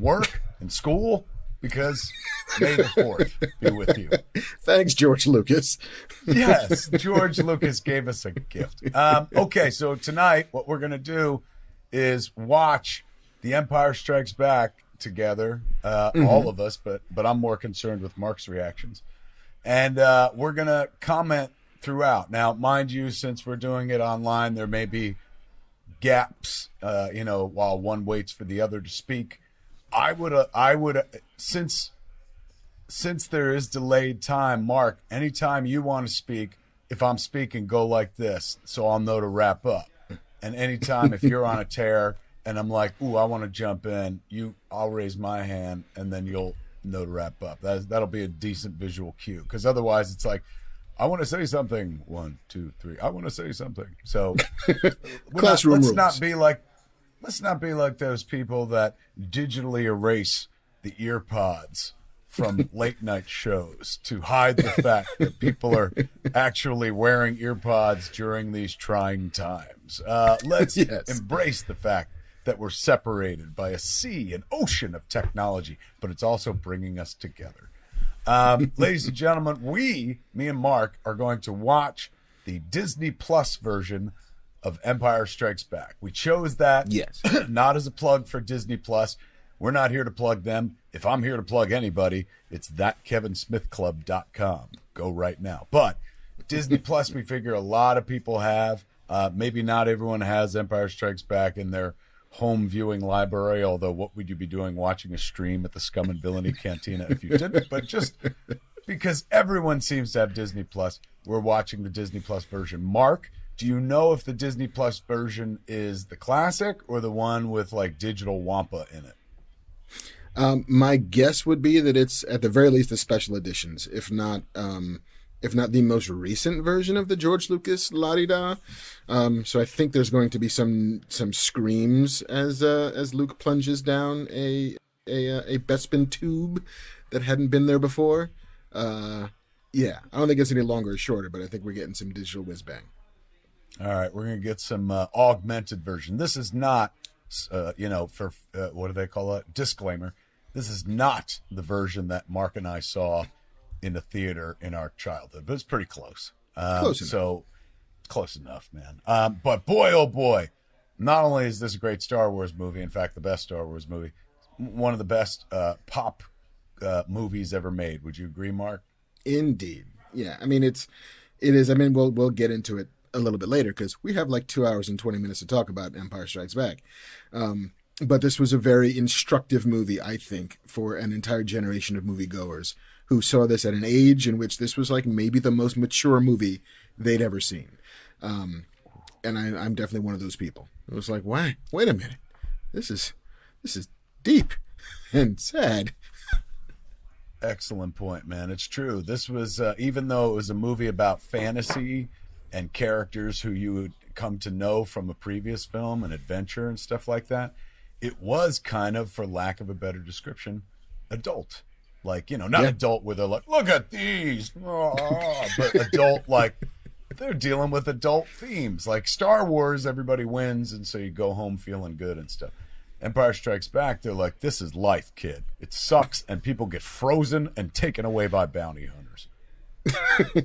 work and school, because May the 4th be with you. Thanks, George Lucas. Yes, George Lucas gave us a gift. Okay, so tonight what we're going to do is watch The Empire Strikes Back together, all of us, but I'm more concerned with Mark's reactions. And we're going to comment throughout. Now, mind you, since we're doing it online, there may be gaps, while one waits for the other to speak. I would, since there is delayed time, Mark, anytime you want to speak, if I'm speaking, go like this, so I'll know to wrap up. And anytime if you're on a tear and I'm like, ooh, I want to jump in, I'll raise my hand, and then you'll know to wrap up. That'll be a decent visual cue, because otherwise it's like, I want to say something. 1, 2, 3. I want to say something. So let's not be like those people that digitally erase the ear pods from late night shows to hide the fact that people are actually wearing ear pods during these trying times. Let's embrace the fact that we're separated by a sea and ocean of technology, but it's also bringing us together. Ladies and gentlemen, me and Mark, are going to watch the Disney Plus version of Empire Strikes Back. We chose that not as a plug for Disney Plus. We're not here to plug them. If I'm here to plug anybody, it's thatkevinsmithclub.com. Go right now. But Disney Plus, we figure a lot of people have. Maybe not everyone has Empire Strikes Back in their home viewing library, although what would you be doing watching a stream at the Scum and Villainy Cantina if you didn't? But just because everyone seems to have Disney Plus, we're watching the Disney Plus version. Mark, do you know if the Disney Plus version is the classic or the one with like digital Wampa in it? My guess would be that it's at the very least the special editions, if not the most recent version of the George Lucas la-di-da. So I think there's going to be some screams as Luke plunges down a Bespin tube that hadn't been there before. I don't think it's any longer or shorter, but I think we're getting some digital whiz bang. All right, we're going to get some augmented version. This is not, what do they call it? Disclaimer. This is not the version that Mark and I saw in the theater in our childhood, but it's pretty close. Close enough. So close enough, man. But boy, oh boy, not only is this a great Star Wars movie, in fact, the best Star Wars movie, one of the best pop movies ever made. Would you agree, Mark? Indeed. Yeah. I mean, it is. I mean, we'll get into it a little bit later because we have like 2 hours and 20 minutes to talk about Empire Strikes Back. But this was a very instructive movie, I think, for an entire generation of moviegoers who saw this at an age in which this was like maybe the most mature movie they'd ever seen. And I'm definitely one of those people. It was like, wait a minute. This is deep and sad. Excellent point, man. It's true. This was, even though it was a movie about fantasy and characters who you would come to know from a previous film and adventure and stuff like that, it was kind of, for lack of a better description, adult. Like, not adult where they're like, look at these, but adult, like, they're dealing with adult themes. Like Star Wars, everybody wins, and so you go home feeling good and stuff. Empire Strikes Back, they're like, this is life, kid. It sucks, and people get frozen and taken away by bounty hunters.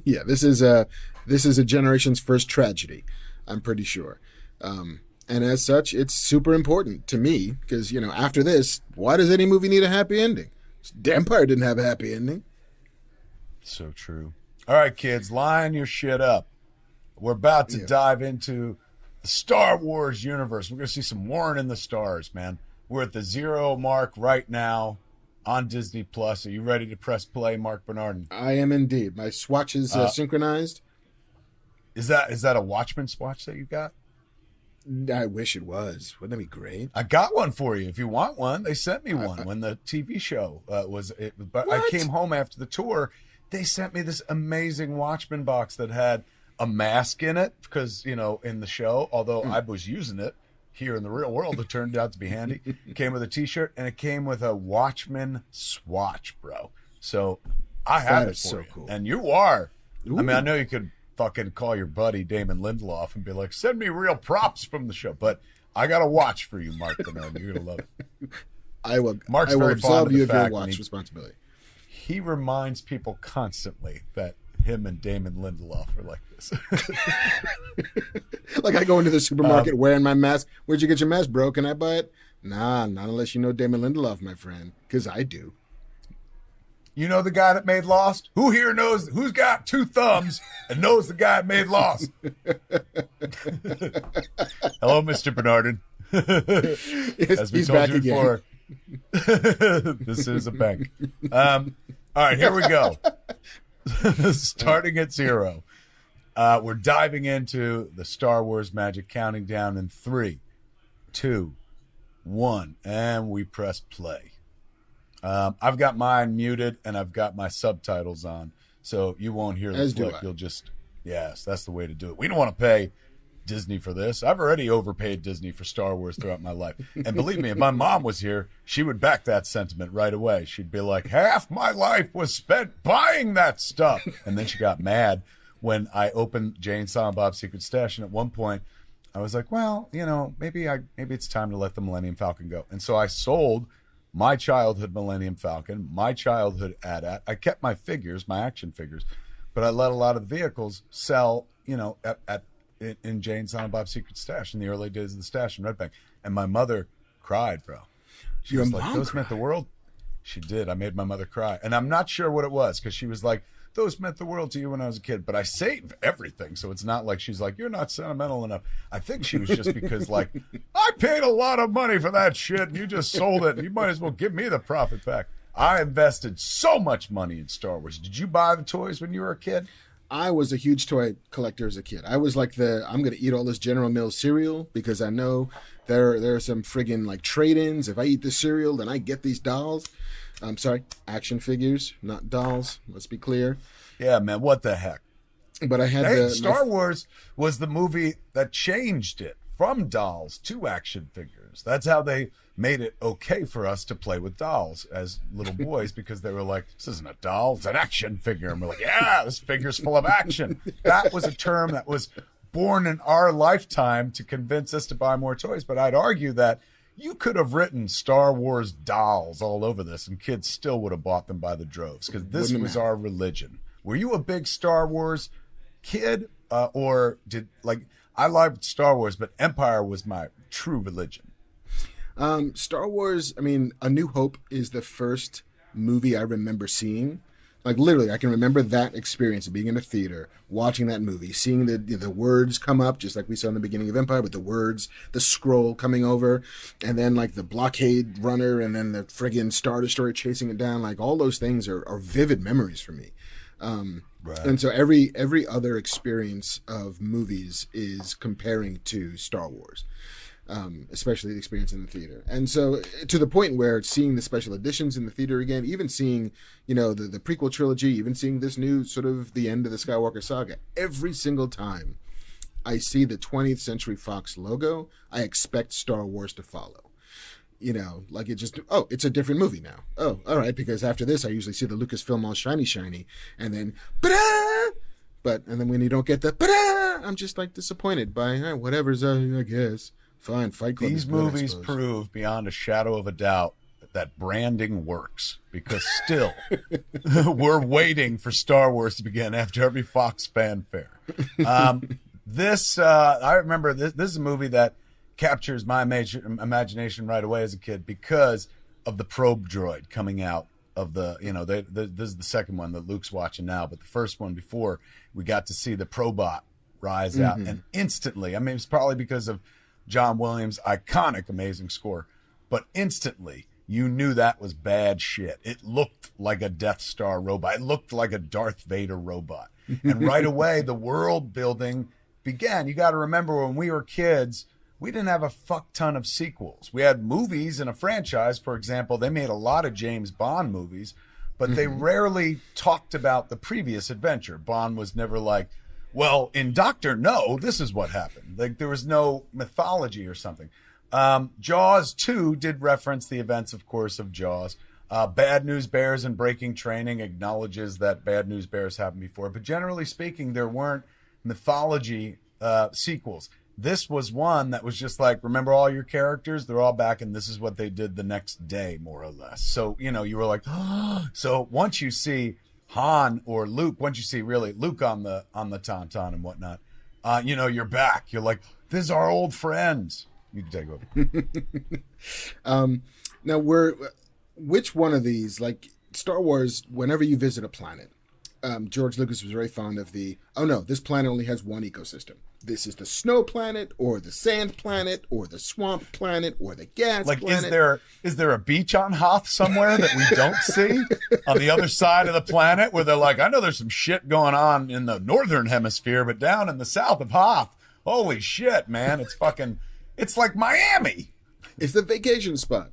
Yeah, this is a generation's first tragedy, I'm pretty sure. And as such, it's super important to me because, after this, why does any movie need a happy ending? Empire didn't have a happy ending. So true. All right, kids, line your shit up. We're about to dive into the Star Wars universe. We're going to see some Warren in the Stars, man. We're at the 0 mark right now on Disney Plus. Are you ready to press play, Mark Bernardin? I am indeed. My swatch is synchronized. Is that a Watchmen swatch that you got? I wish it was. Wouldn't that be great? I got one for you if you want one. They sent me one when the TV show was. But what? I came home after the tour. They sent me this amazing Watchmen box that had a mask in it because, in the show, although I was using it here in the real world, it turned out to be handy. It came with a T-shirt and it came with a Watchmen swatch, bro. So I have it for you. Cool. And you are. Ooh. I mean, I know you could fucking call your buddy Damon Lindelof and be like, send me real props from the show. But I got a watch for you, Mark Bernard. You're going to love it. I will. Mark's I will very fond absolve of the you of your fact when watch responsibility. he reminds people constantly that him and Damon Lindelof are like this. Like I go into the supermarket wearing my mask. Where'd you get your mask, bro? Can I buy it? Nah, not unless you know Damon Lindelof, my friend, because I do. You know the guy that made Lost? Who here knows who's got two thumbs and knows the guy that made Lost? Hello, Mr. Bernardin. As we He's told back you again. before, this is a bank. All right, here we go. Starting at 0. We're diving into the Star Wars magic, counting down in 3, 2, 1, and we press play. I've got mine muted and I've got my subtitles on, so you won't hear the click. You'll just, yes, that's the way to do it. We don't want to pay Disney for this. I've already overpaid Disney for Star Wars throughout my life. And believe me, if my mom was here, she would back that sentiment right away. She'd be like, half my life was spent buying that stuff. And then she got mad when I opened Jay and Silent Bob's Secret Stash. And at one point, I was like, well, you know, maybe it's time to let the Millennium Falcon go. And so I sold my childhood Millennium Falcon, my childhood AT-AT. I kept my figures, my action figures, but I let a lot of the vehicles sell, you know, in Jay and Silent Bob's Secret Stash in the early days of the stash in Red Bank. And my mother cried, bro. She was like, those meant the world. She did. I made my mother cry. And I'm not sure what it was, because she was like, those meant the world to you when I was a kid, but I saved everything. So it's not like she's like, you're not sentimental enough. I think she was just because, like, I paid a lot of money for that shit and you just sold it. And you might as well give me the profit back. I invested so much money in Star Wars. Did you buy the toys when you were a kid? I was a huge toy collector as a kid. I was like I'm going to eat all this General Mills cereal because I know there are some friggin' like trade-ins. If I eat this cereal, then I get these dolls. I'm sorry, action figures, not dolls. Let's be clear. Yeah, man, what the heck? But I had Star Wars was the movie that changed it from dolls to action figures. That's how they made it okay for us to play with dolls as little boys, because they were like, this isn't a doll, it's an action figure. And we're like, yeah, this figure's full of action. That was a term that was born in our lifetime to convince us to buy more toys. But I'd argue that you could have written Star Wars dolls all over this and kids still would have bought them by the droves, because this was our religion. Were you a big Star Wars kid, or I loved Star Wars, but Empire was my true religion? Star Wars, I mean, A New Hope is the first movie I remember seeing. Like, literally, I can remember that experience of being in a theater, watching that movie, seeing the words come up, just like we saw in the beginning of Empire, with the words, the scroll coming over, and then, like, the blockade runner, and then the friggin' Star Destroyer chasing it down. Like, all those things are vivid memories for me. Right. And so every other experience of movies is comparing to Star Wars. Especially the experience in the theater. And so to the point where seeing the special editions in the theater again, even seeing, you know, the prequel trilogy, even seeing this new sort of the end of the Skywalker saga, every single time I see the 20th Century Fox logo, I expect Star Wars to follow. You know, like it's a different movie now. Oh, all right, because after this, I usually see the Lucasfilm all shiny, and then, and then when you don't get the, I'm just like disappointed by whatever's, I guess. Fine, Fight Club. These movies prove beyond a shadow of a doubt that branding works, because still we're waiting for Star Wars to begin after every Fox fanfare. I remember this is a movie that captures my imagination right away as a kid because of the probe droid coming out of this is the second one that Luke's watching now, but the first one before, we got to see the Probot rise out, and instantly, I mean, it's probably because of John Williams' iconic, amazing score, but instantly you knew that was bad shit. It looked like a Death Star robot. It looked like a Darth Vader robot. And right away, the world building began. You got to remember, when we were kids, we didn't have a fuck ton of sequels. We had movies in a franchise. For example, they made a lot of James Bond movies, but they rarely talked about the previous adventure. Bond was never like, well, in Doctor No, this is what happened. Like, there was no mythology or something. Jaws 2 did reference the events, of course, of Jaws. Bad News Bears and Breaking Training acknowledges that Bad News Bears happened before. But generally speaking, there weren't mythology sequels. this was one that was just like, remember all your characters? They're all back, and this is what they did the next day, more or less. So, you know, you were like, oh. So once you see Han or Luke, once you see really Luke on the Tauntaun and whatnot, you know, you're back. You're like, this is our old friends. You can take over. Now, which one of these, like Star Wars, whenever you visit a planet, George Lucas was very fond of this planet only has one ecosystem. This is the snow planet, or the sand planet, or the swamp planet, or the gas planet. Is there a beach on Hoth somewhere that we don't see on the other side of the planet where they're like, I know there's some shit going on in the northern hemisphere, but down in the south of Hoth, holy shit, man, it's like Miami. It's the vacation spot.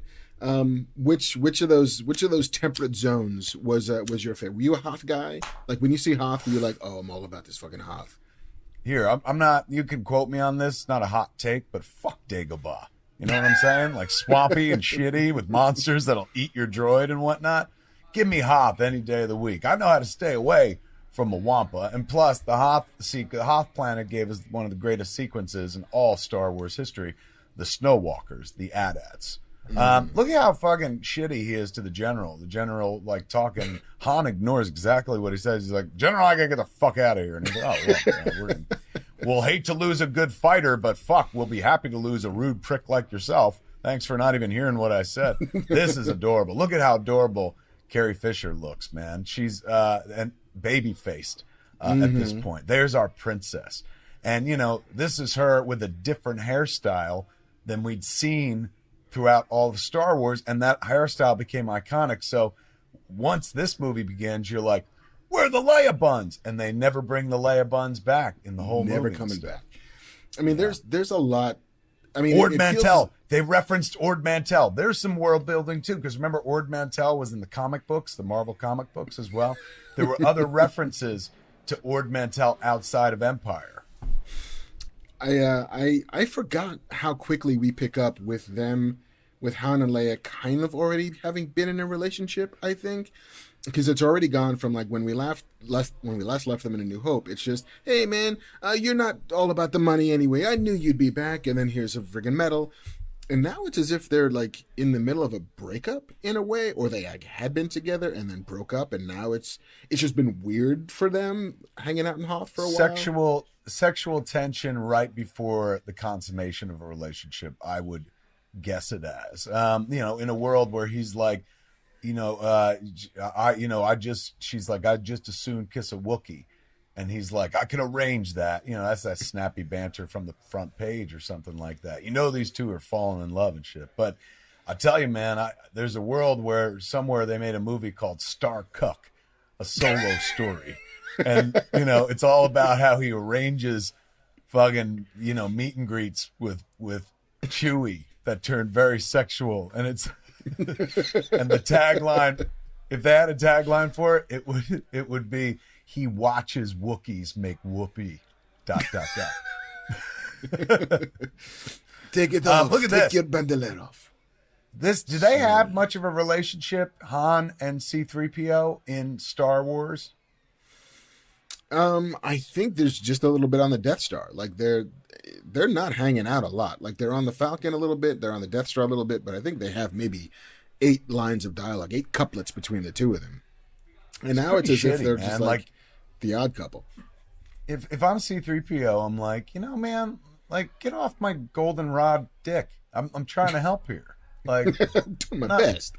Which of those temperate zones was your favorite? Were you a Hoth guy? Like when you see Hoth, you're like, oh, I'm all about this fucking Hoth. Here, I'm not, you can quote me on this, not a hot take, but fuck Dagobah. You know what I'm saying? Like swampy and shitty with monsters that'll eat your droid and whatnot. Give me Hoth any day of the week. I know how to stay away from a Wampa. And plus, the Hoth planet gave us one of the greatest sequences in all Star Wars history, the Snow Walkers, the AT-ATs. Look at how fucking shitty he is to the general. The general, like, talking. Han ignores exactly what he says. He's like, General, I gotta get the fuck out of here. And he's like, oh, yeah, we'll hate to lose a good fighter, but fuck, we'll be happy to lose a rude prick like yourself. Thanks for not even hearing what I said. This is adorable. Look at how adorable Carrie Fisher looks, man. She's and baby-faced at this point. There's our princess. And, you know, this is her with a different hairstyle than we'd seen throughout all of Star Wars, and that hairstyle became iconic. So once this movie begins, you're like, where are the Leia buns? And they never bring the Leia buns back in the whole movie. Never coming back. I mean, there's a lot. I mean, Ord Mantell. They referenced Ord Mantell. There's some world building too, because remember, Ord Mantell was in the comic books, the Marvel comic books as well. There were other references to Ord Mantell outside of Empire. I forgot how quickly we pick up with them, with Han and Leia kind of already having been in a relationship, I think. Because it's already gone from like when we last left them in A New Hope. It's just, hey man, you're not all about the money anyway. I knew you'd be back, and then here's a friggin' medal. And now it's as if they're like in the middle of a breakup in a way, or they like had been together and then broke up, and now it's just been weird for them hanging out in Hoth for a while. Sexual tension right before the consummation of a relationship, I would guess it as. You know, in a world where he's like, she's like, I'd just as soon kiss a Wookiee. And he's like, I can arrange that. You know, that's that snappy banter from the front page or something like that. You know, these two are falling in love and shit. But I tell you, man, there's a world where somewhere they made a movie called Star Cuck, a solo story. And, you know, it's all about how he arranges fucking, you know, meet and greets with Chewie that turned very sexual. And it's... and the tagline, if they had a tagline for it, it would be, he watches Wookiees make whoopee, ... Take it off. Look at Take this. your bandolier off. Do they have much of a relationship, Han and C-3PO, in Star Wars? I think there's just a little bit on the Death Star. Like they're not hanging out a lot. Like they're on the Falcon a little bit, they're on the Death Star a little bit, but I think they have maybe 8 lines of dialogue, 8 couplets between the two of them. And now it's as if they're just like the odd couple. If I'm C-3PO, I'm like, you know, man, like get off my goldenrod dick. I'm trying to help here. Like I'm doing my best.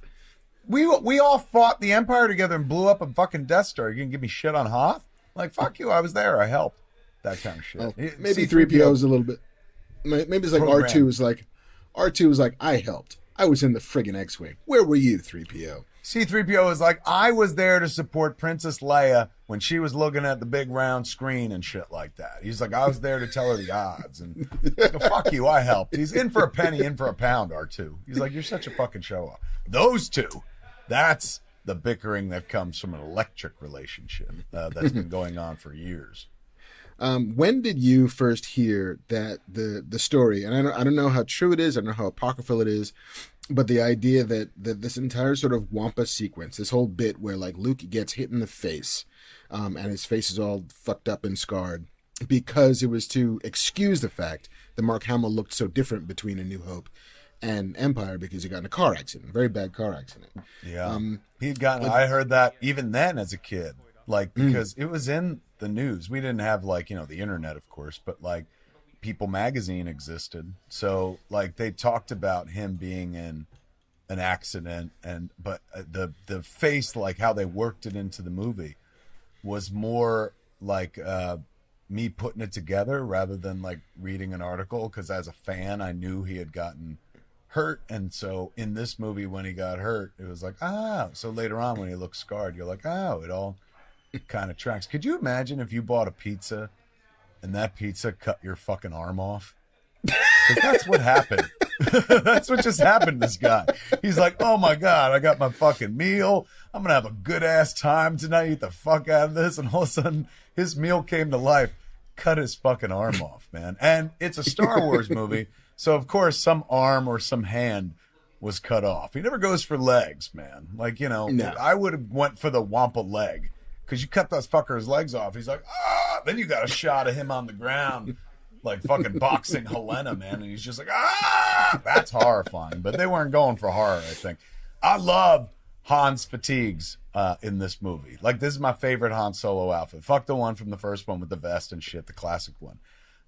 We all fought the Empire together and blew up a fucking Death Star. You gonna give me shit on Hoth? Like, fuck you, I was there, I helped. That kind of shit. Well, maybe C-3PO is a little bit... Maybe it's like R2 was like, I helped. I was in the friggin' X-Wing. Where were you, 3PO? C-3PO is like, I was there to support Princess Leia when she was looking at the big round screen and shit like that. He's like, I was there to tell her the odds. And like, fuck you, I helped. He's in for a penny, in for a pound, R2. He's like, you're such a fucking show-off. Those two, that's the bickering that comes from an electric relationship that's been going on for years. When did you first hear that the story, and I don't know how true it is, I don't know how apocryphal it is, but the idea that this entire sort of Wampa sequence, this whole bit where like Luke gets hit in the face, and his face is all fucked up and scarred, because it was to excuse the fact that Mark Hamill looked so different between A New Hope and Empire because he got in a car accident, a very bad car accident. Yeah. He'd gotten, I heard that even then as a kid, like, because it was in the news. We didn't have, like, you know, the internet, of course, but, like, People magazine existed. So, like, they talked about him being in an accident, but the face, like, how they worked it into the movie was more like me putting it together rather than, like, reading an article, because as a fan, I knew he had gotten hurt, and so in this movie when he got hurt, it was like, so later on when he looks scarred, you're like, it all kind of tracks. Could you imagine if you bought a pizza and that pizza cut your fucking arm off? Because that's what happened. That's what just happened to this guy. He's like, oh my god, I got my fucking meal, I'm gonna have a good ass time tonight, eat the fuck out of this, and all of a sudden his meal came to life, cut his fucking arm off, man. And it's a Star Wars movie, so of course some arm or some hand was cut off. He never goes for legs, man. Like, you know, no. I would have went for the Wampa leg, because you cut those fuckers' legs off. He's like, then you got a shot of him on the ground, like fucking boxing Helena, man. And he's just like, that's horrifying. But they weren't going for horror, I think. I love Han's fatigues in this movie. Like, this is my favorite Han Solo outfit. Fuck the one from the first one with the vest and shit, the classic one.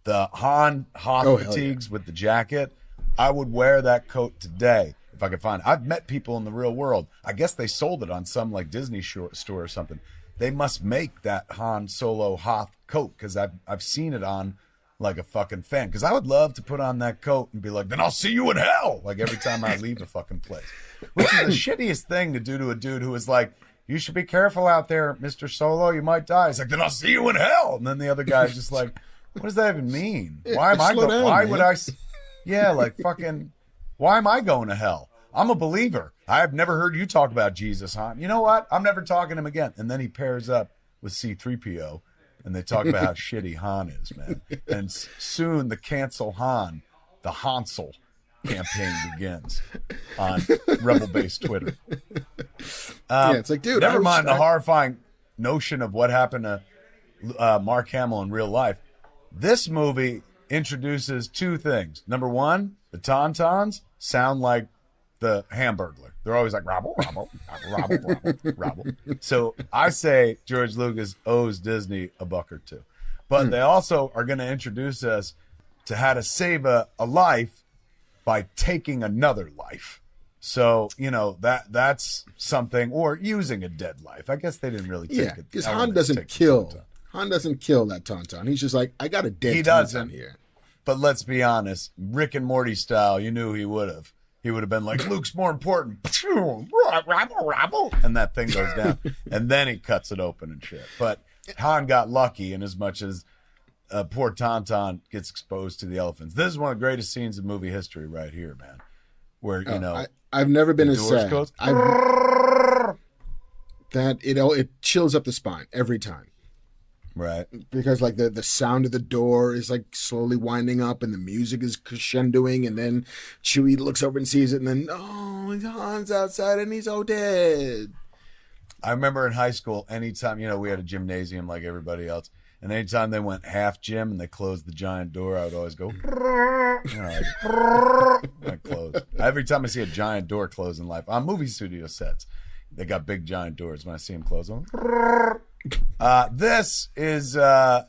The Han Hoth fatigues with the jacket, I would wear that coat today if I could find it. I've met people in the real world. I guess they sold it on some, like, Disney store or something. They must make that Han Solo Hoth coat, because I've seen it on, like, a fucking fan. Because I would love to put on that coat and be like, then I'll see you in hell, like, every time I leave the fucking place. Which is the shittiest thing to do to a dude who is like, you should be careful out there, Mr. Solo, you might die. He's like, then I'll see you in hell. And then the other guy's just like, what does that even mean? Why am I going? Why would I? Yeah, like, fucking, why am I going to hell? I'm a believer. I have never heard you talk about Jesus, Han. You know what? I'm never talking to him again. And then he pairs up with C-3PO, and they talk about how shitty Han is, man. And soon the cancel Han, the Hansel campaign begins on Rebel-based Twitter. It's like, dude, never mind the horrifying notion of what happened to Mark Hamill in real life. This movie introduces two things. Number one, the Tauntauns sound like the Hamburglar. They're always like, rabble, rabble, rabble, rabble, rabble. So I say George Lucas owes Disney a buck or two. But they also are going to introduce us to how to save a life by taking another life. So, you know, that's something, or using a dead life. I guess they didn't really take it. Because Han doesn't kill that Tauntaun. He's just like, I got a dead Tauntaun here. But let's be honest, Rick and Morty style, you knew he would have. He would have been like, Luke's more important. And that thing goes down. And then he cuts it open and shit. But Han got lucky in as much as poor Tauntaun gets exposed to the elephants. This is one of the greatest scenes in movie history right here, man. Where, you know, I've never been as sad. Goes, that it chills up the spine every time. Right. Because, like, the sound of the door is, like, slowly winding up, and the music is crescendoing, and then Chewie looks over and sees it, and then, Han's outside and he's all dead. I remember in high school, anytime, you know, we had a gymnasium like everybody else, and anytime they went half gym and they closed the giant door, I would always go, you know, like close. Every time I see a giant door close in life, on movie studio sets, they got big giant doors. When I see them close, this is the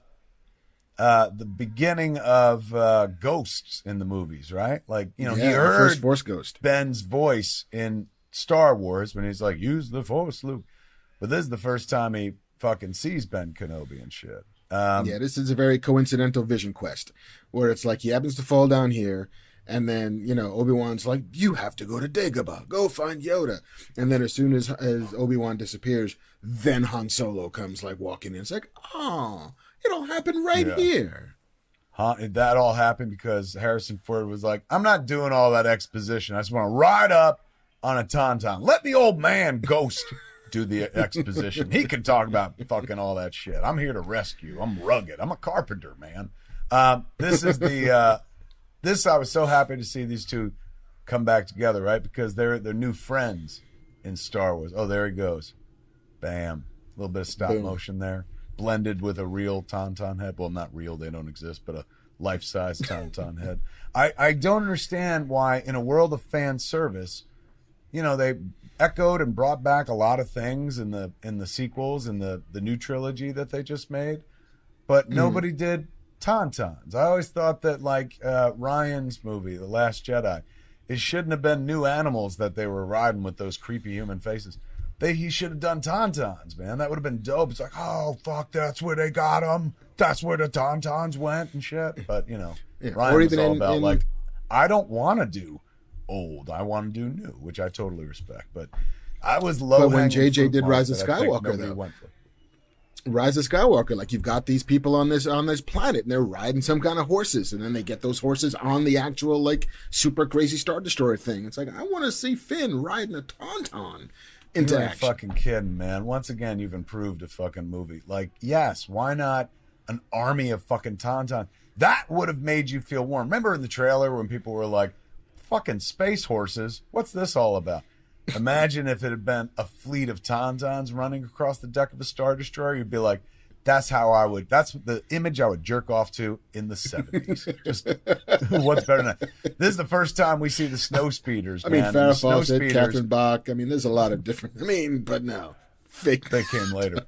beginning of ghosts in the movies, right? Like, you know, he heard first Force ghost. Ben's voice in Star Wars when he's like, use the Force, Luke. But this is the first time he fucking sees Ben Kenobi and shit. This is a very coincidental vision quest where it's like he happens to fall down here, and then, you know, Obi-Wan's like, you have to go to Dagobah, go find Yoda. And then as soon as Obi-Wan disappears, then Han Solo comes, like, walking in. It's like, oh, it all happened here. That all happened because Harrison Ford was like, I'm not doing all that exposition. I just want to ride up on a Tauntaun. Let the old man Ghost do the exposition. He can talk about fucking all that shit. I'm here to rescue. I'm rugged. I'm a carpenter, man. This is the... I was so happy to see these two come back together, right? Because they're new friends in Star Wars. Oh, there he goes. Bam. A little bit of stop motion there. blended with a real Tauntaun head. Well, not real, they don't exist, but a life-size Tauntaun head. I don't understand why, in a world of fan service, you know, they echoed and brought back a lot of things in the sequels and the new trilogy that they just made, but nobody did Tauntauns. I always thought that, like Ryan's movie, The Last Jedi, it shouldn't have been new animals that they were riding with those creepy human faces. He should have done Tauntauns, man. That would have been dope. It's like, oh, fuck, that's where they got them. That's where the Tauntauns went and shit. But, you know, Ryan was all about, like, I don't want to do old. I want to do new, which I totally respect. But I was low. But when JJ did Rise of Skywalker, though, Rise of Skywalker, like, you've got these people on this planet, and they're riding some kind of horses, and then they get those horses on the actual, like, super crazy Star Destroyer thing. It's like, I want to see Finn riding a Tauntaun into You're action. Fucking kidding, man. Once again, you've improved a fucking movie. Like, yes, why not an army of fucking Tauntaun? That would have made you feel warm. Remember in the trailer when people were like, fucking space horses? What's this all about? Imagine if it had been a fleet of Tauntauns running across the deck of a Star Destroyer. You'd be like, that's the image I would jerk off to in the 70s. Just, what's better than that? This is the first time we see the snow speeders, I mean, man. Farrah Fawcett, Catherine Bach. I mean, there's a lot of different, but no. Fake. They came later.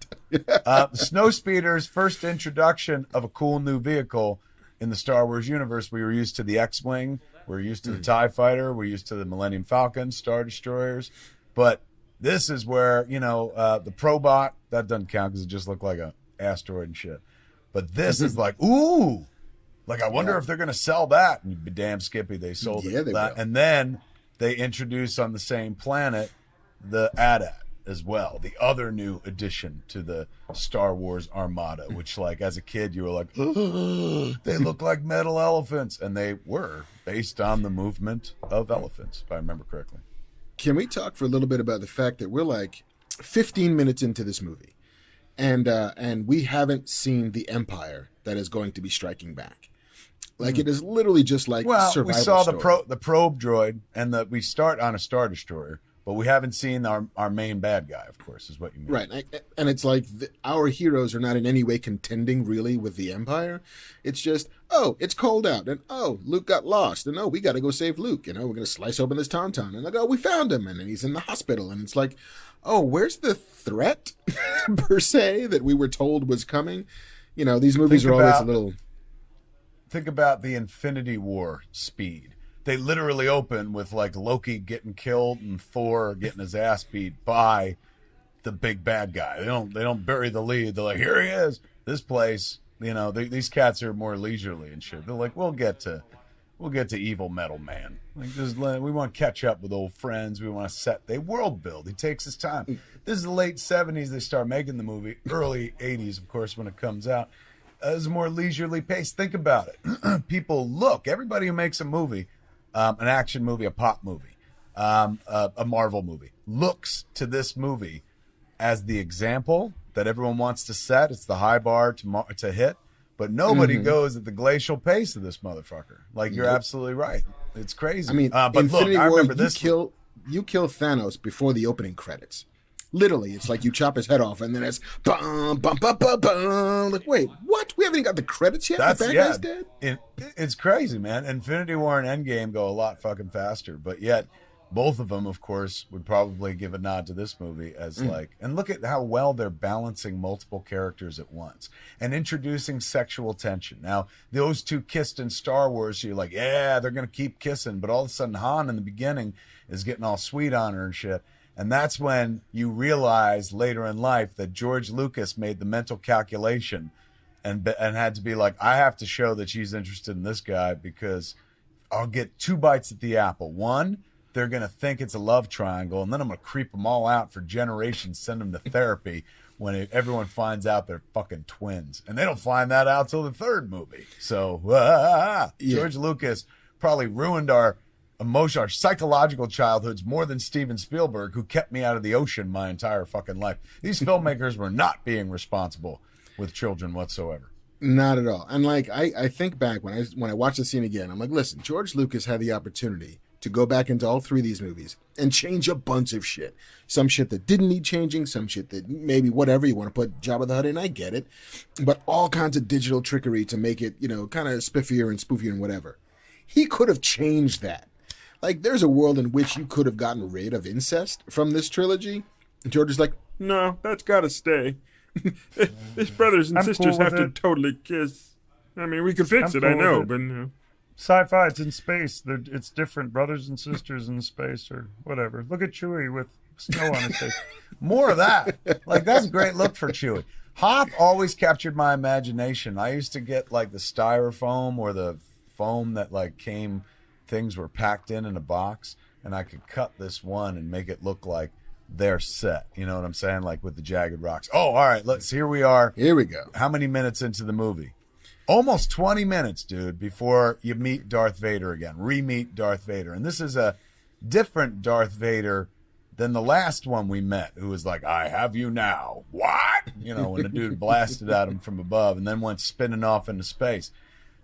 Snow speeders, first introduction of a cool new vehicle in the Star Wars universe. We were used to the X-Wing. We're used to the TIE Fighter. We're used to the Millennium Falcon, Star Destroyers. But this is where, the Probot, that doesn't count because it just looked like a asteroid and shit. But this is like, ooh, like I wonder if they're going to sell that. And you'd be damn skippy they sold it. They will. And then they introduce on the same planet the AT-AT as well, the other new addition to the Star Wars armada, which, like, as a kid you were like, oh, they look like metal elephants, and they were based on the movement of elephants, if I remember correctly. Can we talk for a little bit about the fact that we're like 15 minutes into this movie, and we haven't seen the Empire that is going to be striking back? Like, it is literally just like survival we saw story. the probe droid, and we start on a Star Destroyer, but we haven't seen our main bad guy, of course, is what you mean. Right. And it's like our heroes are not in any way contending really with the Empire. It's just, oh, it's cold out. And, oh, Luke got lost. And, oh, we got to go save Luke. We're going to slice open this Tauntaun. And, like, oh, we found him. And then he's in the hospital. And it's like, oh, where's the threat, per se, that we were told was coming? These movies are always a little... Think about the Infinity War speed. They literally open with, like, Loki getting killed and Thor getting his ass beat by the big bad guy. They don't bury the lead. They're like, here he is. This place, these cats are more leisurely and shit. They're like, we'll get to evil metal man. Like, we want to catch up with old friends. We want to they world build. He takes his time. This is the late 70s. They start making the movie. Early 80s, of course, when it comes out. It's a more leisurely pace. Think about it. Everybody who makes a movie, an action movie, a pop movie, a Marvel movie, looks to this movie as the example that everyone wants to set. It's the high bar to hit, but nobody goes at the glacial pace of this motherfucker. Like, you're absolutely right. It's crazy. I mean, but Infinity look, I War, remember this. You kill Thanos before the opening credits. Literally, it's like you chop his head off, and then it's bum, bum, bum, bum, bum. Like, wait, what? We haven't even got the credits yet? The bad guy's dead? It's crazy, man. Infinity War and Endgame go a lot fucking faster, but yet both of them, of course, would probably give a nod to this movie as like, and look at how well they're balancing multiple characters at once and introducing sexual tension. Now, those two kissed in Star Wars, so you're like, yeah, they're going to keep kissing, but all of a sudden Han in the beginning is getting all sweet on her and shit. And that's when you realize later in life that George Lucas made the mental calculation and had to be like, I have to show that she's interested in this guy because I'll get two bites at the apple. One, they're going to think it's a love triangle, and then I'm going to creep them all out for generations, send them to therapy when everyone finds out they're fucking twins. And they don't find that out till the third movie. So George Lucas probably ruined our psychological childhoods more than Steven Spielberg, who kept me out of the ocean my entire fucking life. These filmmakers were not being responsible with children whatsoever. Not at all. And like, I think back when I watch the scene again, I'm like, listen, George Lucas had the opportunity to go back into all three of these movies and change a bunch of shit. Some shit that didn't need changing, some shit that maybe whatever, you want to put Jabba the Hutt in, I get it. But all kinds of digital trickery to make it, kind of spiffier and spoofier and whatever. He could have changed that. Like, there's a world in which you could have gotten rid of incest from this trilogy. And George is like, no, that's got to stay. His brothers and sisters have to totally kiss. I mean, we could fix it, I know, but... Sci-fi, it's in space. It's different. Brothers and sisters in space or whatever. Look at Chewie with snow on his face. More of that. Like, that's a great look for Chewie. Hoth always captured my imagination. I used to get, like, the styrofoam or the foam that, like, things were packed in a box, and I could cut this one and make it look like they're set. You know what I'm saying? Like, with the jagged rocks. Oh, all right, here we are. Here we go. How many minutes into the movie? Almost 20 minutes, dude, before you meet Darth Vader again. Re-meet Darth Vader. And this is a different Darth Vader than the last one we met, who was like, I have you now. What? When the dude blasted at him from above and then went spinning off into space.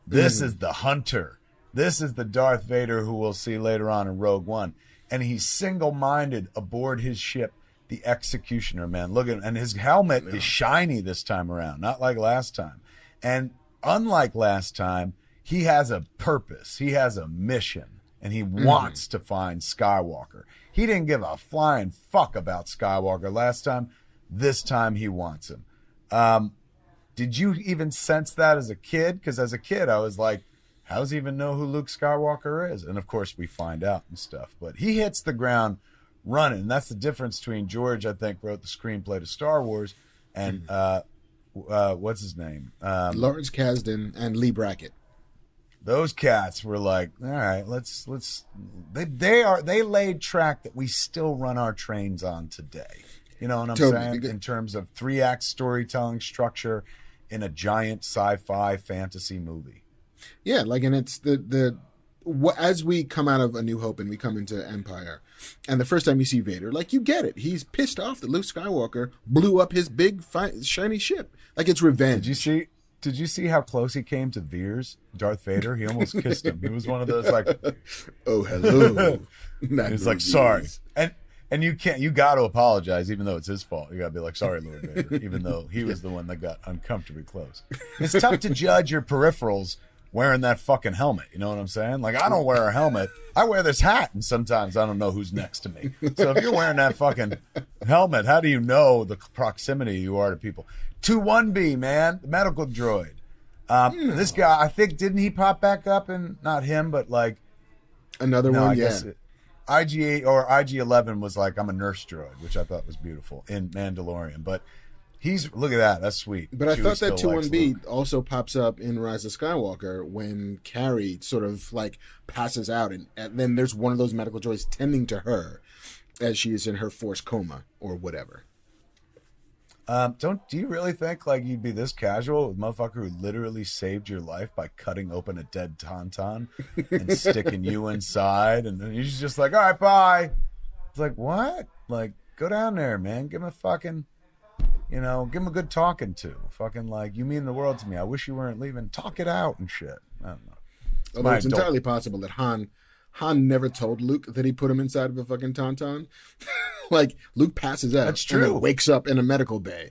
This is the hunter. This is the Darth Vader who we'll see later on in Rogue One. And he's single-minded aboard his ship, the Executioner, man. Look at him. And his helmet is shiny this time around, not like last time. And unlike last time, he has a purpose. He has a mission, and he wants to find Skywalker. He didn't give a flying fuck about Skywalker last time. This time, he wants him. Did you even sense that as a kid? Because as a kid, I was like, how does he even know who Luke Skywalker is? And, of course, we find out and stuff. But he hits the ground running. And that's the difference between George, I think, wrote the screenplay to Star Wars, and what's his name? Lawrence Kasdan and Lee Brackett. Those cats were like, all right, let's they laid track that we still run our trains on today. You know what I'm saying? In terms of 3-act storytelling structure in a giant sci-fi fantasy movie. Yeah, like, and it's as we come out of A New Hope and we come into Empire, and the first time you see Vader, like, you get it. He's pissed off that Luke Skywalker blew up his big, shiny ship. Like, it's revenge. Did you see how close he came to Veers, Darth Vader? He almost kissed him. He was one of those, like, oh, hello. He's like, sorry. And you got to apologize, even though it's his fault. You got to be like, sorry, Lord Vader, even though he was the one that got uncomfortably close. It's tough to judge your peripherals wearing that fucking helmet. You know what I'm saying? Like, I don't wear a helmet. I wear this hat, and sometimes I don't know who's next to me. So if you're wearing that fucking helmet, how do you know the proximity you are to people? 2-1B, man, the medical droid. This guy, I think, didn't he pop back up? And not him, but like another one. Yeah. IG-8 or IG-11 was like, I'm a nurse droid, which I thought was beautiful in Mandalorian. But look at that. That's sweet. But I thought that 2-1B also pops up in Rise of Skywalker when Carrie sort of like passes out, and then there's one of those medical droids tending to her as she is in her forced coma or whatever. Do you really think like you'd be this casual with a motherfucker who literally saved your life by cutting open a dead tauntaun and sticking you inside, and then he's just like, all right, bye. It's like, what? Like, go down there, man. Give him a fucking, give him a good talking to. Fucking like, you mean the world to me. I wish you weren't leaving. Talk it out and shit. I don't know. Although it's entirely possible that Han never told Luke that he put him inside of a fucking tauntaun. Like, Luke passes out. That's true. And then wakes up in a medical bay.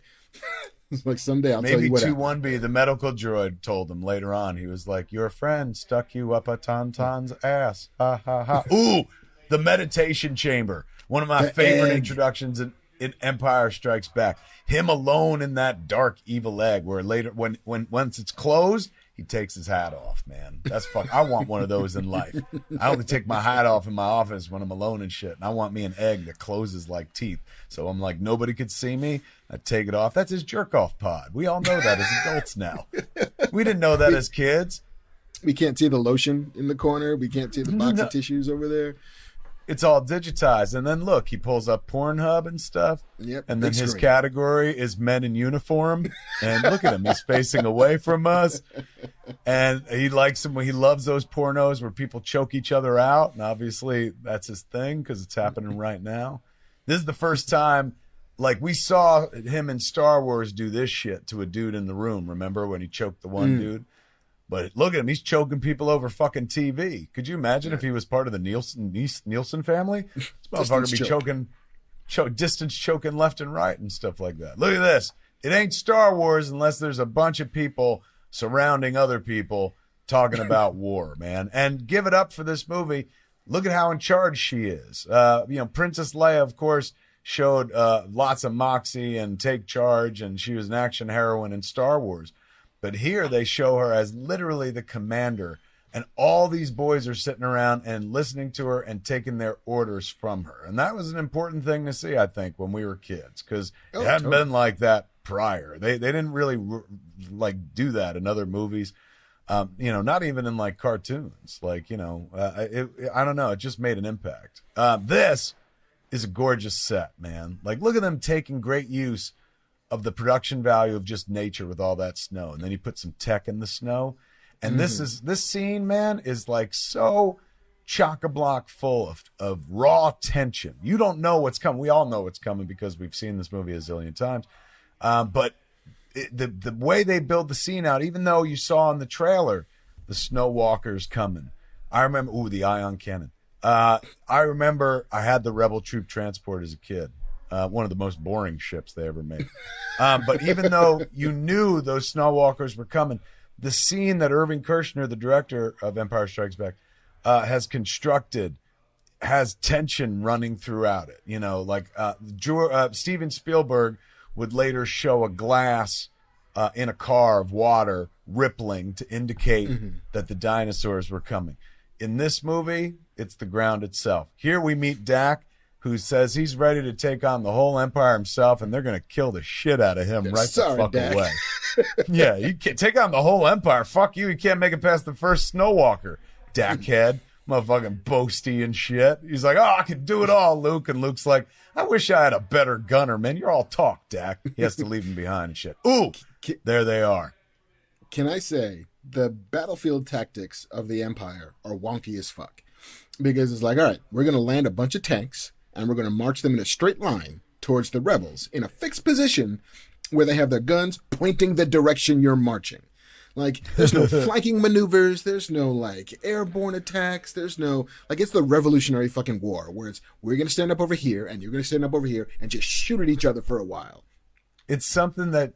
It's like, someday I'll tell you what. Maybe 2-1B, the medical droid, told him later on. He was like, your friend stuck you up a tauntaun's ass. Ha, ha, ha. Ooh, the meditation chamber. One of my favorite introductions in Empire Strikes Back. Him alone in that dark, evil egg where later, once it's closed, he takes his hat off, man. That's fuck. I want one of those in life. I only take my hat off in my office when I'm alone and shit. And I want me an egg that closes like teeth. So I'm like, nobody could see me. I take it off. That's his jerk-off pod. We all know that as adults now. We didn't know that as kids. We can't see the lotion in the corner. We can't see the box of tissues over there. It's all digitized. And then look, he pulls up Pornhub and stuff. Yep. And then his category is men in uniform. And look at him. He's facing away from us. And he likes them. He loves those pornos where people choke each other out. And obviously that's his thing because it's happening right now. This is the first time, like, we saw him in Star Wars do this shit to a dude in the room. Remember when he choked the one dude? But look at him. He's choking people over fucking TV. Could you imagine if he was part of the Nielsen family? This motherfucker be distance choking left and right and stuff like that. Look at this. It ain't Star Wars unless there's a bunch of people surrounding other people talking about war, man. And give it up for this movie. Look at how in charge she is. Princess Leia, of course, showed lots of moxie and take charge, and she was an action heroine in Star Wars. But here they show her as literally the commander, and all these boys are sitting around and listening to her and taking their orders from her. And that was an important thing to see, I think, when we were kids, because it hadn't been like that prior. They didn't really do that in other movies. Not even in like cartoons. I don't know. It just made an impact. This is a gorgeous set, man. Like, look at them taking great use of the production value of just nature with all that snow. And then you put some tech in the snow. And this scene, man, is like so chock-a-block full of raw tension. You don't know what's coming. We all know what's coming because we've seen this movie a zillion times. But the way they build the scene out, even though you saw in the trailer the snow walkers coming. I remember, the ion cannon. I remember I had the Rebel Troop transport as a kid. One of the most boring ships they ever made. But even though you knew those snow walkers were coming, the scene that Irving Kershner, the director of Empire Strikes Back, has constructed has tension running throughout it. Steven Spielberg would later show a glass in a car of water rippling to indicate that the dinosaurs were coming. In this movie, it's the ground itself. Here we meet Dak, who says he's ready to take on the whole empire himself, and they're going to kill the shit out of him the fuck away. Yeah, you can't take on the whole empire. Fuck you. You can't make it past the first snow walker, Dak head. Motherfucking boasty and shit. He's like, I can do it all, Luke. And Luke's like, I wish I had a better gunner, man. You're all talk, Dak. He has to leave him behind and shit. Ooh, there they are. Can I say the battlefield tactics of the Empire are wonky as fuck? Because it's like, all right, we're going to land a bunch of tanks, and we're going to march them in a straight line towards the rebels in a fixed position where they have their guns pointing the direction you're marching. Like, there's no flanking maneuvers. There's no, airborne attacks. There's no, it's the Revolutionary fucking War, where it's, we're going to stand up over here, and you're going to stand up over here, and just shoot at each other for a while. It's something that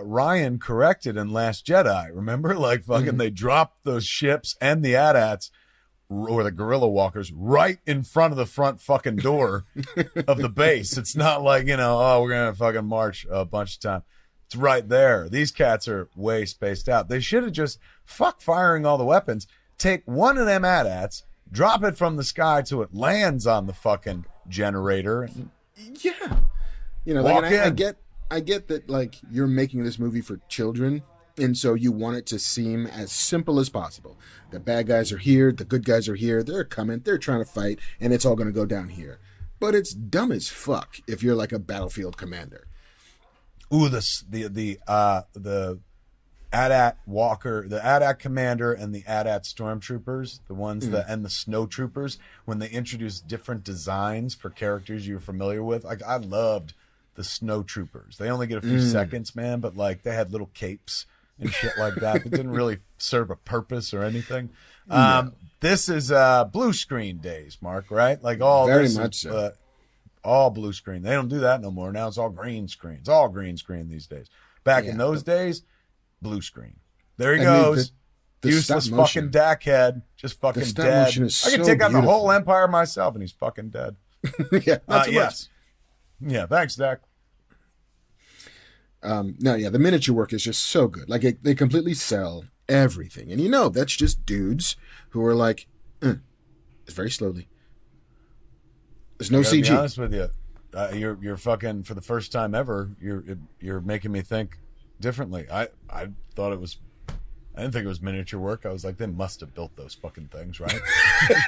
Ryan corrected in Last Jedi. Remember? They dropped those ships and the AT-ATs, or the guerrilla walkers, right in front of the front fucking door of the base. It's not like, we're going to fucking march a bunch of time. It's right there. These cats are way spaced out. They should have just fuck firing all the weapons. Take one of them AT-ATs, drop it from the sky till it lands on the fucking generator. Yeah. I get that, you're making this movie for children, and so you want it to seem as simple as possible. The bad guys are here, the good guys are here, they're coming, they're trying to fight, and it's all going to go down here. But it's dumb as fuck if you're like a battlefield commander. Ooh, the AT-AT walker, the AT-AT commander, and the AT-AT stormtroopers, the ones and the snow troopers, when they introduced different designs for characters you're familiar with. I loved the snow troopers. They only get a few seconds, man, but they had little capes and shit like that that didn't really serve a purpose or anything. This is blue screen days, Mark, right? Very much so. All blue screen. They don't do that no more. Now it's all green screen. It's all green screen these days. Back in those days, blue screen. There he goes. The useless fucking Dak head. Just fucking dead. I can take on the whole empire myself, and he's fucking dead. Not too much. Yeah, thanks, Dak. The miniature work is just so good. They completely sell everything. And that's just dudes who are it's very slowly. There's no CG. To be honest with you, you're fucking, for the first time ever, you're making me think differently. I thought it was, I didn't think it was miniature work. I was like, they must have built those fucking things, right?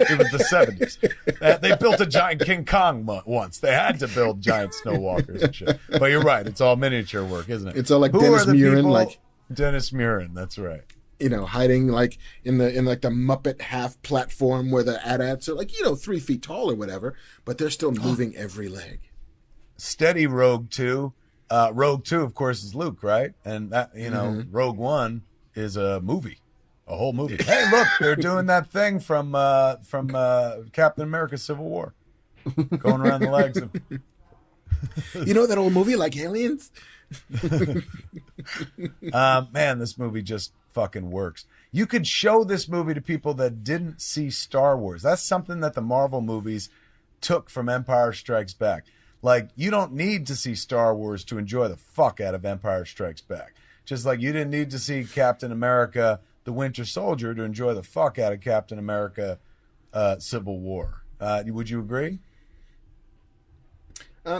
It was the 70s. They built a giant King Kong once. They had to build giant snow walkers and shit. But you're right. It's all miniature work, isn't it? It's all Dennis Muren, Dennis Muren. That's right. Hiding in the Muppet half platform where the AT-ATs are 3 feet tall or whatever, but they're still moving every leg. Steady Rogue 2. Rogue 2, of course, is Luke, right? And that Rogue One is a movie. A whole movie. Hey, look, they're doing that thing from Captain America: Civil War, going around the legs of. You know that old movie like Aliens? Man, this movie just fucking works. You could show this movie to people that didn't see Star Wars. That's something that the Marvel movies took from Empire Strikes Back. Like, you don't need to see Star Wars to enjoy the fuck out of Empire Strikes Back. Just like you didn't need to see Captain America: The Winter Soldier to enjoy the fuck out of Captain America: Civil War. Would you agree?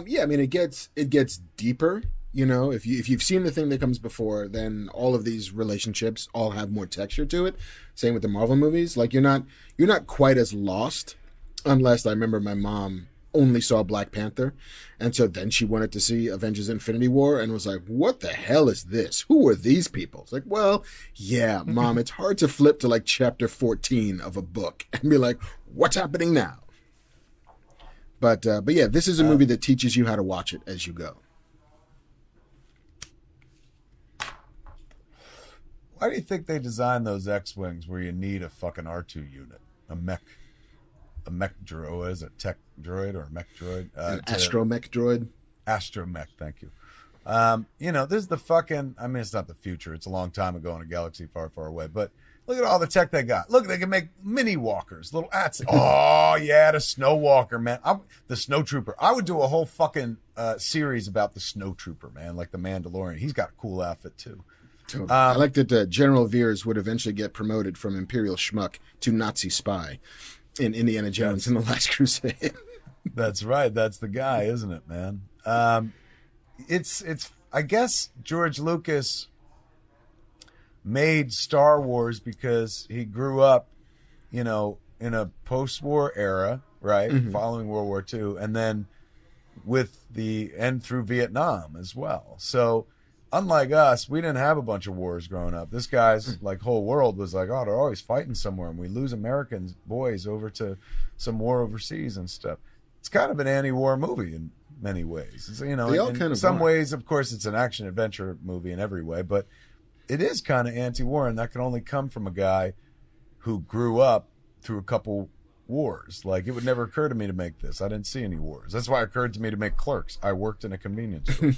Yeah, I mean, it gets deeper. You know, if you've seen the thing that comes before, then all of these relationships all have more texture to it. Same with the Marvel movies. Like, you're not quite as lost, unless I remember my mom only saw Black Panther, and so then she wanted to see Avengers: Infinity War and was like, what the hell is this? Who are these people? It's like, well, yeah, Mom, it's hard to flip to like chapter 14 of a book and be like, what's happening now? But yeah, this is a movie that teaches you how to watch it as you go. Why do you think they designed those X-Wings where you need a fucking R2 unit? A mech droid. What is it? Tech droid or a mech droid? An astromech droid? Astromech, thank you. You know, this is the fucking, I mean, it's not the future. It's a long time ago in a galaxy far, far away. But look at all the tech they got. Look, they can make mini walkers, little ats. Oh, yeah, the snow walker, man. The snow trooper. I would do a whole fucking series about the snow trooper, man, like the Mandalorian. He's got a cool outfit, too. Totally. I like that General Veers would eventually get promoted from Imperial Schmuck to Nazi spy in Indiana Jones in The Last Crusade. That's right. That's the guy, isn't it, man? It's. I guess George Lucas made Star Wars because he grew up, you know, in a post-war era, right, following World War II, and then through Vietnam as well. So, unlike us, we didn't have a bunch of wars growing up. This guy's like whole world was like, oh, they're always fighting somewhere, and we lose American boys over to some war overseas and stuff. It's kind of an anti-war movie in many ways. It's, you know, in some ways, of course, it's an action adventure movie in every way, but it is kind of anti-war, and that can only come from a guy who grew up through a couple wars. Like, it would never occur to me to make this. I didn't see any wars. That's why it occurred to me to make Clerks. I worked in a convenience store.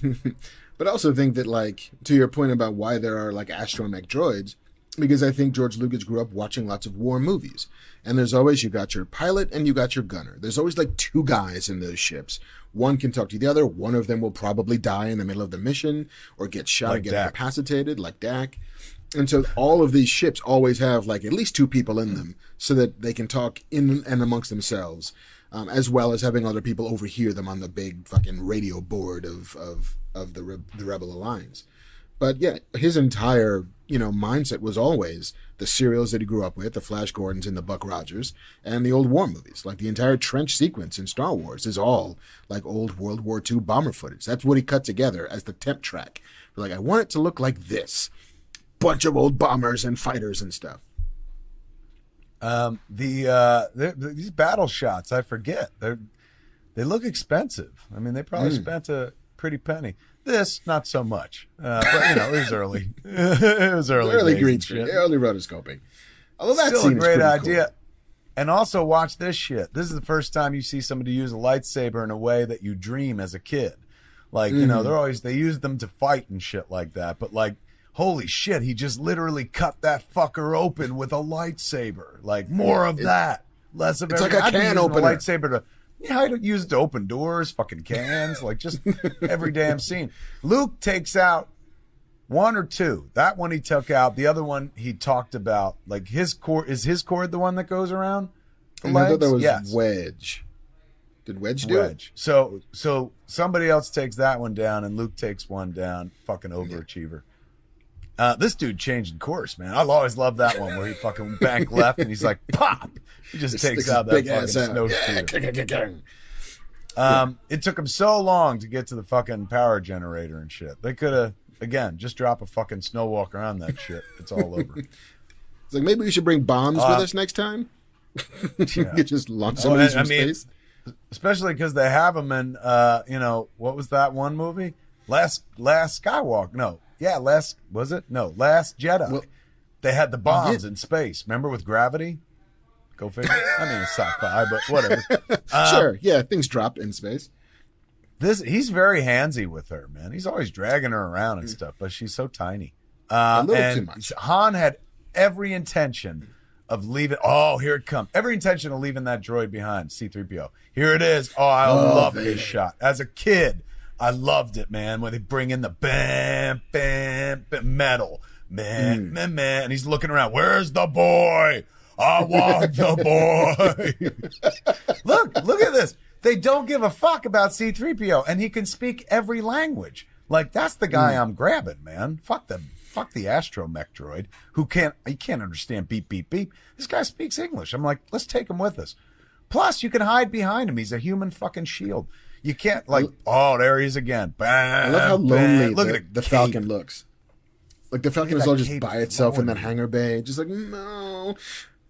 But I also think that, like, to your point about why there are, like, astromech droids, because I think George Lucas grew up watching lots of war movies. And there's always, you got your pilot and you got your gunner. There's always, like, two guys in those ships. One can talk to the other. One of them will probably die in the middle of the mission or get shot like and get Dak. incapacitated, like Dak. And so all of these ships always have, like, at least two people in them so that they can talk in and amongst themselves, as well as having other people overhear them on the big fucking radio board of the Rebel Alliance. But yeah, his entire, you know, mindset was always the serials that he grew up with, the Flash Gordons and the Buck Rogers, and the old war movies. Like, the entire trench sequence in Star Wars is all like old World War II bomber footage. That's what he cut together as the temp track. Like, I want it to look like this. Bunch of old bombers and fighters and stuff. These battle shots, I forget. They look expensive. I mean, they probably spent a pretty penny. This, not so much. But, you know, it was early. It was early. Early green screen. Early rotoscoping. Although that Still a great idea. Cool. And also watch this shit. This is the first time you see somebody use a lightsaber in a way that you dream as a kid. Like, you know, they use them to fight and shit like that. But, like, holy shit, he just literally cut that fucker open with a lightsaber. Like, more of that. Less of everything. It's like a can opener. A lightsaber to... Yeah, I use it to open doors, fucking cans, like just every damn scene. Luke takes out one or two. That one he took out. The other one he talked about. Like, his cord, is his cord the one that goes around the legs? I thought that was yes. Wedge. Did Wedge do it? So somebody else takes that one down, and Luke takes one down. Fucking overachiever. This dude changing course, man. I've always loved that one where he fucking bank left and he's like, pop! He just takes out that fucking snow scooter. It took him so long to get to the fucking power generator and shit. They could have, again, just drop a fucking snow walker on that shit. It's all over. It's like, maybe we should bring bombs with us next time. You could just launch somebody from space. Especially because they have them in, you know, what was that one movie? Last Skywalker. No. Yeah, Last Jedi. Well, They had the bombs in space. Remember with gravity? Go figure. I mean, it's sci-fi, but whatever. Sure, yeah, things drop in space. He's very handsy with her, man. He's always dragging her around and stuff, but she's so tiny. A little and too much. Han had every intention of leaving. Oh, here it comes. Every intention of leaving that droid behind, C-3PO. Here it is. Oh, I love this shot. As a kid, I loved it, man. When they bring in the bam, bam, bam metal, man, man, man, and he's looking around. Where's the boy? I want the boy. Look at this. They don't give a fuck about C-3PO, and he can speak every language. Like, that's the guy I'm grabbing, man. Fuck the astromech droid who can't understand beep, beep, beep. This guy speaks English. I'm like, let's take him with us. Plus, you can hide behind him. He's a human fucking shield. You can't, like, oh, there he is again. Bam, I love how lonely Look the Falcon looks. Like, the Falcon is all just by itself in that hangar bay. Just like, no.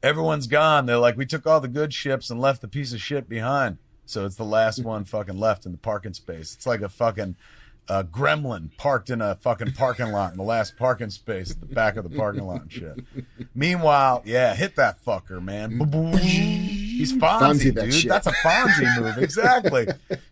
Everyone's gone. They're like, we took all the good ships and left the piece of shit behind. So it's the last one fucking left in the parking space. It's like a fucking gremlin parked in a fucking parking lot in the last parking space at the back of the parking lot and shit. Meanwhile, yeah, hit that fucker, man. He's Fonzie, that dude. shit. That's a Fonzie move. Exactly.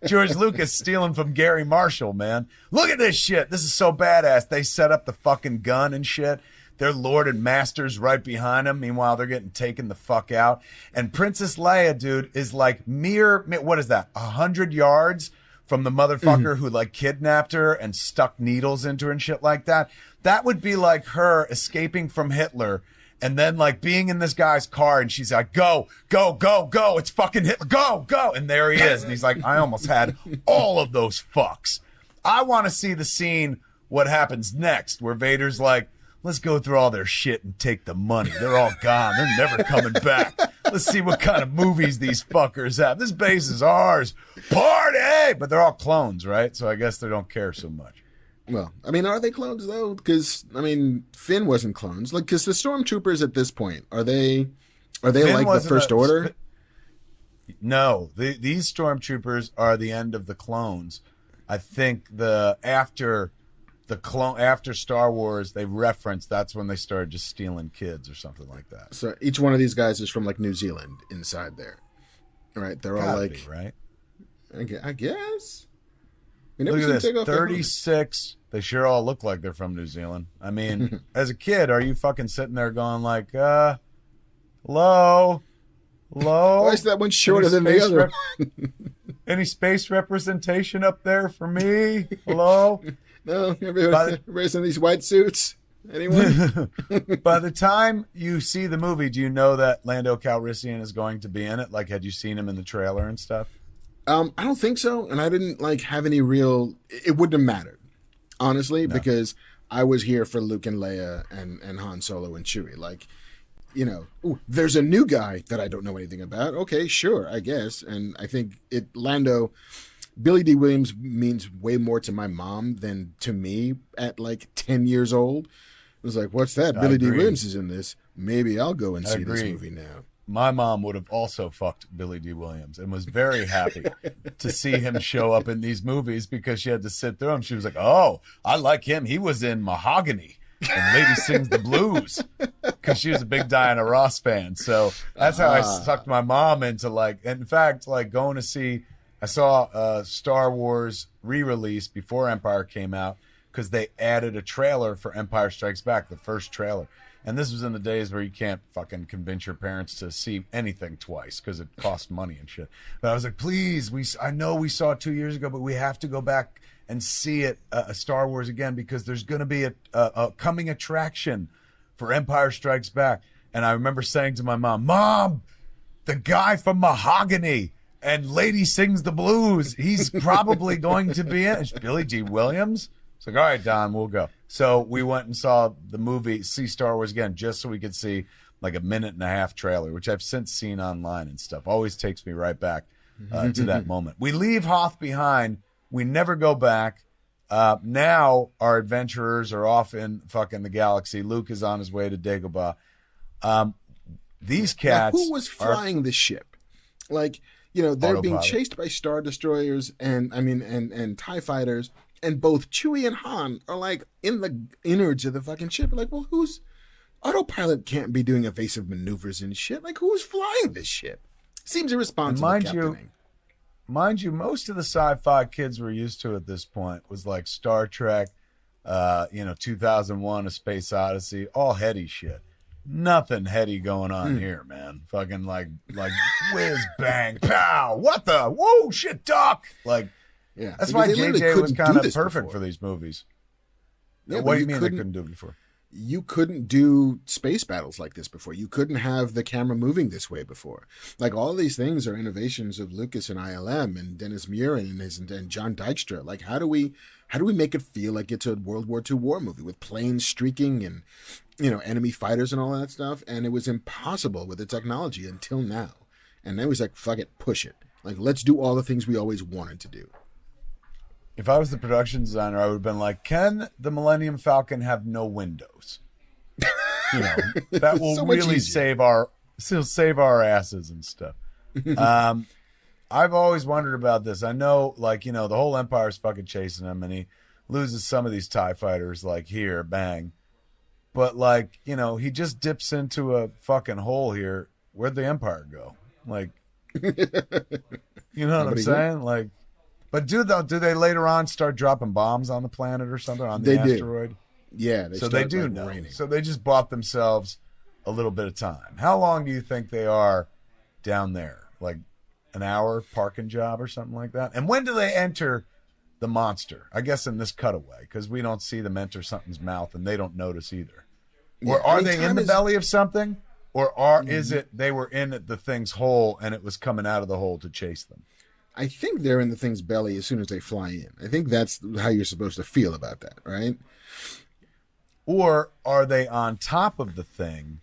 George Lucas stealing from Gary Marshall, man. Look at this shit. This is so badass. They set up the fucking gun and shit. Their lord and master's right behind them. Meanwhile, they're getting taken the fuck out. And Princess Leia, dude, is like what is that? 100 yards from the motherfucker who like kidnapped her and stuck needles into her and shit like that. That would be like her escaping from Hitler and then like being in this guy's car and she's like, go, go, go, go. It's fucking Hitler. Go, go. And there he is. And he's like, I almost had all of those fucks. I want to see the scene, what happens next, where Vader's like, let's go through all their shit and take the money. They're all gone. They're never coming back. Let's see what kind of movies these fuckers have. This base is ours. Party! But they're all clones, right? So I guess they don't care so much. Well, I mean, are they clones, though? Because, I mean, Finn wasn't clones. Like, because the stormtroopers at this point, are they Finn like the First Order? No. These stormtroopers are the end of the clones. I think after Star Wars, they referenced that's when they started just stealing kids or something like that. So each one of these guys is from like New Zealand inside there, right? They're all like, be, right? I guess. Look at this, 36. They sure all look like they're from New Zealand. I mean, as a kid, are you fucking sitting there going like, hello? Why is that one shorter than the other? Any space representation up there for me? Hello? No, everybody's in these white suits. Anyone? By the time you see the movie, do you know that Lando Calrissian is going to be in it? Like, had you seen him in the trailer and stuff? I don't think so, and I didn't like have any real. It wouldn't have mattered, honestly, because I was here for Luke and Leia and Han Solo and Chewie. Like, you know, there's a new guy that I don't know anything about. Okay, sure, I guess, and I think Lando. Billy D. Williams means way more to my mom than to me at like 10 years old. It was like, what's that? Billy D. Williams is in this. Maybe I'll go and see this movie now. My mom would have also fucked Billy D. Williams and was very happy to see him show up in these movies because she had to sit through them. She was like, oh, I like him. He was in Mahogany and Lady Sings the Blues because she was a big Diana Ross fan. So that's how I sucked my mom into like, in fact, like going to see, I saw a Star Wars re-release before Empire came out because they added a trailer for Empire Strikes Back, the first trailer. And this was in the days where you can't fucking convince your parents to see anything twice because it costs money and shit. But I was like, please, I know we saw it 2 years ago, but we have to go back and see it, Star Wars again, because there's going to be a coming attraction for Empire Strikes Back. And I remember saying to my Mom, the guy from Mahogany and Lady Sings the Blues, he's probably going to be in it. It's Billy D. Williams. It's like, all right, Don, we'll go. So we went and saw the movie, see Star Wars again, just so we could see like a 1.5-minute trailer, which I've since seen online and stuff. Always takes me right back to that moment. We leave Hoth behind. We never go back. Now our adventurers are off in fucking the galaxy. Luke is on his way to Dagobah. These cats. Now, who was flying the ship? Like, you know, they're being chased by Star Destroyers and TIE fighters, and both Chewie and Han are like in the innards of the fucking ship. Like, well, who's autopilot can't be doing evasive maneuvers and shit. Like, who's flying this shit? Seems irresponsible, captaining. Mind you, most of the sci-fi kids were used to at this point was like Star Trek, 2001: A Space Odyssey, all heady shit. Nothing heady going on here, man. Fucking like whiz bang pow. What the? Whoa, shit, duck. Like, Yeah, that's why JJ was kind of perfect before. for these movies. Yeah, what but do you mean they couldn't do it before? You couldn't do space battles like this before. You couldn't have the camera moving this way before. Like, all these things are innovations of Lucas and ILM and Dennis Muren and John Dykstra. Like, how do we make it feel like it's a World War II war movie with planes streaking and, enemy fighters and all that stuff? And it was impossible with the technology until now. And then it was like, fuck it, push it. Like, let's do all the things we always wanted to do. If I was the production designer, I would have been like, can the Millennium Falcon have no windows? That will So much really easier. save our asses and stuff. I've always wondered about this. I know, the whole Empire's fucking chasing him, and he loses some of these TIE fighters, like, here, bang. But, he just dips into a fucking hole here. Where'd the Empire go? Like, you know what I'm saying? Like, but do they later on start dropping bombs on the planet or something, on the asteroid? Yeah, they do know. Raining. So they just bought themselves a little bit of time. How long do you think they are down there? Like an hour parking job or something like that? And when do they enter the monster? I guess in this cutaway, because we don't see them enter something's mouth and they don't notice either. Or are they in the belly of something? Or is it they were in the thing's hole and it was coming out of the hole to chase them? I think they're in the thing's belly as soon as they fly in. I think that's how you're supposed to feel about that, right? Or are they on top of the thing,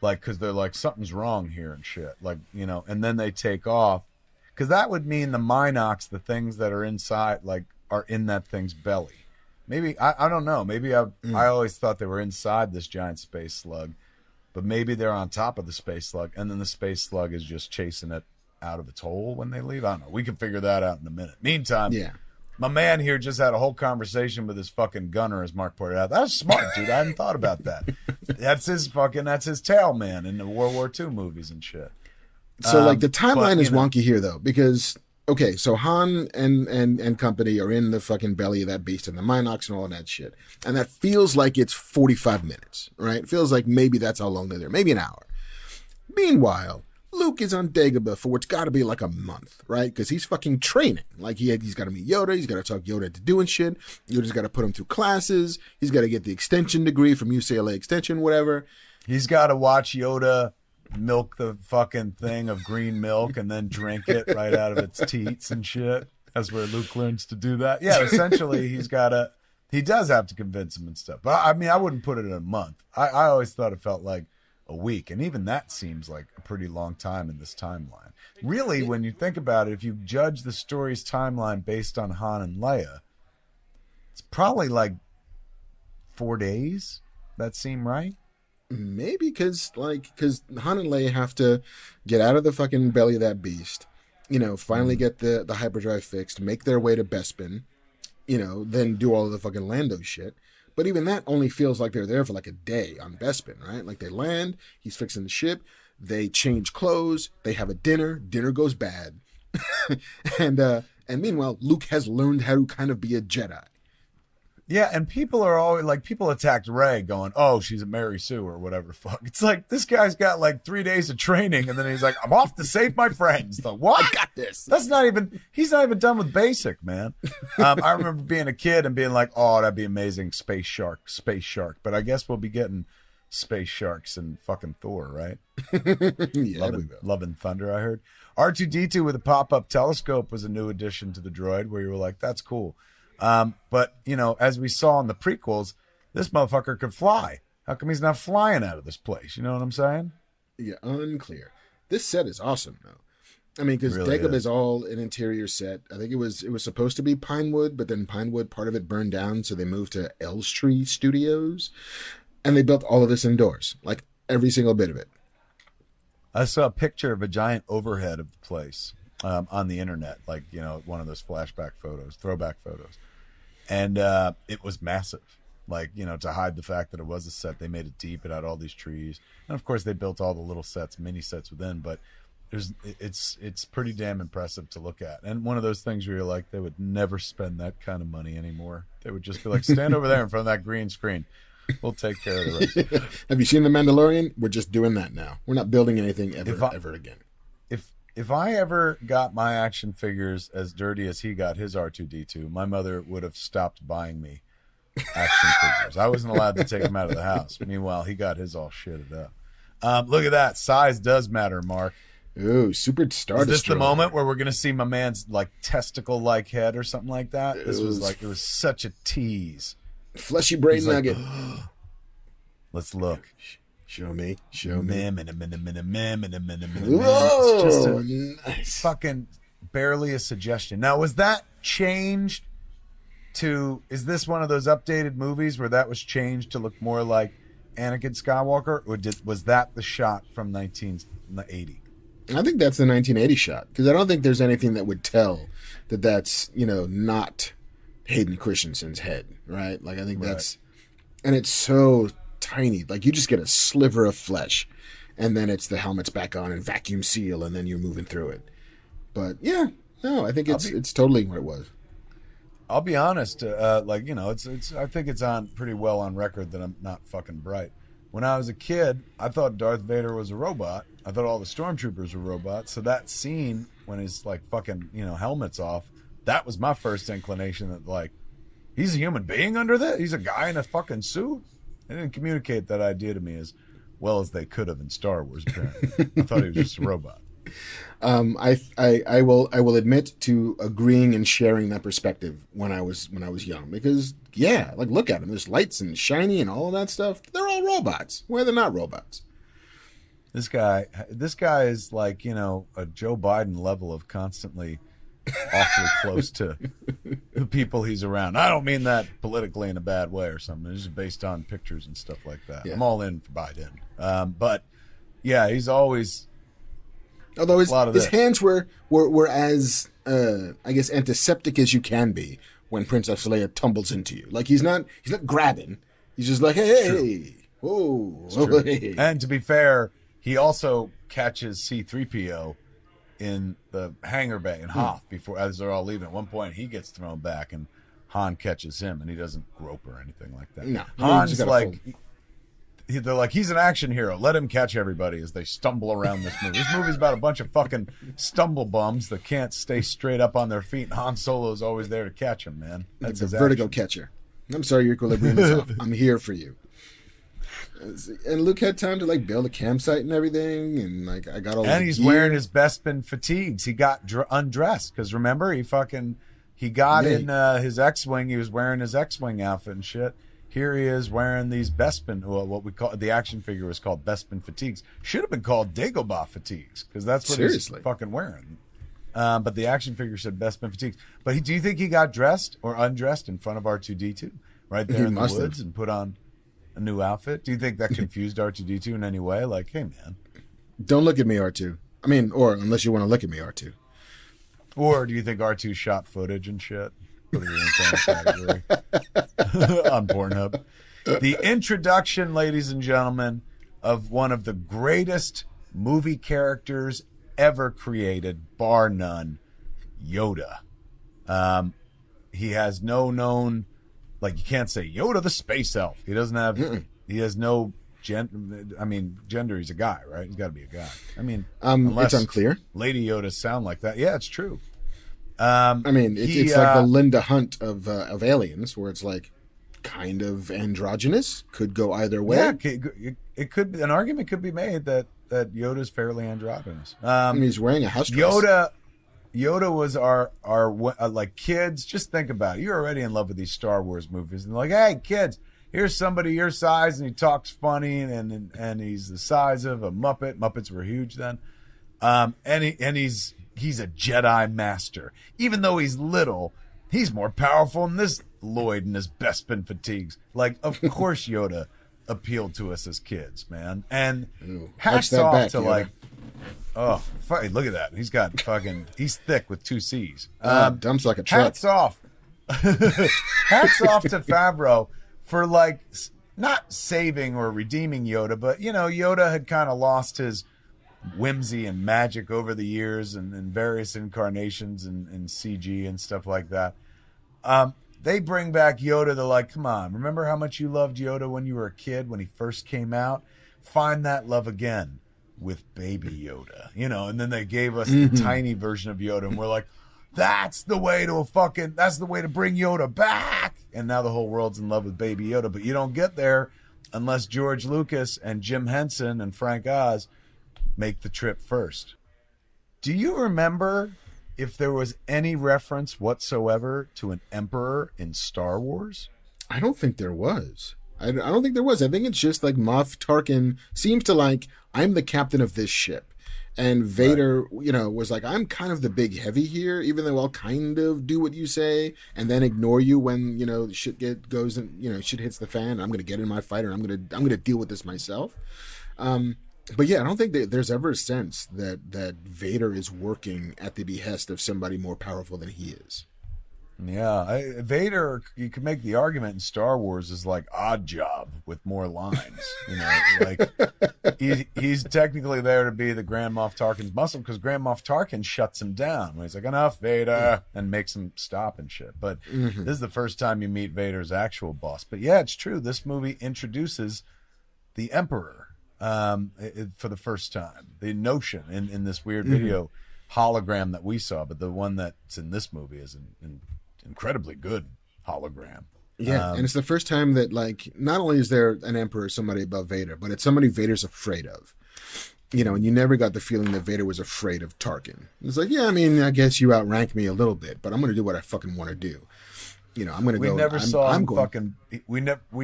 because they're like, something's wrong here and shit, and then they take off? Because that would mean the Minox, the things that are inside, are in that thing's belly. Maybe, I don't know. Maybe I always thought they were inside this giant space slug, but maybe they're on top of the space slug, and then the space slug is just chasing it out of its hole when they leave. I don't know. We can figure that out in a minute. Meantime, my man here just had a whole conversation with his fucking gunner, as Mark pointed out. That was smart, dude. I hadn't thought about that. That's his tail man in the World War II movies and shit. So the timeline is wonky here though, because so Han and company are in the fucking belly of that beast and the Minox and all of that shit. And that feels like it's 45 minutes, right? It feels like maybe that's how long they're there, maybe an hour. Meanwhile, Luke is on Dagobah for what's got to be like a month, right? Because he's fucking training. Like, he's got to meet Yoda. He's got to talk Yoda into doing shit. Yoda's got to put him through classes. He's got to get the extension degree from UCLA Extension, whatever. He's got to watch Yoda milk the fucking thing of green milk and then drink it right out of its teats and shit. That's where Luke learns to do that. Yeah, essentially, he does have to convince him and stuff. But, I mean, I wouldn't put it in a month. I always thought it felt like a week, and even that seems like a pretty long time in this timeline. Really, when you think about it, if you judge the story's timeline based on Han and Leia, it's probably like 4 days. That seem right? Maybe because Han and Leia have to get out of the fucking belly of that beast, finally get the hyperdrive fixed, make their way to Bespin, then do all of the fucking Lando shit. But even that only feels like they're there for like a day on Bespin, right? Like, they land, he's fixing the ship, they change clothes, they have a dinner goes bad. and meanwhile, Luke has learned how to kind of be a Jedi. Yeah, and people are always people attacked Rey going, oh, she's a Mary Sue or whatever the fuck. It's like, this guy's got 3 days of training and then he's like, I'm off to save my friends. The what? I got this. He's not even done with basic, man. I remember being a kid and being like, oh, that'd be amazing. Space shark. But I guess we'll be getting space sharks and fucking Thor, right? Yeah, Love and Thunder, I heard. R2-D2 with a pop-up telescope was a new addition to the droid where you were like, that's cool. But, as we saw in the prequels, this motherfucker could fly. How come he's not flying out of this place? You know what I'm saying? Yeah, unclear. This set is awesome, though. I mean, because really Dagobah is all an interior set. I think it was supposed to be Pinewood, but then Pinewood, part of it burned down, so they moved to Elstree Studios. And they built all of this indoors, like every single bit of it. I saw a picture of a giant overhead of the place on the internet, one of those throwback photos. And it was massive. Like, to hide the fact that it was a set, they made it deep. It had all these trees, and of course they built all the little sets, mini sets within. But it's pretty damn impressive to look at. And one of those things where you're like, they would never spend that kind of money anymore. They would just be like, stand over there in front of that green screen. We'll take care of the rest. Have you seen The Mandalorian? We're just doing that now. We're not building anything ever again. If I ever got my action figures as dirty as he got his R2-D2, my mother would have stopped buying me action figures. I wasn't allowed to take them out of the house. Meanwhile, he got his all shitted up. Look at that. Size does matter, Mark. Ooh, Super Star Is this Destroyer. the moment where we're going to see my man's like testicle-like head or something like that? It was such a tease. Fleshy brain nugget. Let's look. Show me. It's just a Nice. fucking barely a suggestion. Now, was that changed to? Is this one of those updated movies where that was changed to look more like Anakin Skywalker, or was that the shot from 1980? I think that's the 1980 shot, because I don't think there's anything that would tell that that's not Hayden Christensen's head, right? Like I think that's, and it's so tiny, like you just get a sliver of flesh, and then it's the helmet's back on and vacuum seal, and then you're moving through it. But yeah, no, I think it's totally what it was. I'll be honest, it's I think it's on pretty well on record that I'm not fucking bright. When I was a kid, I thought Darth Vader was a robot. I thought all the stormtroopers were robots. So that scene when his like fucking helmet's off, that was my first inclination that like he's a human being under that. He's a guy in a fucking suit. They didn't communicate that idea to me as well as they could have in Star Wars. Apparently, I thought he was just a robot. I will admit to agreeing and sharing that perspective when I was young, because like look at them, there's lights and shiny and all of that stuff. They're all robots. Where they're not robots. This guy is like a Joe Biden level of constantly awfully close to the people he's around. I don't mean that politically in a bad way or something. It's just based on pictures and stuff like that. Yeah. I'm all in for Biden, but yeah, he's always. Although his hands were as I guess antiseptic as you can be when Princess Leia tumbles into you. Like he's not grabbing. He's just like hey, whoa, hey. And to be fair, he also catches C-3PO in the hangar bay in Hoth before as they're all leaving. At one point, he gets thrown back and Han catches him, and he doesn't grope or anything like that. No, Han's like. They're like, he's an action hero. Let him catch everybody as they stumble around this movie. This movie's about a bunch of fucking stumble bums that can't stay straight up on their feet. And Han Solo's always there to catch them, man. That's his vertigo action. Catcher. I'm sorry, your equilibrium is off. I'm here for you. And Luke had time to like build a campsite and everything, and like I got all. And he's wearing his Bespin fatigues. He got undressed because remember he got in his X-wing. He was wearing his X-wing outfit and shit. Here he is wearing these Bespin, what we call the action figure was called Bespin fatigues. Should have been called Dagobah fatigues because that's what he's fucking wearing. But the action figure said Bespin fatigues. But do you think he got dressed or undressed in front of R2-D2 right there in the woods and put on a new outfit? Do you think that confused R2-D2 in any way? Like, hey man, don't look at me, R2. I mean, or unless you want to look at me, R2. Or do you think R2 shot footage and shit? Put it in the category. On Pornhub. The introduction, ladies and gentlemen, of one of the greatest movie characters ever created, bar none, Yoda. He has no known, like you can't say Yoda the space elf. He doesn't have, he has no gender. He's a guy, right? He's got to be a guy. I mean, it's unclear. Lady Yoda sound like that. Yeah, it's true. It's like the Linda Hunt of Aliens, where it's like kind of androgynous. Could go either way. Yeah, it could. An argument could be made that Yoda's fairly androgynous. He's wearing a house dress. Yoda was our like kids. Just think about it. You're already in love with these Star Wars movies, and like, hey, kids, here's somebody your size, and he talks funny, and he's the size of a Muppet. Muppets were huge then, and he's a Jedi master. Even though he's little, he's more powerful than this Lloyd and his Bespin fatigues. Like, of course Yoda appealed to us as kids, man. And hats off to Yoda. Like, oh, look at that. He's thick with two C's. Dumps like a truck. Hats off. Hats off to Favreau for like not saving or redeeming Yoda, but Yoda had kind of lost his whimsy and magic over the years and various incarnations and CG and stuff like that. They bring back Yoda. They're like, come on, remember how much you loved Yoda when you were a kid, when he first came out? Find that love again with baby Yoda, and then they gave us the tiny version of Yoda, and we're like, that's the way to bring Yoda back. And now the whole world's in love with baby Yoda, but you don't get there unless George Lucas and Jim Henson and Frank Oz make the trip first. Do you remember if there was any reference whatsoever to an emperor in Star Wars? I don't think there was. I don't think there was. I think it's just like Moff Tarkin seems to like, I'm the captain of this ship. And Vader, was like, I'm kind of the big heavy here, even though I'll kind of do what you say and then ignore you when, shit goes and, shit hits the fan. I'm going to get in my fighter. I'm going to deal with this myself. But yeah, I don't think that there's ever a sense that Vader is working at the behest of somebody more powerful than he is. Yeah, Vader, you could make the argument in Star Wars is like Odd Job with more lines. Like he's technically there to be the Grand Moff Tarkin's muscle because Grand Moff Tarkin shuts him down when he's like, enough, Vader, and makes him stop and shit. But this is the first time you meet Vader's actual boss. But yeah, it's true. This movie introduces the Emperor for the first time. The notion in this weird video hologram that we saw, but the one that's in this movie is an incredibly good hologram. Yeah, and it's the first time that, like, not only is there an emperor, somebody above Vader, but it's somebody Vader's afraid of. And you never got the feeling that Vader was afraid of Tarkin. It's like, yeah, I mean, I guess you outrank me a little bit, but I'm going to do what I fucking want to do. I'm going to go. We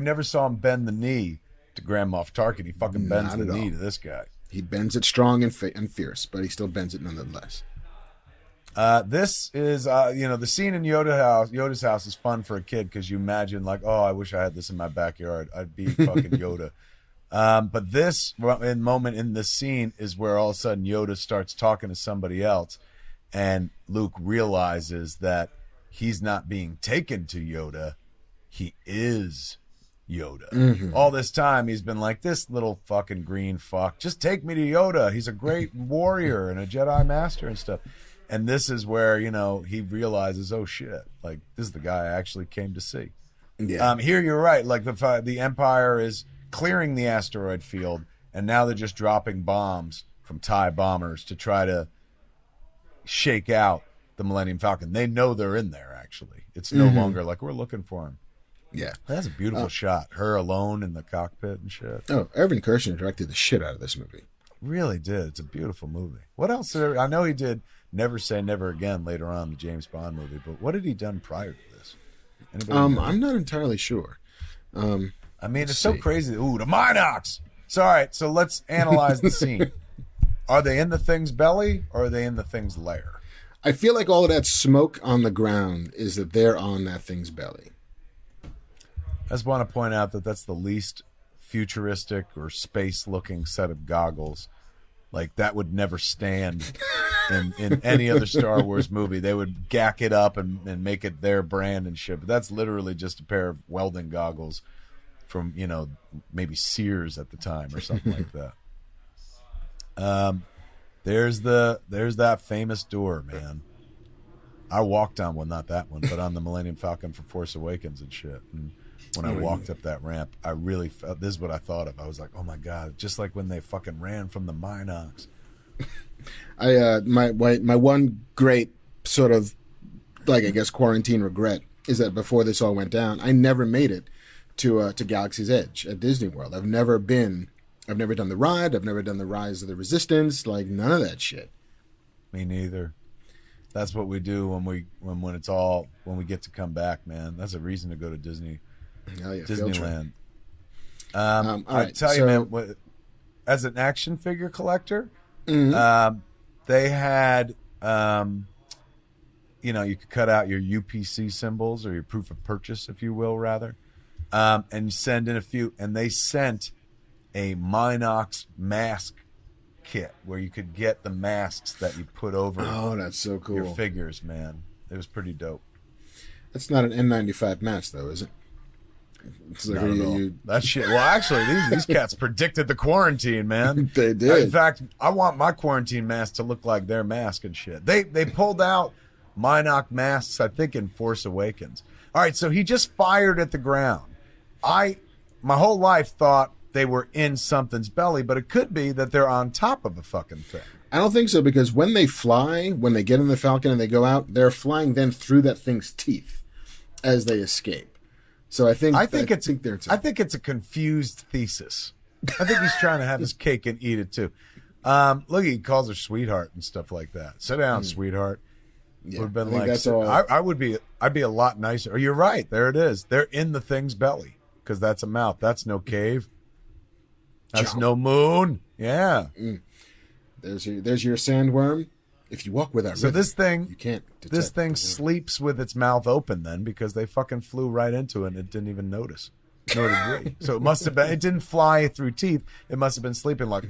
never saw him bend the knee to Grand Moff Tarkin. He fucking bends the knee to this guy. He bends it strong and fierce, but he still bends it nonetheless. This is, the scene in Yoda's house is fun for a kid because you imagine like, oh, I wish I had this in my backyard. I'd be fucking Yoda. But this moment in this scene is where all of a sudden Yoda starts talking to somebody else, and Luke realizes that he's not being taken to Yoda. He is Yoda. All this time he's been like, this little fucking green fuck, just take me to Yoda. He's a great warrior and a Jedi master and stuff. And this is where, he realizes, oh shit, like this is the guy I actually came to see. Yeah. Here you're right. Like the Empire is clearing the asteroid field, and now they're just dropping bombs from TIE bombers to try to shake out the Millennium Falcon. They know they're in there, actually. It's no longer like we're looking for him. Yeah. That's a beautiful shot. Her alone in the cockpit and shit. Oh, Irvin Kershner directed the shit out of this movie. Really did. It's a beautiful movie. What else? I know he did Never Say Never Again later on, the James Bond movie, but what had he done prior to this? I'm not entirely sure. It's so crazy. Ooh, the Minox! So, all right, so let's analyze the scene. Are they in the thing's belly or are they in the thing's lair? I feel like all of that smoke on the ground is that they're on that thing's belly. I just want to point out that that's the least futuristic or space-looking set of goggles. Like, that would never stand in any other Star Wars movie. They would gack it up and make it their brand and shit. But that's literally just a pair of welding goggles from, maybe Sears at the time or something like that. There's that famous door, man. I walked on one, not that one, but on the Millennium Falcon for Force Awakens and shit. And when I walked up that ramp, I really felt, this is what I thought of. I was like, oh my God, just like when they fucking ran from the Minox. My one great sort of, like, I guess, quarantine regret is that before this all went down, I never made it to Galaxy's Edge at Disney World. I've never done the ride. I've never done the Rise of the Resistance, like none of that shit. Me neither. That's what we do when we get to come back, man. That's a reason to go to Disney. Hell yeah, Disneyland. All right, tell you, man, as an action figure collector, they had, you could cut out your UPC symbols or your proof of purchase, if you will, rather, and send in a few. And they sent a Minox mask kit where you could get the masks that you put over. Oh, that's so cool. Your figures, man. It was pretty dope. That's not an N95 mask, though, is it? It's like, Not at all. That shit. Well, actually, these cats predicted the quarantine, man. They did. In fact, I want my quarantine mask to look like their mask and shit. They pulled out Minoc masks, I think, in Force Awakens. All right, so he just fired at the ground. My whole life thought they were in something's belly, but it could be that they're on top of a fucking thing. I don't think so, because when they fly, when they get in the Falcon and they go out, they're flying then through that thing's teeth as they escape. So I think it's a confused thesis. I think he's trying to have his cake and eat it too. Look, he calls her sweetheart and stuff like that. Sit down, sweetheart. Yeah, would have been like, I'd be a lot nicer. Oh, you're right. There it is. They're in the thing's belly because that's a mouth. That's no cave. That's no moon. Yeah. There's your sandworm. If you walk with that rhythm, this thing, you can't. This thing sleeps with its mouth open then because they fucking flew right into it and it didn't even notice. Nor did we. So it must have been. It didn't fly through teeth. It must have been sleeping like,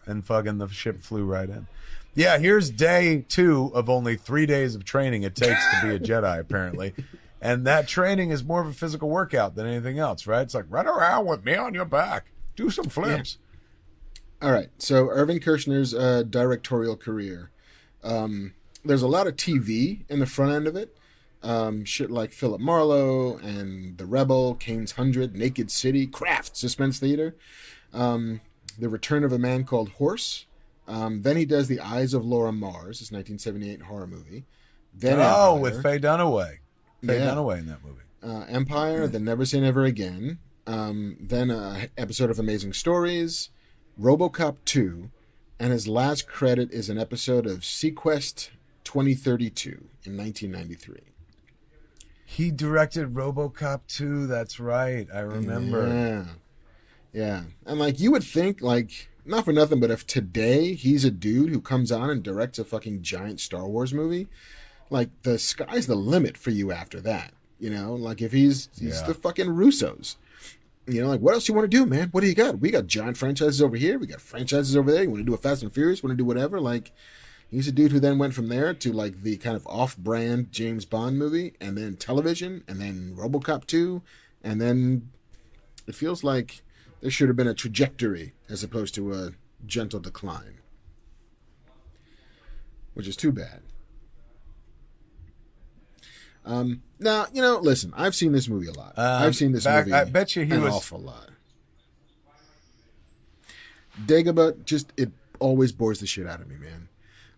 and fucking the ship flew right in. Yeah, here's day 2 of only 3 days of training it takes to be a Jedi, apparently. And that training is more of a physical workout than anything else, right? It's like, run around with me on your back. Do some flips. Yeah. All right. So Irvin Kershner's directorial career. There's a lot of TV in the front end of it. Shit like Philip Marlowe and The Rebel, Kane's 100, Naked City, Craft, Suspense Theater. The Return of a Man Called Horse. Then he does The Eyes of Laura Mars, this 1978 horror movie. Then Empire, with Faye Dunaway. Dunaway in that movie. Empire, Then Never Say Never Again. Then an episode of Amazing Stories, RoboCop 2, and his last credit is an episode of Sequest 2032 in 1993. He directed RoboCop 2, that's right. I remember. Yeah. And like you would think, like, not for nothing, but if today he's a dude who comes on and directs a fucking giant Star Wars movie, like the sky's the limit for you after that. You know, like if he's the fucking Russos. You know, like, what else you want to do, man? What do you got? We got giant franchises over here. We got franchises over there. You want to do a Fast and Furious? Want to do whatever? Like, he's a dude who then went from there to, like, the kind of off-brand James Bond movie, and then television, and then RoboCop 2, and then it feels like there should have been a trajectory as opposed to a gentle decline, which is too bad. Now, you know, listen, I've seen this movie a lot. I've seen this movie I bet you an awful lot. Dagobah, just, it always bores the shit out of me, man.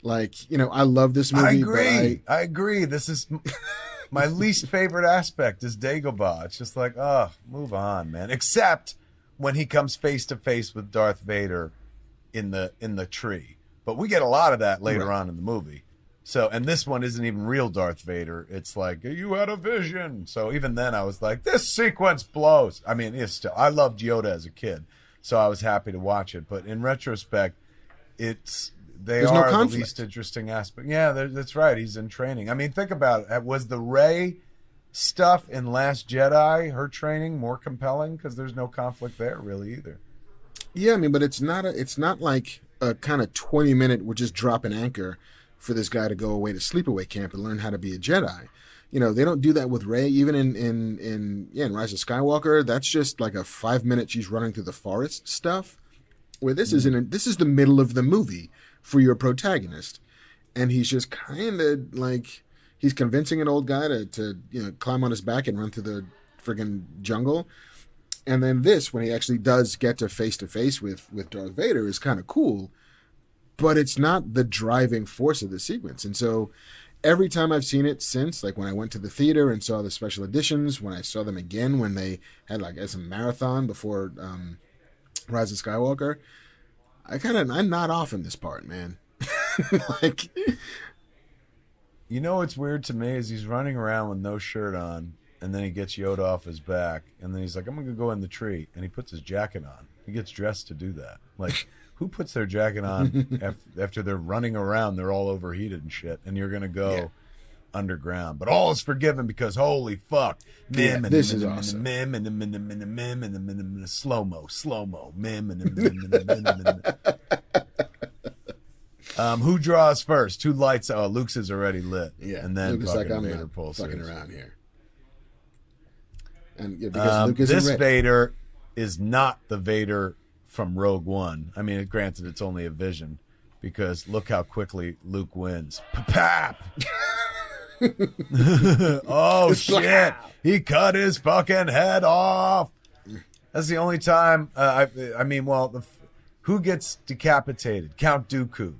Like, you know, I love this movie. I agree. This is my least favorite aspect is Dagobah. It's just like, move on, man. Except when he comes face to face with Darth Vader in the tree. But we get a lot of that later on in the movie. So, and this one isn't even real Darth Vader. It's like, you had a vision. So even then I was like, this sequence blows. I mean, I loved Yoda as a kid, so I was happy to watch it. But in retrospect, there's the least interesting aspect. Yeah, that's right. He's in training. I mean, think about it. Was the Rey stuff in Last Jedi, her training, more compelling? Because there's no conflict there really either. Yeah, I mean, but it's not like a kind of 20-minute, we'll just drop an anchor for this guy to go away to sleepaway camp and learn how to be a Jedi. You know, they don't do that with Rey. Even in Rise of Skywalker, that's just like a 5-minute she's running through the forest stuff. Where this is the middle of the movie for your protagonist, and he's just kind of like he's convincing an old guy to climb on his back and run through the friggin' jungle. And then this, when he actually does get to face with Darth Vader, is kind of cool. But it's not the driving force of the sequence. And so every time I've seen it since, like when I went to the theater and saw the special editions, when I saw them again, when they had like as a marathon before Rise of Skywalker, I'm not off in this part, man. Like, you know what's weird to me is he's running around with no shirt on, and then he gets Yoda off his back, and then he's like, I'm going to go in the tree, and he puts his jacket on. He gets dressed to do that. Like, who puts their jacket on after they're running around? They're all overheated and shit, and you're going to go underground. But all is forgiven because holy fuck. This is awesome. Slow-mo. Who draws first? Who lights? Oh, Luke's is already lit. Yeah. And then Luke's like, I'm Vader not pulls fucking around here. And because Luke isn't this ready. Vader is not the Vader from Rogue One. I mean, granted, it's only a vision, because look how quickly Luke wins. Pap! Oh shit! He cut his fucking head off. That's the only time. Who gets decapitated? Count Dooku.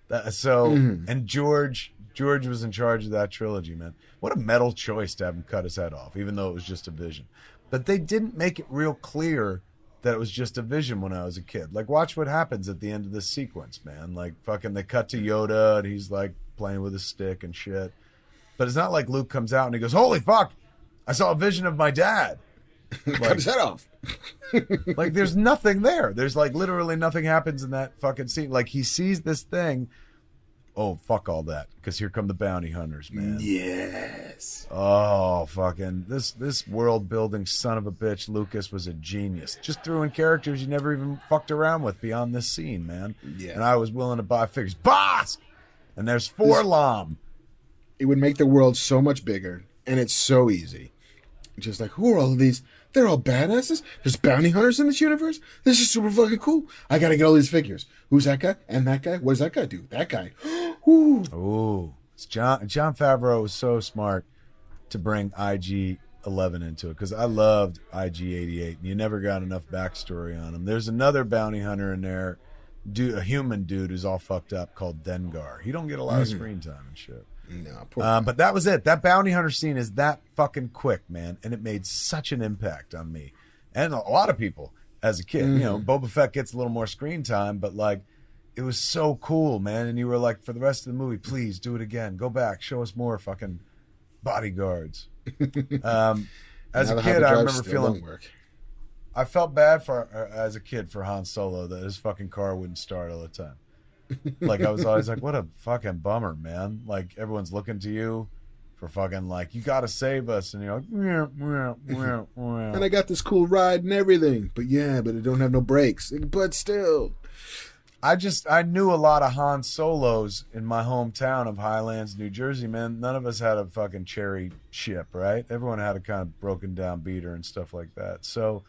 And George was in charge of that trilogy, man. What a metal choice to have him cut his head off, even though it was just a vision. But they didn't make it real clear that it was just a vision when I was a kid. Like, watch what happens at the end of this sequence, man. Like, fucking, they cut to Yoda, and he's, like, playing with a stick and shit. But it's not like Luke comes out and he goes, holy fuck, I saw a vision of my dad. Like, Cut his head off. like, there's nothing there. There's, like, literally nothing happens in that fucking scene. Like, he sees this thing. Oh, fuck all that. Because here come the bounty hunters, man. Yes. Oh, fucking. This world-building son of a bitch, Lucas, was a genius. Just threw in characters you never even fucked around with beyond this scene, man. Yeah. And I was willing to buy figures. Bosk! And there's Forlom. It would make the world so much bigger, and it's so easy. Just like, who are all of these? They're all badasses. There's bounty hunters in this universe. This is super fucking cool. I gotta get all these figures. Who's that guy? And that guy? What does that guy do? That guy. Ooh. Ooh. John Favreau was so smart to bring IG-11 into it, because I loved IG-88, and you never got enough backstory on him. There's another bounty hunter in there, a human dude who's all fucked up, called Dengar. He don't get a lot of screen time and shit. No, poor guy. But that was it. That bounty hunter scene is that fucking quick, man, and it made such an impact on me and a lot of people as a kid. You know, Boba Fett gets a little more screen time, but like, it was so cool, man. And you were like, for the rest of the movie, please do it again. Go back, show us more fucking bodyguards. As a kid, I remember feeling. I felt bad as a kid for Han Solo, that his fucking car wouldn't start all the time. Like, I was always like, what a fucking bummer, man. Like, everyone's looking to you for fucking, like, you gotta save us, and you're like, and I got this cool ride and everything, but it don't have no brakes. But still, I knew a lot of Han Solos in my hometown of Highlands, New Jersey, man. None of us had a fucking cherry ship, right? Everyone had a kind of broken down beater and stuff like that. So,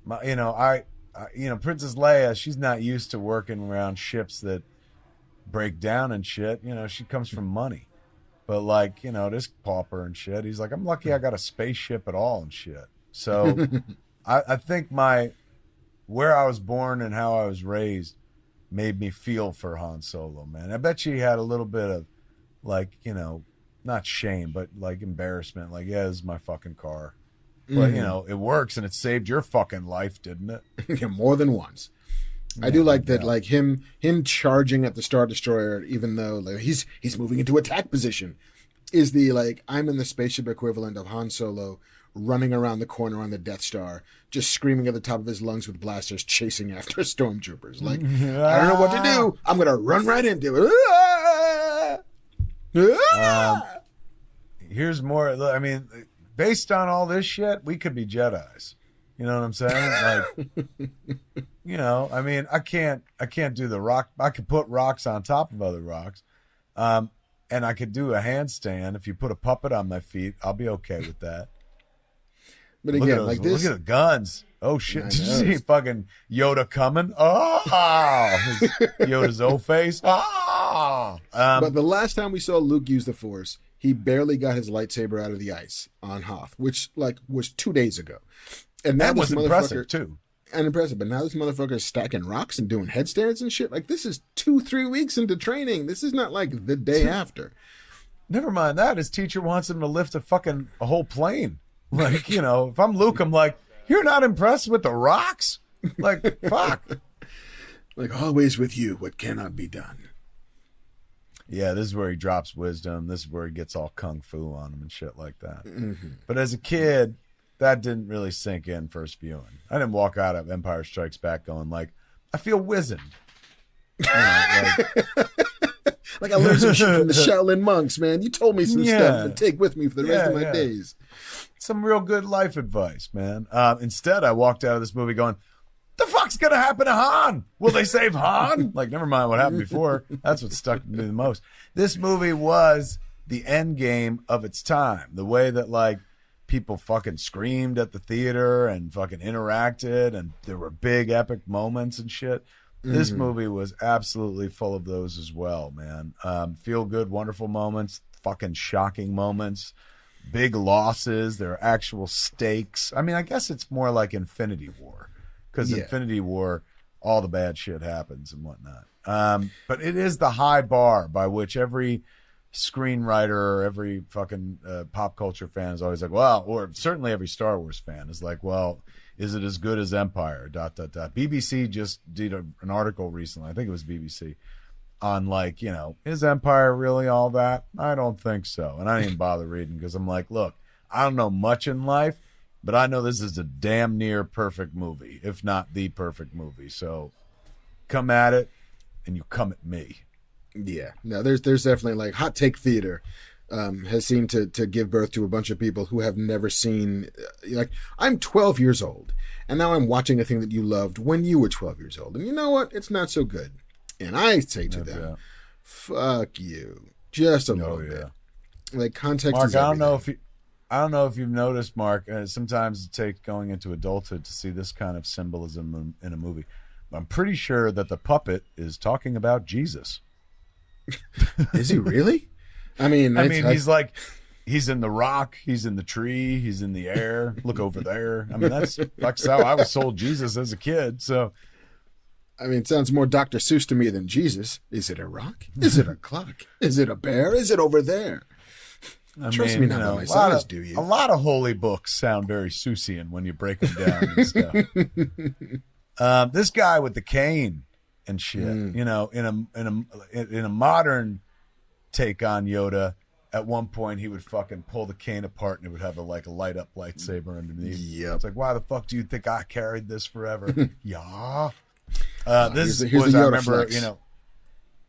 Princess Leia, she's not used to working around ships that break down and shit. You know, she comes from money. But, like, this pauper and shit, he's like, I'm lucky I got a spaceship at all and shit. So I think where I was born and how I was raised made me feel for Han Solo, man. I bet she had a little bit of, like, not shame, but, like, embarrassment. Like, yeah, this is my fucking car. But, it works, and it saved your fucking life, didn't it? Yeah, more than once. I do like that, like him charging at the Star Destroyer, even though like, he's moving into attack position, is the, like, I'm in the spaceship equivalent of Han Solo running around the corner on the Death Star, just screaming at the top of his lungs with blasters, chasing after stormtroopers. Like, I don't know what to do. I'm going to run right into it. Here's more. I mean, based on all this shit, we could be Jedis. You know what I'm saying? Like, I mean, I can't do the rock. I could put rocks on top of other rocks. And I could do a handstand. If you put a puppet on my feet, I'll be okay with that. But again, like this. Look at the guns. Oh, shit. Did you see fucking Yoda coming? Oh, Yoda's O-face. Oh. But the last time we saw Luke use the Force, he barely got his lightsaber out of the ice on Hoth, which, like, was 2 days ago. And that was impressive, too. And impressive. But now this motherfucker is stacking rocks and doing headstands and shit. Like, this is 2-3 weeks into training. This is not like the day after. Never mind that. His teacher wants him to lift a whole plane. Like, if I'm Luke, I'm like, you're not impressed with the rocks? Like, fuck. Like, always with you, what cannot be done. Yeah, this is where he drops wisdom. This is where he gets all kung fu on him and shit like that. Mm-hmm. But as a kid, that didn't really sink in first viewing. I didn't walk out of Empire Strikes Back going like, I feel wizened. Like I learned some shit from the Shaolin monks, man. You told me some stuff to take with me for the rest of my days. Some real good life advice, man. Instead, I walked out of this movie going, the fuck's gonna happen to Han? Will they save Han? Like, never mind what happened before. That's what stuck me the most. This movie was the end game of its time. The way that, like, people fucking screamed at the theater and fucking interacted, and there were big epic moments and shit. This movie was absolutely full of those as well, man. Feel good, wonderful moments, fucking shocking moments, big losses. There are actual stakes. I mean, I guess it's more like Infinity War, because Infinity War, all the bad shit happens and whatnot. But it is the high bar by which every screenwriter or every fucking pop culture fan is always like, well, or certainly every Star Wars fan is like, well, is it as good as Empire? ... BBC just did an article recently, I think it was BBC, on like, you know, is Empire really all that? I don't think so. And I didn't even bother reading because I'm like, look, I don't know much in life, but I know this is a damn near perfect movie, if not the perfect movie. So come at it, and you come at me. Yeah, no, there's definitely like hot take theater has seemed to give birth to a bunch of people who have never seen, like, I'm 12 years old and now I'm watching a thing that you loved when you were 12 years old, and you know what? It's not so good. And I say to them, fuck you, just a little bit. Like, context Mark, is everything. I don't know if you've noticed, Mark, sometimes it takes going into adulthood to see this kind of symbolism in a movie. I'm pretty sure that the puppet is talking about Jesus. Is he really? I mean, he's in the rock, he's in the tree, he's in the air. Look over there. I mean, that's how I was sold Jesus as a kid. So, I mean, it sounds more Dr. Seuss to me than Jesus. Is it a rock? Is it a clock? Is it a bear? Is it over there? Trust me, not by my size, do you? A lot of holy books sound very Seussian when you break them down and stuff. This guy with the cane and shit, you know, in a modern take on Yoda, at one point he would fucking pull the cane apart and it would have a light up lightsaber underneath. Yep. It's like, why the fuck do you think I carried this forever? Yeah. Here's the Yoda I remember, flex. you know,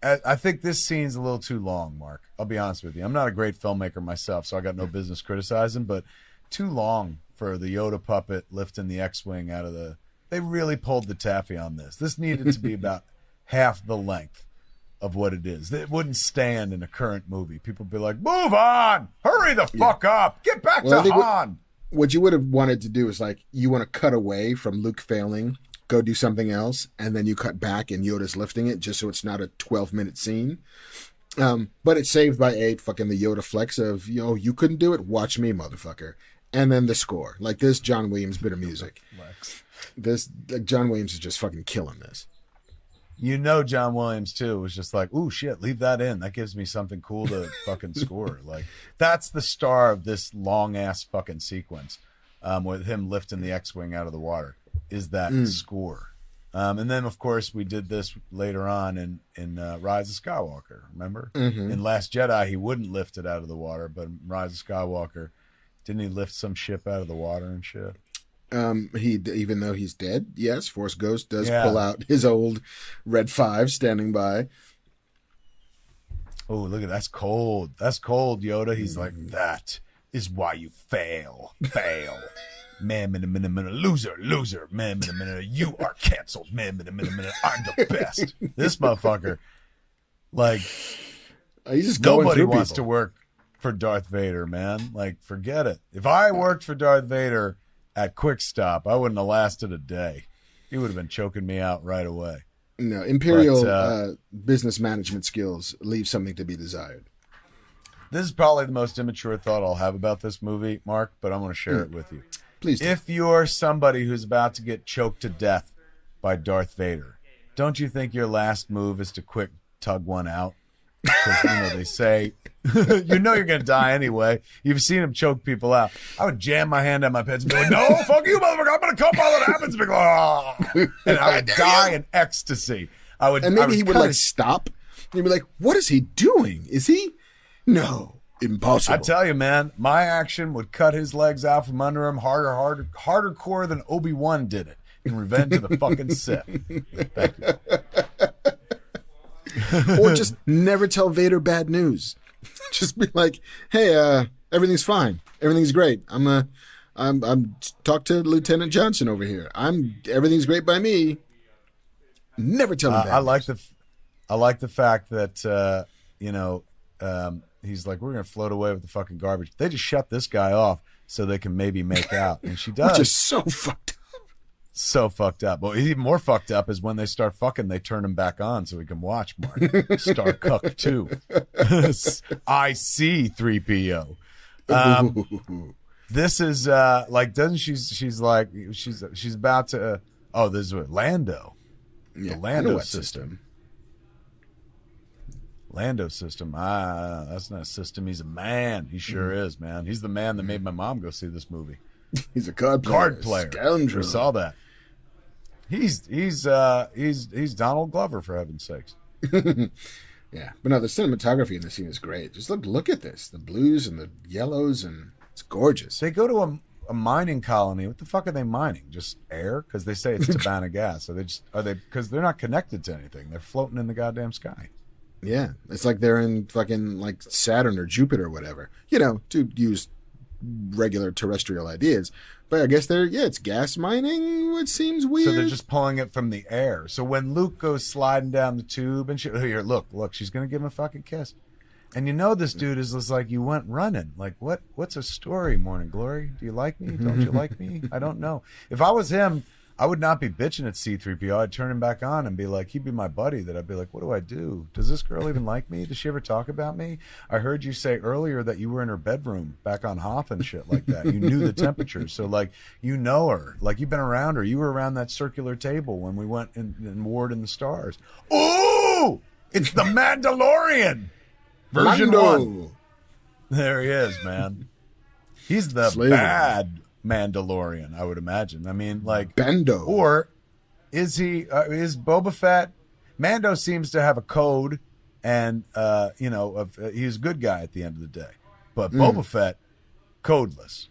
I think this scene's a little too long, Mark. I'll be honest with you. I'm not a great filmmaker myself, so I got no business criticizing, but too long for the Yoda puppet lifting the X-Wing out of the... They really pulled the taffy on this. This needed to be about half the length of what it is. It wouldn't stand in a current movie. People would be like, move on! Hurry the fuck up! Get back to Han! What you would have wanted to do is, like, you want to cut away from Luke failing, go do something else, and then you cut back and Yoda's lifting it just so it's not a 12-minute scene. But it's saved by fucking the Yoda flex of, you know, you couldn't do it, watch me, motherfucker. And then the score. Like, this John Williams bit of music. John Williams is just fucking killing this. You know, John Williams too was just like, ooh, shit, leave that in. That gives me something cool to fucking score. Like, that's the star of this long ass fucking sequence, with him lifting the X-Wing out of the water, is that score. And then of course we did this later on in Rise of Skywalker. Remember, in Last Jedi he wouldn't lift it out of the water, but in Rise of Skywalker, didn't he lift some ship out of the water and shit? He, even though he's dead, yes, Force Ghost does pull out his old Red 5 standing by. Oh, look at that's cold. That's cold, Yoda. He's like, that is why you fail. Man, loser. Man, you are canceled. Man, I'm the best. This motherfucker, like, he's just nobody wants to work for Darth Vader, man. Like, forget it. If I worked for Darth Vader at Quick Stop, I wouldn't have lasted a day. He would have been choking me out right away. No, Imperial business management skills leave something to be desired. This is probably the most immature thought I'll have about this movie, Mark, but I'm going to share it with you. Please do. If you're somebody who's about to get choked to death by Darth Vader, don't you think your last move is to quick tug one out? Because, you know, they say, you know you're going to die anyway. You've seen him choke people out. I would jam my hand on my pants and be like, no, fuck you, motherfucker. I'm going to come while it happens. And, be like, oh. And I would die in ecstasy. And maybe he would, like, stop. And you'd be like, what is he doing? Is he? No. Impossible. I tell you, man, my action would cut his legs out from under him harder core than Obi-Wan did it in Revenge of the fucking Sith. Thank you. Or just never tell Vader bad news. Just be like, hey, everything's fine. Everything's great. I'm talk to Lieutenant Johnson over here. Everything's great by me. Never tell him bad news. I like the fact that, he's like, we're going to float away with the fucking garbage. They just shut this guy off so they can maybe make out. And she does. Which is so fucked up. So fucked up. Well, even more fucked up is when they start fucking, they turn him back on so we can watch Mark. Star Cuck 2. I see 3PO. This is like, doesn't she's like, she's about to, this is what, Lando. Yeah, The Lando system. Lando system. That's not a system. He's a man. He sure is, man. He's the man that made my mom go see this movie. He's a card player. Scoundrel. We saw that. He's Donald Glover, for heaven's sakes. Yeah, but no, the cinematography in this scene is great. Just look at this, the blues and the yellows, and it's gorgeous. They go to a mining colony. What the fuck are they mining? Just air? Because they say it's Tabana gas. Are they? Because they're not connected to anything. They're floating in the goddamn sky. Yeah, it's like they're in fucking like Saturn or Jupiter or whatever. You know, to use regular terrestrial ideas. But I guess it's gas mining, which seems weird. So they're just pulling it from the air. So when Luke goes sliding down the tube and shit, here, look, she's going to give him a fucking kiss. And you know this dude is just like, you went running. Like, what's a story, Morning Glory? Do you like me? Don't you like me? I don't know. If I was him, I would not be bitching at C-3PO. I'd turn him back on and be like, he'd be my buddy. That I'd be like, what do I do? Does this girl even like me? Does she ever talk about me? I heard you say earlier that you were in her bedroom back on Hoth and shit like that. You knew the temperature. So, like, you know her. Like, you've been around her. You were around that circular table when we went and warred in the stars. Ooh! It's the Mandalorian! Version 1. There he is, man. He's the bad Mandalorian, I would imagine. I mean, like Bendo. Or is he? Is Boba Fett? Mando seems to have a code, and he's a good guy at the end of the day. But Boba Fett, codeless.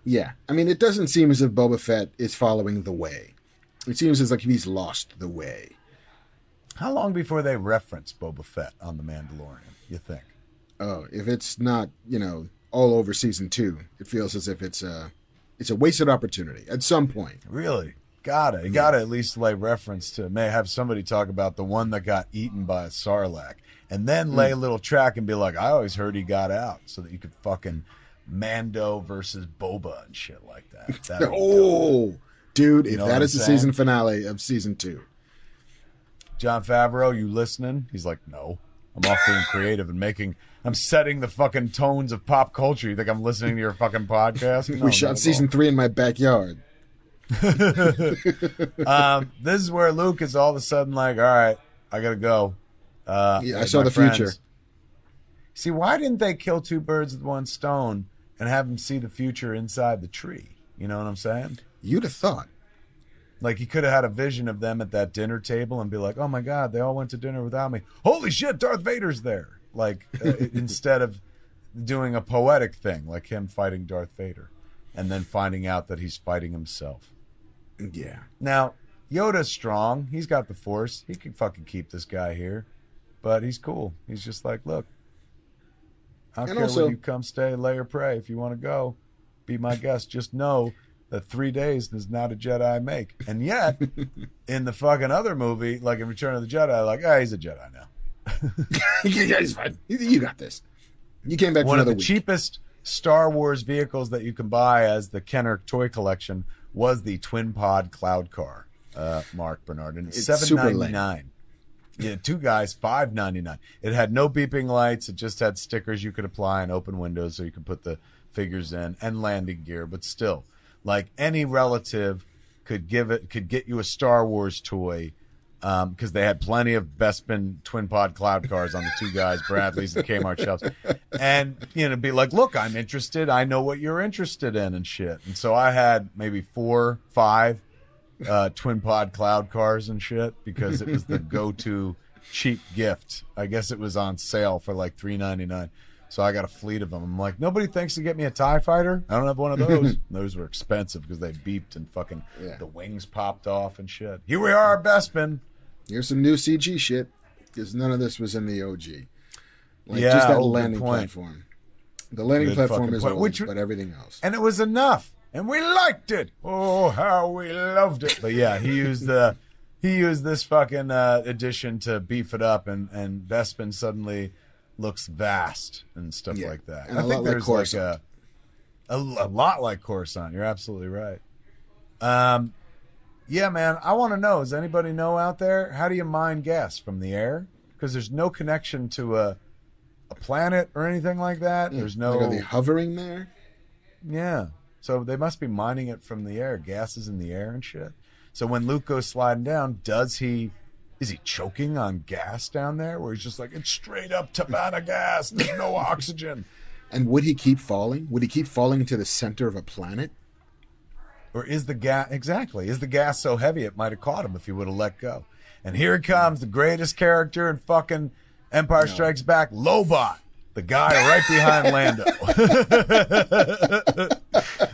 Yeah, I mean, it doesn't seem as if Boba Fett is following the way. It seems as like he's lost the way. How long before they reference Boba Fett on The Mandalorian, you think? Oh, if it's not, all over season 2, it feels as if it's a wasted opportunity at some point. Really? You gotta at least lay reference to, may have somebody talk about the one that got eaten by a Sarlacc, and then lay a little track and be like, I always heard he got out, so that you could fucking Mando versus Boba and shit like that. Dude, if that is the season finale of season 2. Jon Favreau, you listening? He's like, no. I'm off being creative and I'm setting the fucking tones of pop culture. You think I'm listening to your fucking podcast? No, we shot season 3 in my backyard. This is where Luke is all of a sudden like, all right, I gotta go. I saw the future. See, why didn't they kill two birds with one stone and have him see the future inside the tree? You know what I'm saying? You'd have thought. Like, he could have had a vision of them at that dinner table and be like, oh my God, they all went to dinner without me. Holy shit, Darth Vader's there. Like, instead of doing a poetic thing, like him fighting Darth Vader and then finding out that he's fighting himself. Yeah. Now, Yoda's strong. He's got the Force. He can fucking keep this guy here. But he's cool. He's just like, look, I don't care when you come stay, lay or pray. If you want to go, be my guest. Just know that 3 days does not a Jedi make. And yet, in the fucking other movie, like in Return of the Jedi, like, he's a Jedi now. Yeah, he's fine. You got this. You came back One for of the another week. cheapest Star Wars vehicles that you can buy as the Kenner toy collection was the twin pod cloud car, Mark Bernard, and it's $7.99. Yeah, two guys, $5.99. It had no beeping lights. It just had stickers you could apply and open windows so you could put the figures in and landing gear. But still, like, any relative could get you a Star Wars toy, because they had plenty of Bespin twin pod cloud cars on the two guys, Bradley's and Kmart shelves, and be like, look, I'm interested. I know what you're interested in and shit. And so I had maybe 4, 5 twin pod cloud cars and shit, because it was the go-to cheap gift. I guess it was on sale for like $3.99. So I got a fleet of them. I'm like, nobody thinks to get me a TIE fighter? I don't have one of those. Those were expensive because they beeped and fucking the wings popped off and shit. Here we are, Bespin. Here's some new CG shit, because none of this was in the OG. Like, just that landing platform. The landing platform is old, but everything else. And it was enough. And we liked it. Oh, how we loved it. But yeah, he used this fucking addition to beef it up, and Bespin suddenly looks vast and stuff like that. And I think there's like A lot like Coruscant. You're absolutely right. Yeah, man, I want to know, does anybody know out there, how do you mine gas from the air? Because there's no connection to a planet or anything like that. There's no... Like, are they hovering there? Yeah. So they must be mining it from the air. Gas is in the air and shit. So when Luke goes sliding down, is he choking on gas down there? Where he's just like, it's straight up Tabana gas. There's no oxygen. And would he keep falling? Would he keep falling into the center of a planet? Or is the gas so heavy it might have caught him if he would have let go? And here comes the greatest character in fucking Empire Strikes Back, Lobot, the guy right behind Lando.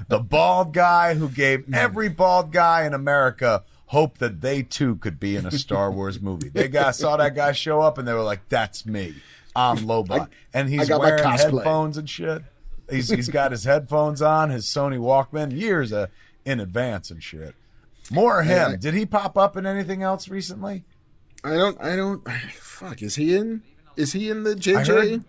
The bald guy who gave every bald guy in America hope that they too could be in a Star Wars movie. They saw that guy show up and they were like, that's me. I'm Lobot. And he's wearing headphones and shit. He's got his headphones on, his Sony Walkman, years in advance and shit. More him. Did he pop up in anything else recently? I don't. Fuck. Is he in the JJ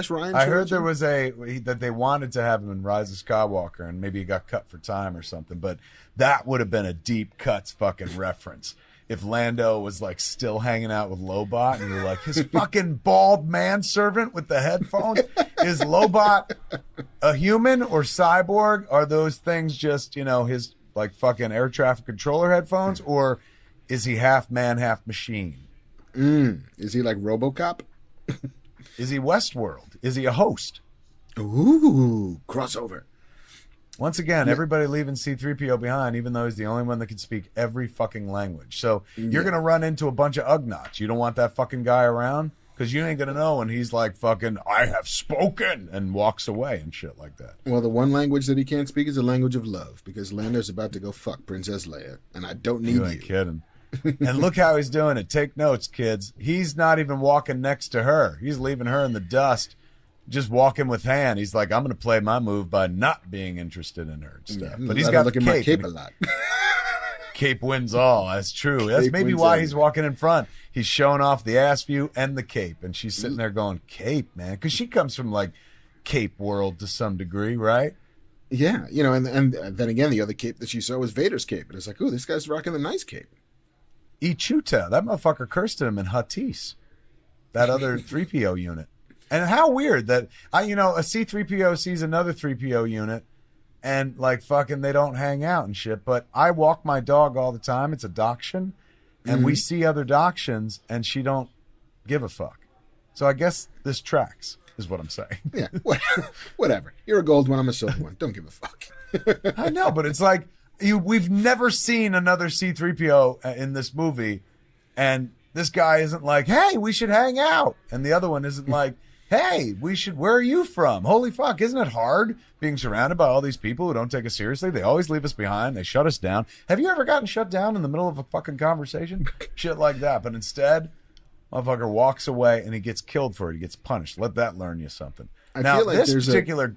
/ Ryan? I heard there was that they wanted to have him in Rise of Skywalker, and maybe he got cut for time or something. But that would have been a deep cuts fucking reference if Lando was like still hanging out with Lobot, and you're like, his fucking bald manservant with the headphones. Is Lobot a human or cyborg? Are those things just his like fucking air traffic controller headphones, or is he half man, half machine? Is he like RoboCop? Is he Westworld? Is he a host? Ooh, crossover. Once again, everybody leaving C-3PO behind, even though he's the only one that can speak every fucking language. So you're going to run into a bunch of Ugnaughts. You don't want that fucking guy around? Because you ain't going to know when he's like fucking, I have spoken, and walks away and shit like that. Well, the one language that he can't speak is the language of love, because Lando's about to go fuck Princess Leia, and I don't need you. You ain't kidding. And look how he's doing it. Take notes, kids. He's not even walking next to her. He's leaving her in the dust, just walking with Han. He's like, I'm going to play my move by not being interested in her and stuff. Yeah, but he's got the cape. My cape a lot. Cape wins all. That's true. That's maybe why he's walking in front. He's showing off the ass view and the cape, and she's sitting there going, cape, man, because she comes from like cape world to some degree, right? Yeah, and then again, the other cape that she saw was Vader's cape, and it's like, ooh, this guy's rocking the nice cape. Ichuta, that motherfucker cursed him in Huttese, that other 3PO unit. And how weird that a C-3PO sees another 3PO unit and like fucking they don't hang out and shit. But I walk my dog all the time. It's a dachshund, and we see other dachshunds and she don't give a fuck. So I guess this tracks is what I'm saying. Yeah, whatever. You're a gold one. I'm a silver one. Don't give a fuck. I know, but it's like we've never seen another C-3PO in this movie, and this guy isn't like, hey, we should hang out. And the other one isn't like, hey, where are you from? Holy fuck, isn't it hard being surrounded by all these people who don't take us seriously? They always leave us behind. They shut us down. Have you ever gotten shut down in the middle of a fucking conversation? Shit like that. But instead, motherfucker walks away and he gets killed for it. He gets punished. Let that learn you something. I feel like this particular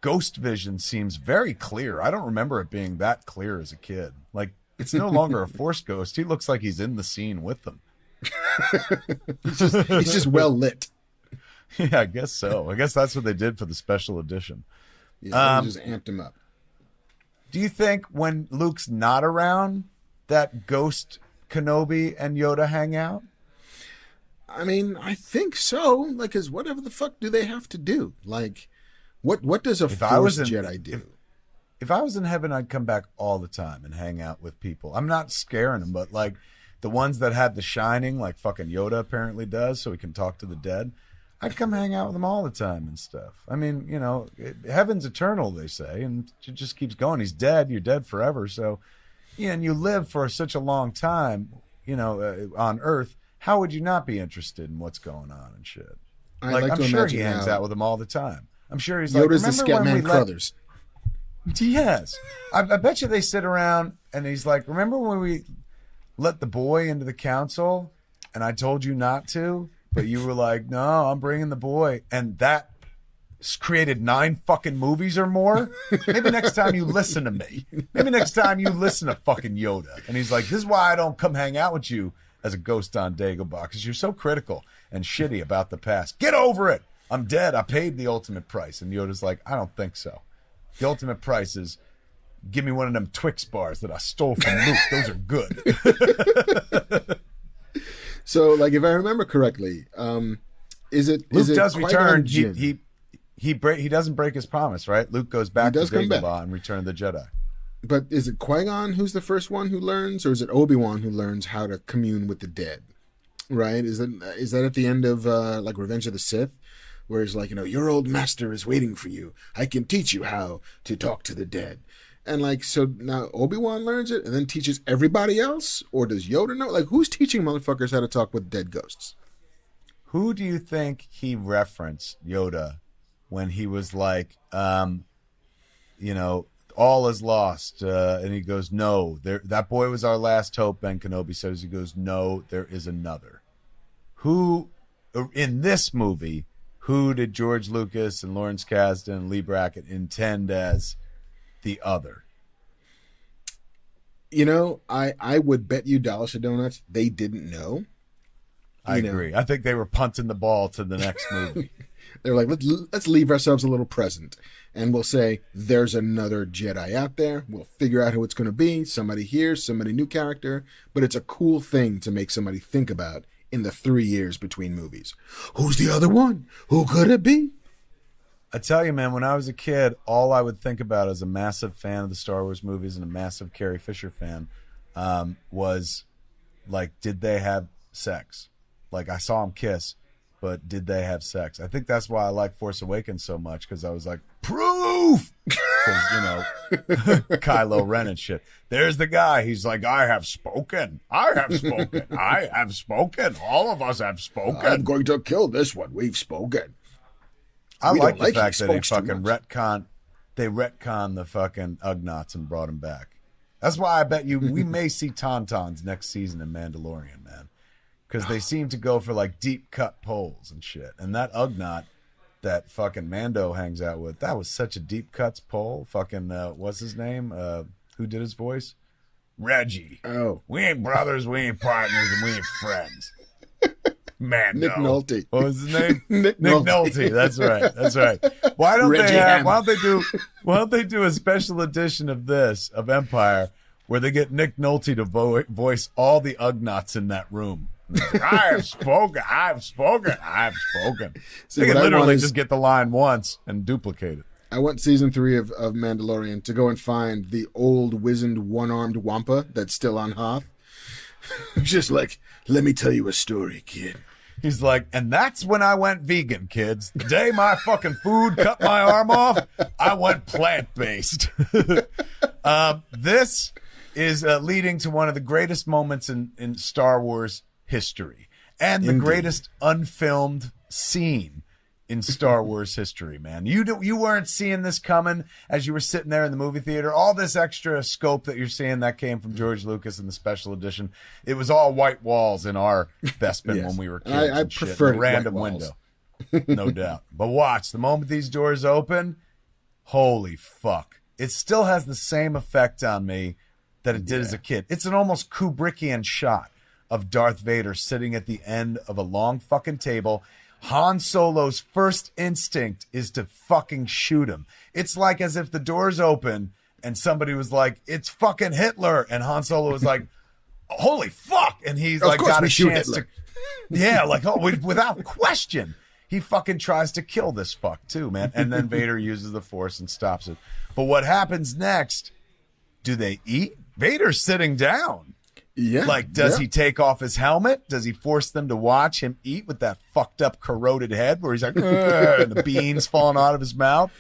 ghost vision seems very clear. I don't remember it being that clear as a kid. Like, it's no longer a Force ghost. He looks like he's in the scene with them. He's just well lit. Yeah, I guess so. I guess that's what they did for the special edition. Yeah, they just amped him up. Do you think when Luke's not around, that Ghost Kenobi and Yoda hang out? I mean, I think so. Like, cause whatever the fuck do they have to do? Like, what does a Force Jedi do? If I was in heaven, I'd come back all the time and hang out with people. I'm not scaring them, but like the ones that had the shining, like fucking Yoda apparently does, so he can talk to the dead. I'd come hang out with them all the time and stuff. I mean, heaven's eternal, they say, and it just keeps going. He's dead. You're dead forever. So, and you live for such a long time, on Earth. How would you not be interested in what's going on and shit? I'm sure he hangs out with them all the time. I'm sure he's like, Yoda's the Scatman Crothers. Yes. I bet you they sit around and he's like, remember when we let the boy into the council and I told you not to? But you were like, no, I'm bringing the boy. And that created 9 fucking movies or more. Maybe next time you listen to me. Maybe next time you listen to fucking Yoda. And he's like, this is why I don't come hang out with you as a ghost on Dagobah, because you're so critical and shitty about the past. Get over it. I'm dead. I paid the ultimate price. And Yoda's like, I don't think so. The ultimate price is give me one of them Twix bars that I stole from Luke. Those are good. So, like, if I remember correctly, is it Luke is does it return. Qui-Gon He doesn't break his promise, right? Luke goes back to come back. Dagobah and Return of the Jedi. But is it Qui-Gon who's the first one who learns, or is it Obi-Wan who learns how to commune with the dead? Right? Is that at the end of like Revenge of the Sith, where it's like, your old master is waiting for you. I can teach you how to talk to the dead. And like, so now Obi-Wan learns it and then teaches everybody else, or does Yoda know? Like, who's teaching motherfuckers how to talk with dead ghosts? Who do you think he referenced, Yoda, when he was like, all is lost, and he goes, no, that boy was our last hope, Ben Kenobi says. He goes, no, there is another. Who, in this movie, who did George Lucas and Lawrence Kasdan and Lee Brackett intend as the other? I would bet you dollars to donuts they didn't know. I agree. I think they were punting the ball to the next movie. They're like, let's leave ourselves a little present, and we'll say there's another Jedi out there. We'll figure out who it's going to be. Somebody here, somebody new character, but it's a cool thing to make somebody think about in the 3 years between movies. Who's the other one? Who could it be? I tell you, man, when I was a kid, all I would think about as a massive fan of the Star Wars movies and a massive Carrie Fisher fan was, like, did they have sex? Like, I saw them kiss, but did they have sex? I think that's why I like Force Awakens so much, because I was like, proof! Because, Kylo Ren and shit. There's the guy. He's like, I have spoken. I have spoken. I have spoken. All of us have spoken. I'm going to kill this one. We've spoken. I like the fact that they fucking retconned the fucking Ugnaughts and brought him back. That's why I bet you we may see Tauntauns next season in Mandalorian, man. Because they seem to go for like deep cut poles and shit. And that Ugnaught that fucking Mando hangs out with, that was such a deep cuts pole. Fucking, what's his name? Who did his voice? Reggie. Oh. We ain't brothers, we ain't partners, and we ain't friends. Mando. Nick Nolte. What was his name? Nick Nolte. That's right. Why don't they do a special edition of Empire, where they get Nick Nolte to voice all the Ugnaughts in that room? I have spoken. See, they can what I literally want is- just get the line once and duplicate it. I want season 3 of Mandalorian to go and find the old wizened one-armed Wampa that's still on Hoth. Just like, let me tell you a story, kid. He's like, and that's when I went vegan, kids. The day my fucking food cut my arm off, I went plant-based. This is leading to one of the greatest moments in Star Wars history, and the greatest unfilmed scene in Star Wars history, man. You weren't seeing this coming as you were sitting there in the movie theater. All this extra scope that you're seeing, that came from George Lucas in the special edition. It was all white walls in our Bespin Yes. when we were kids. I preferred random white walls. window, no doubt. But watch, the moment these doors open, holy fuck. It still has the same effect on me that it did as a kid. It's an almost Kubrickian shot of Darth Vader sitting at the end of a long fucking table. Han Solo's first instinct is to fucking shoot him. It's like as if the doors open and somebody was like, it's fucking Hitler. And Han Solo was like, holy fuck. And he's like, got a chance to, yeah, like, oh, without question. He fucking tries to kill this fuck too, man. And then Vader uses the Force and stops it. But what happens next? Do they eat? Vader's sitting down. Yeah. Like, does he take off his helmet? Does he force them to watch him eat with that fucked up, corroded head where he's like, "Ugh," and the beans falling out of his mouth?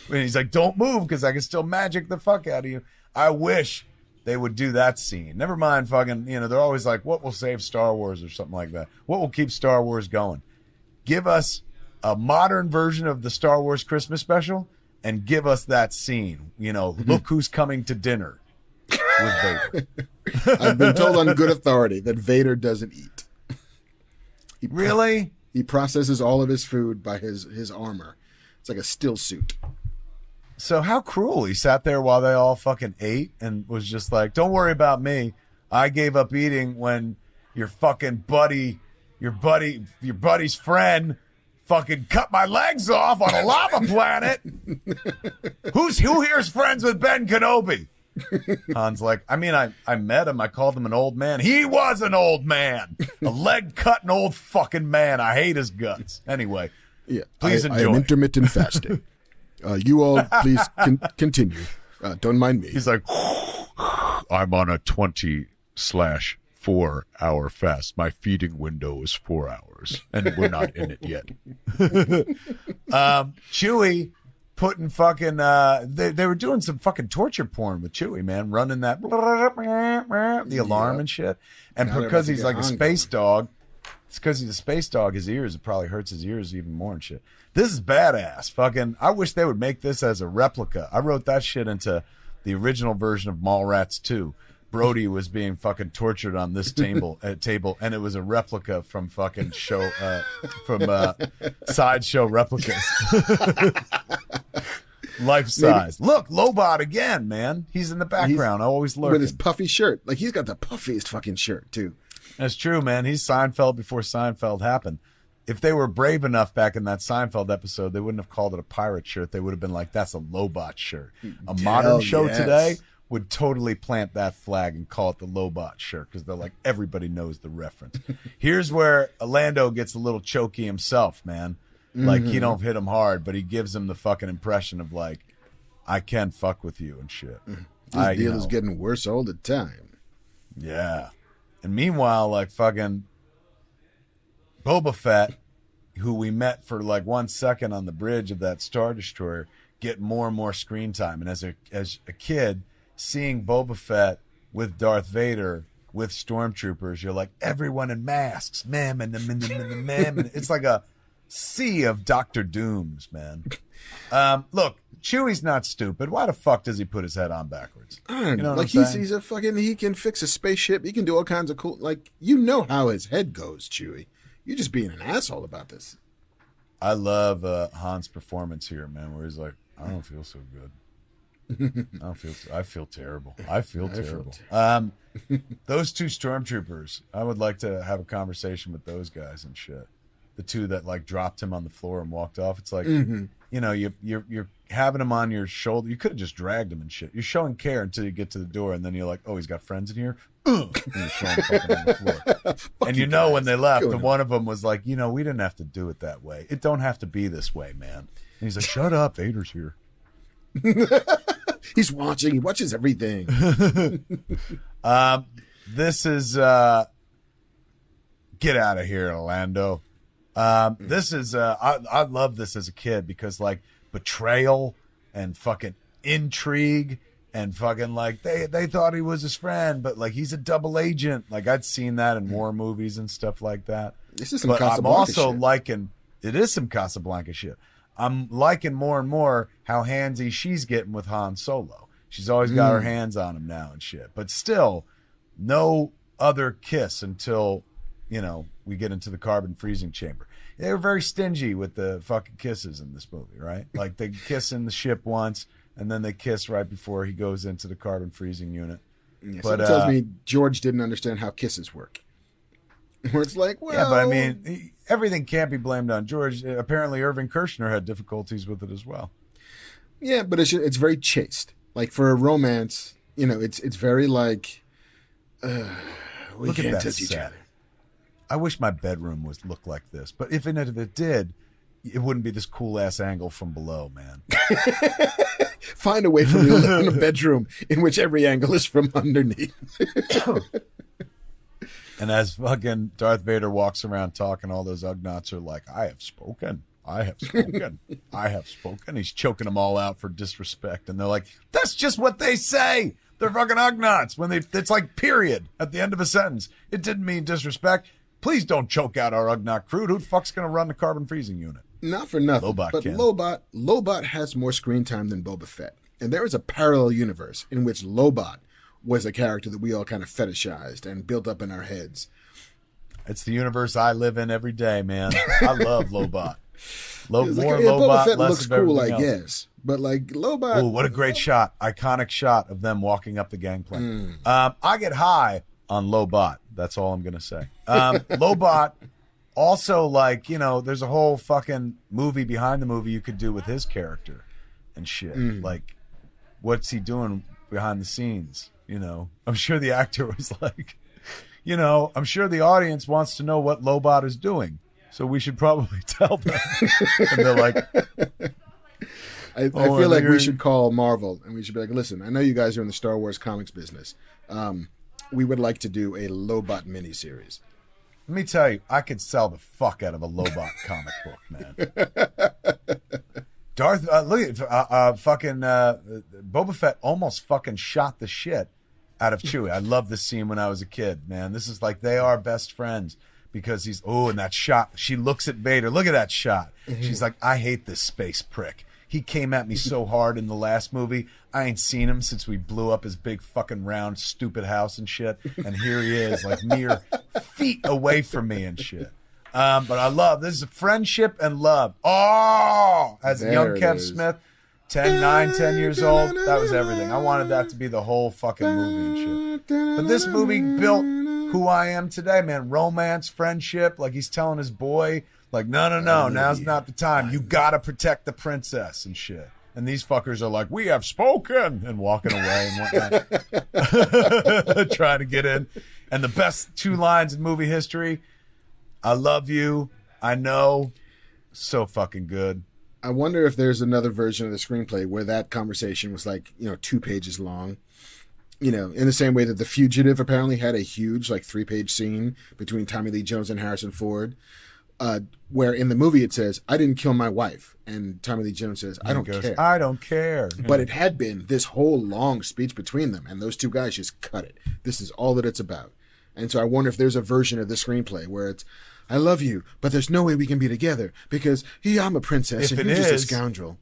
And he's like, don't move because I can still magic the fuck out of you. I wish they would do that scene. Never mind fucking, they're always like, what will save Star Wars or something like that? What will keep Star Wars going? Give us a modern version of the Star Wars Christmas special and give us that scene. Look who's coming to dinner with Vader. I've been told on good authority that Vader doesn't eat. Really? He processes all of his food by his armor. It's like a still suit. So how cruel. He sat there while they all fucking ate and was just like, don't worry about me. I gave up eating when your fucking buddy's friend fucking cut my legs off on a lava planet. Who here's friends with Ben Kenobi? Han's like, I mean, I met him. I called him an old man. He was an old man. A leg-cutting old fucking man. I hate his guts. Anyway, Yeah, please I enjoy. am intermittent fasting. You all please continue. Don't mind me. He's like, I'm on a 20/4 hour fast. My feeding window is 4 hours, and we're not in it yet. Chewie putting fucking they were doing some fucking torture porn with Chewie, man, running that the alarm and shit. And Now because he's like a ongoing. space dog, it's because he's a space dog, his ears, it probably hurts his ears even more and shit. This is badass. Fucking, I wish they would make this as a replica. I wrote that shit into the original version of Mallrats 2. Brody was being fucking tortured on this table, and it was a replica from fucking Sideshow Replicas. Life size. Look, Lobot again, man. He's in the background, always lurking. With his puffy shirt. Like, he's got the puffiest fucking shirt, too. That's true, man. He's Seinfeld before Seinfeld happened. If they were brave enough back in that Seinfeld episode, they wouldn't have called it a pirate shirt. They would have been like, that's a Lobot shirt. A modern show today would totally plant that flag and call it the Lobot shirt because they're like, everybody knows the reference. Here's where Lando gets a little choky himself, man. Like, he don't hit him hard, but he gives him the fucking impression of like, I can fuck with you and shit. This deal is getting worse all the time. Yeah. And meanwhile, like fucking Boba Fett, who we met for like 1 second on the bridge of that Star Destroyer, get more and more screen time. And as a kid, seeing Boba Fett with Darth Vader with stormtroopers, you're like, everyone in masks, ma'am, and it's like a sea of Doctor Dooms, man. Look, Chewie's not stupid. Why the fuck does he put his head on backwards? I don't know. what Like, I'm saying? he's a fucking, he can fix a spaceship. He can do all kinds of cool, like, you know how his head goes, Chewie. You're just being an asshole about this. I love Han's performance here, man, where he's like, I don't feel so good. I feel terrible. I feel terrible. Those two stormtroopers, I would like to have a conversation with those guys and shit. The two that like dropped him on the floor and walked off. It's like, you know, you're having him on your shoulder. You could have just dragged him and shit. You're showing care until you get to the door, and then you're like, oh, he's got friends in here. And you throw him fucking on the floor. And you know when they left, the one of them was like, you know, we didn't have to do it that way. It don't have to be this way, man. And he's like, shut up, Vader's here. He's watching. He watches everything. This is get out of here, Orlando. This is I love this as a kid because like betrayal and fucking intrigue and fucking like they thought he was his friend, but like he's a double agent. Like I'd seen that in war movies and stuff like that. This is some But I'm Casablanca also shit. liking it is some Casablanca shit. I'm liking more and more how handsy she's getting with Han Solo. She's always got her hands on him now and shit. But still, no other kiss until, you know, we get into the carbon freezing chamber. They were very stingy with the fucking kisses in this movie, right? Like they kiss in the ship once, and then they kiss right before he goes into the carbon freezing unit. Yeah, But something tells me George didn't understand how kisses work. Where it's like, well, yeah, but I mean, everything can't be blamed on George. Apparently, Irving Kershner had difficulties with it as well. yeah, but it's very chaste. Like for a romance, you know, it's very like we Look at can't that touch each set. other. I wish my bedroom was looked like this, but if it did, it wouldn't be this cool ass angle from below, man. Find a way for me to live in a bedroom in which every angle is from underneath. And as fucking Darth Vader walks around talking, all those Ugnaughts are like, I have spoken. I have spoken. I have spoken. He's choking them all out for disrespect. And they're like, that's just what they say. They're fucking Ugnaughts. It's like period at the end of a sentence. It didn't mean disrespect. Please don't choke out our Ugnaught crew. Who the fuck's going to run the carbon freezing unit? Not for nothing, Lobot but can. Lobot has more screen time than Boba Fett. And there is a parallel universe in which Lobot was a character that we all kind of fetishized and built up in our heads. It's the universe I live in every day, man. I love Lobot. More It's like, yeah, Lobot, Boba Fett less looks of cool, I everything else. guess. But like Lobot... Oh, what a great shot. Iconic shot of them walking up the gangplank. I get high on Lobot. That's all I'm going to say. Lobot also, like, you know, there's a whole fucking movie behind the movie you could do with his character and shit. Like, what's he doing behind the scenes? You know, I'm sure the actor was like, you know, I'm sure the audience wants to know what Lobot is doing, so we should probably tell them. And they're like, I feel like we should call Marvel and we should be like, listen, I know you guys are in the Star Wars comics business. We would like to do a Lobot miniseries. Let me tell you, I could sell the fuck out of a Lobot comic book, man. Darth, look at fucking Boba Fett almost fucking shot the shit out of Chewie. I love this scene when I was a kid, man. This is like they are best friends because he's and that shot. She looks at Vader. Look at that shot. She's like, I hate this space prick. He came at me so hard in the last movie. I ain't seen him since we blew up his big fucking round stupid house and shit. And here he is, like mere feet away from me and shit. But I love this is friendship and love. Oh, as a young Kev Smith, 10 years old, that was everything. I wanted that to be the whole fucking movie and shit. But this movie built who I am today, man. Romance, friendship, like he's telling his boy, like, no, now's not the time. You gotta protect the princess and shit. And these fuckers are like, we have spoken, and walking away and whatnot. Trying to get in. And the best 2 lines in movie history, I love you, I know, so fucking good. I wonder if there's another version of the screenplay where that conversation was like, 2 pages long. You know, in the same way that The Fugitive apparently had a huge, like, 3-page scene between Tommy Lee Jones and Harrison Ford. Where in the movie it says, I didn't kill my wife. And Tommy Lee Jones says, I don't care. I don't care. But it had been this whole long speech between them. And those 2 guys just cut it. This is all that it's about. And so I wonder if there's a version of the screenplay where it's, I love you, but there's no way we can be together because I'm a princess and you're just a scoundrel.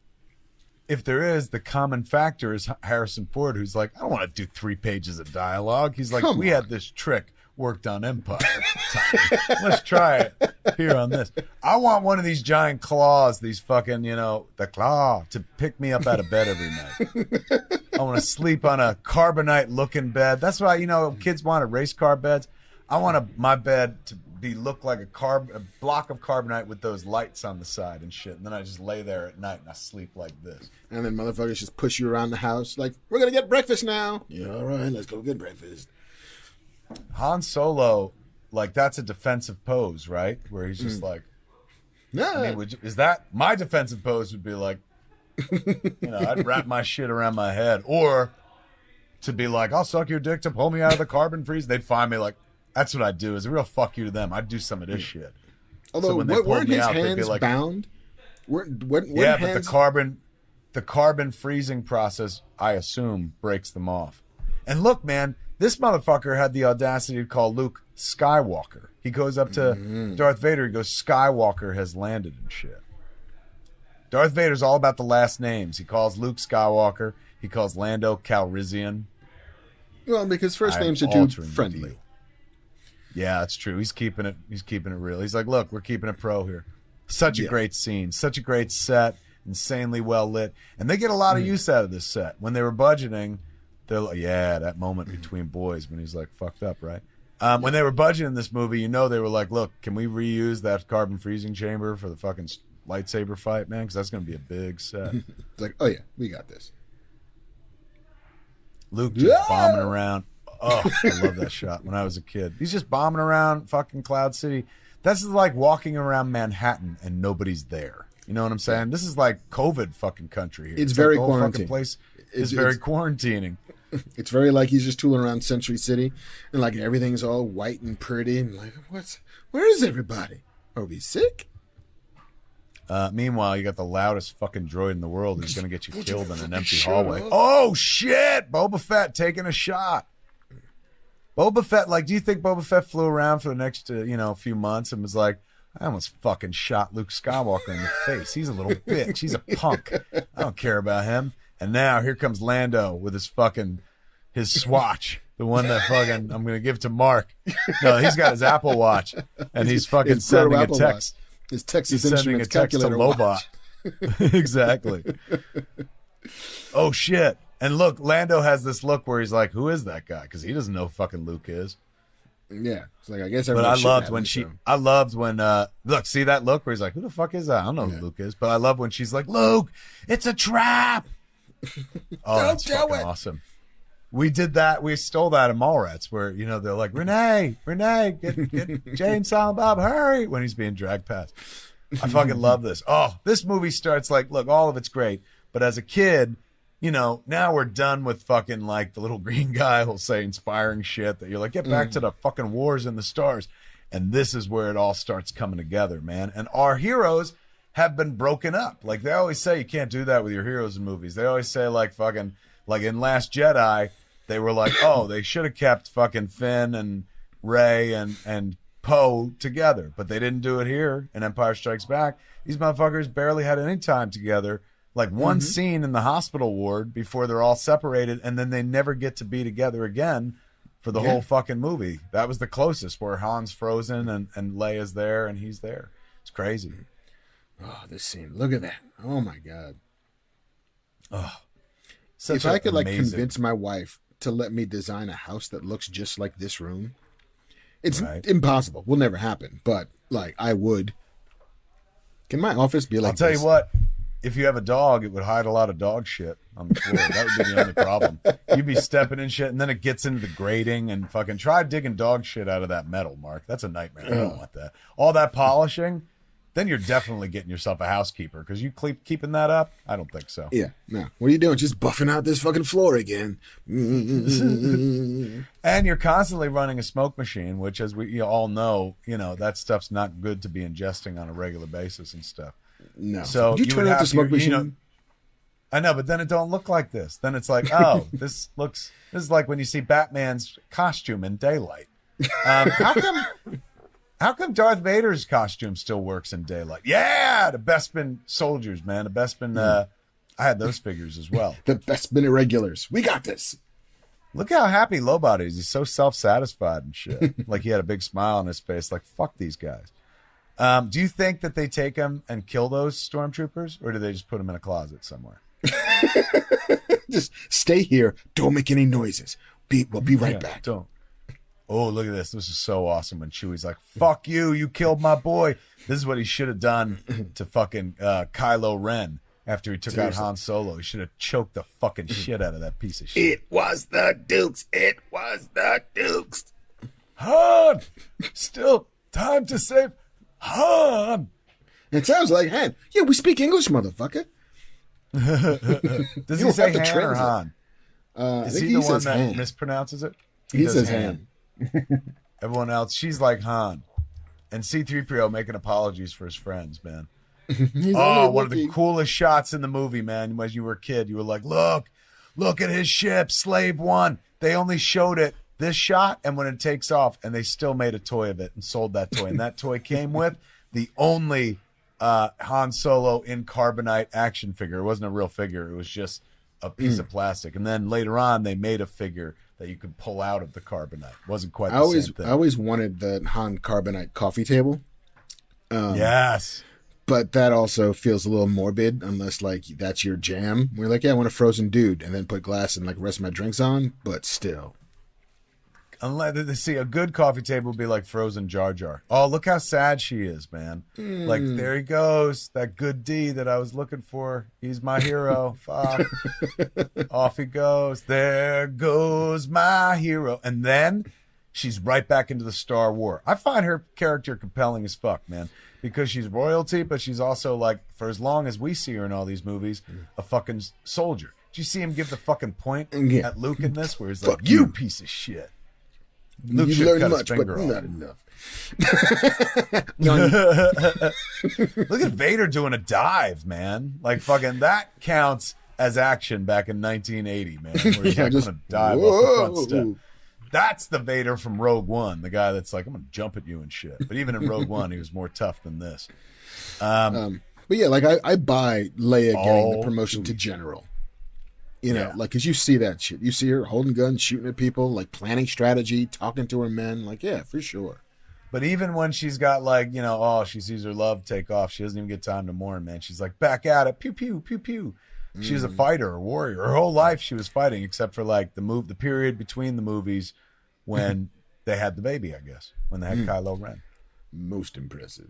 If there is, the common factor is Harrison Ford, who's like, I don't want to do 3 pages of dialogue. He's like, we had this trick worked on Empire. Let's try it here on this. I want one of these giant claws, these fucking, the claw, to pick me up out of bed every night. I want to sleep on a carbonite-looking bed. That's why, kids want race car beds. I want my bed to look like a block of carbonite with those lights on the side and shit. And then I just lay there at night and I sleep like this. And then motherfuckers just push you around the house like, we're going to get breakfast now. Yeah, all right, let's go get breakfast. Han Solo, like, that's a defensive pose, right? Where he's just like, no. I mean, is that my defensive pose would be like, I'd wrap my shit around my head, or to be like, I'll suck your dick to pull me out of the carbon freeze. They'd find me like, that's what I'd do. Is a real fuck you to them. I'd do some of this shit. Although, when they weren't his hands like, bound? But the carbon freezing process, I assume, breaks them off. And look, man, this motherfucker had the audacity to call Luke Skywalker. He goes up to Darth Vader. He goes, Skywalker has landed and shit. Darth Vader's all about the last names. He calls Luke Skywalker. He calls Lando Calrissian. Well, because first names are too friendly. Yeah, that's true. He's keeping it real. He's like, look, we're keeping it pro here. Such a great scene. Such a great set. Insanely well lit. And they get a lot of use out of this set. When they were budgeting, they're like, that moment between boys when he's like fucked up, right? When they were budgeting this movie, they were like, look, can we reuse that carbon freezing chamber for the fucking lightsaber fight, man? Because that's going to be a big set. It's like, oh yeah, we got this. Luke just bombing around. Oh, I love that shot when I was a kid. He's just bombing around fucking Cloud City. This is like walking around Manhattan and nobody's there. You know what I'm saying? This is like COVID fucking country here. It's very like the whole quarantine. Fucking place is very quarantining. It's very like he's just tooling around Century City and like everything's all white and pretty and like, where is everybody? Are we sick? Meanwhile, you got the loudest fucking droid in the world who's going to get you killed in an empty hallway. Oh, shit! Boba Fett taking a shot. Boba Fett, like, do you think Boba Fett flew around for the next, few months and was like, I almost fucking shot Luke Skywalker in the face. He's a little bitch. He's a punk. I don't care about him. And now here comes Lando with his Swatch. The one that fucking I'm going to give to Mark. No, he's got his Apple Watch. And he's fucking sending a text. His Texas He's sending a Instruments text to calculator Lobot. Exactly. Oh, shit. And look, Lando has this look where he's like, who is that guy? Because he doesn't know who fucking Luke is. Yeah, it's like I guess. But I loved when look, see that look where he's like, who the fuck is that? I don't know who Luke is, but I love when she's like, Luke, it's a trap. Oh, that's fucking awesome. We did that. We stole that in Mallrats, where they're like, Renee, get Jay and Silent Bob, hurry, when he's being dragged past. I fucking love this. Oh, this movie starts like, look, all of it's great, but as a kid, now we're done with fucking like the little green guy who'll say inspiring shit that you're like, get back to the fucking wars and the stars. And this is where it all starts coming together, man. And our heroes have been broken up. Like they always say, you can't do that with your heroes in movies. They always say like fucking, like in Last Jedi, they were like, oh, they should have kept fucking Finn and Rey and Poe together, but they didn't do it here in Empire Strikes Back. These motherfuckers barely had any time together. Like one scene in the hospital ward before they're all separated, and then they never get to be together again for the whole fucking movie. That was the closest, where Han's frozen and Leia's there and he's there. It's crazy. Oh, this scene. Look at that. Oh my God. Oh, if I could convince my wife to let me design a house that looks just like this room, it's impossible. Will never happen, but like I would. Can my office be like I'll tell you what. If you have a dog, it would hide a lot of dog shit on the floor. That would be the only problem. You'd be stepping in shit, and then it gets into the grating, and fucking try digging dog shit out of that metal, Mark. That's a nightmare. I don't want that. All that polishing, then you're definitely getting yourself a housekeeper, because you keeping that up? I don't think so. Yeah, no. What are you doing? Just buffing out this fucking floor again. And you're constantly running a smoke machine, which, as we all know, that stuff's not good to be ingesting on a regular basis and stuff. No. So you turn off the smoke machine? I know, but then it don't look like this. Then it's like, oh, this is like when you see Batman's costume in daylight. How come Darth Vader's costume still works in daylight? Yeah, the Bespin soldiers, man. The Bespin, I had those figures as well. The Bespin irregulars. We got this. Look how happy Lobot is. He's so self-satisfied and shit. Like he had a big smile on his face. Like, fuck these guys. Do you think that they take him and kill those stormtroopers, or do they just put him in a closet somewhere? Just stay here. Don't make any noises. We'll be right back. Don't. Oh, look at this. This is so awesome when Chewie's like, fuck you. You killed my boy. This is what he should have done to fucking Kylo Ren after he took out Han Solo. He should have choked the fucking shit out of that piece of shit. It was the Dukes. It was the Dukes. Han! Still time to save Han! It sounds like Han. Yeah, we speak English, motherfucker. Does he say Han or Han? Is he the one that Han. mispronounces it? He says Han. Everyone else, she's like Han. And C-3PO making apologies for his friends, man. One of the coolest shots in the movie, man. When you were a kid, you were like, look at his ship, Slave One. They only showed it this shot and when it takes off, and they still made a toy of it and sold that toy. And that toy came with the only Han Solo in carbonite action figure. It wasn't a real figure. It was just a piece of plastic. And then later on, they made a figure that you could pull out of the carbonite. It wasn't quite the same thing. I always wanted the Han carbonite coffee table. Yes. But that also feels a little morbid unless, like, that's your jam. We're like, yeah, I want a frozen dude and then put glass and, like, rest my drinks on. But still. Unless they see a good coffee table would be like frozen Jar Jar. Oh, look how sad she is, man. Like, there he goes. That good D that I was looking for. He's my hero. Fuck. Off he goes. There goes my hero. And then she's right back into the Star War. I find her character compelling as fuck, man. Because she's royalty, but she's also, like, for as long as we see her in all these movies, a fucking soldier. Did you see him give the fucking point at Luke in this? Where he's like, you piece of shit. Luke you learned much, but not enough. Look at Vader doing a dive, man. Like, fucking, that counts as action back in 1980, man. Where he's like, gonna dive off the front step. That's the Vader from Rogue One, the guy that's like, I'm gonna jump at you and shit. But even in Rogue One, he was more tough than this. But yeah, like I buy Leia getting the promotion to general. You know, like, because you see that shit. You see her holding guns, shooting at people, like, planning strategy, talking to her men. Like, yeah, for sure. But even when she's got, like, you know, oh, she sees her love take off, she doesn't even get time to mourn, man. She's like, back at it, pew, pew, pew, pew. She was a fighter, a warrior. Her whole life she was fighting, except for, like, the period between the movies when they had the baby, I guess, when they had Kylo Ren. Most impressive.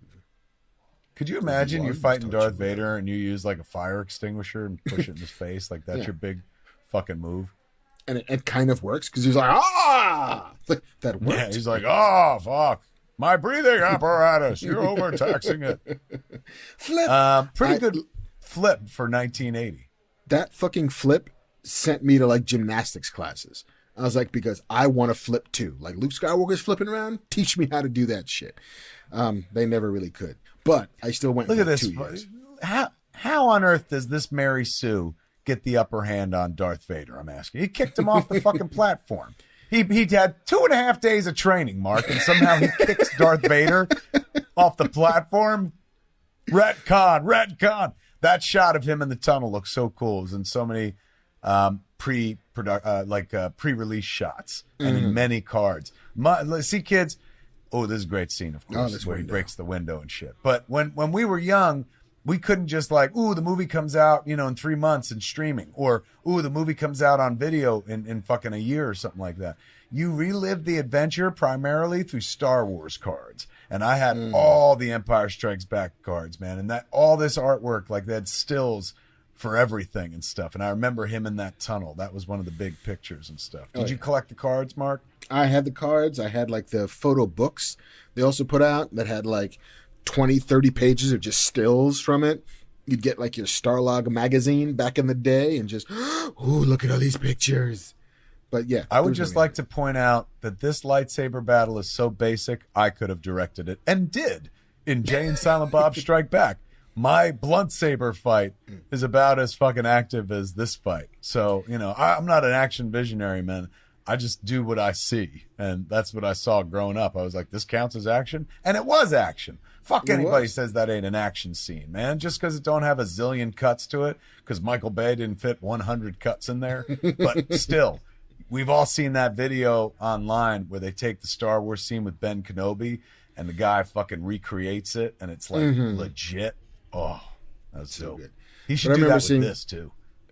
Could you imagine you fighting touch Darth of Vader and you use like a fire extinguisher and push it in his face? Like that's your big fucking move. And it kind of works because he's like, ah! That worked. Yeah, he's like, oh, fuck. My breathing apparatus. You're overtaxing it. Flip. Pretty good flip for 1980. That fucking flip sent me to like gymnastics classes. I was like, because I want to flip too. Like Luke Skywalker's flipping around. Teach me how to do that shit. They never really could. But I still went Look for at this. 2 years. How on earth does this Mary Sue get the upper hand on Darth Vader? I'm asking. He kicked him off the fucking platform. He had 2.5 days of training, Mark, and somehow he kicks Darth Vader off the platform. Retcon. That shot of him in the tunnel looks so cool. It was in so many pre-release shots and in many cards. See, kids. Oh, this is a great scene, of course, where he breaks the window and shit. But when we were young, we couldn't just like, ooh, the movie comes out, in 3 months and streaming, or ooh, the movie comes out on video in fucking a year or something like that. You relived the adventure primarily through Star Wars cards. And I had all the Empire Strikes Back cards, man. And all this artwork, like they had stills for everything and stuff. And I remember him in that tunnel. That was one of the big pictures and stuff. Did you collect the cards, Mark? I had the cards. I had like the photo books they also put out that had like 20, 30 pages of just stills from it. You'd get like your Starlog magazine back in the day and just, ooh, look at all these pictures. But yeah. I would just like to point out that this lightsaber battle is so basic, I could have directed it and did in Jay and Silent Bob Strike Back. My blunt saber fight is about as fucking active as this fight. So, I'm not an action visionary, man. I just do what I see. And that's what I saw growing up. I was like, this counts as action? And it was action. Fuck anybody says that ain't an action scene, man. Just because it don't have a zillion cuts to it, because Michael Bay didn't fit 100 cuts in there. But still, we've all seen that video online where they take the Star Wars scene with Ben Kenobi and the guy fucking recreates it. And it's like legit. Oh, that's so good. He should do that with this too.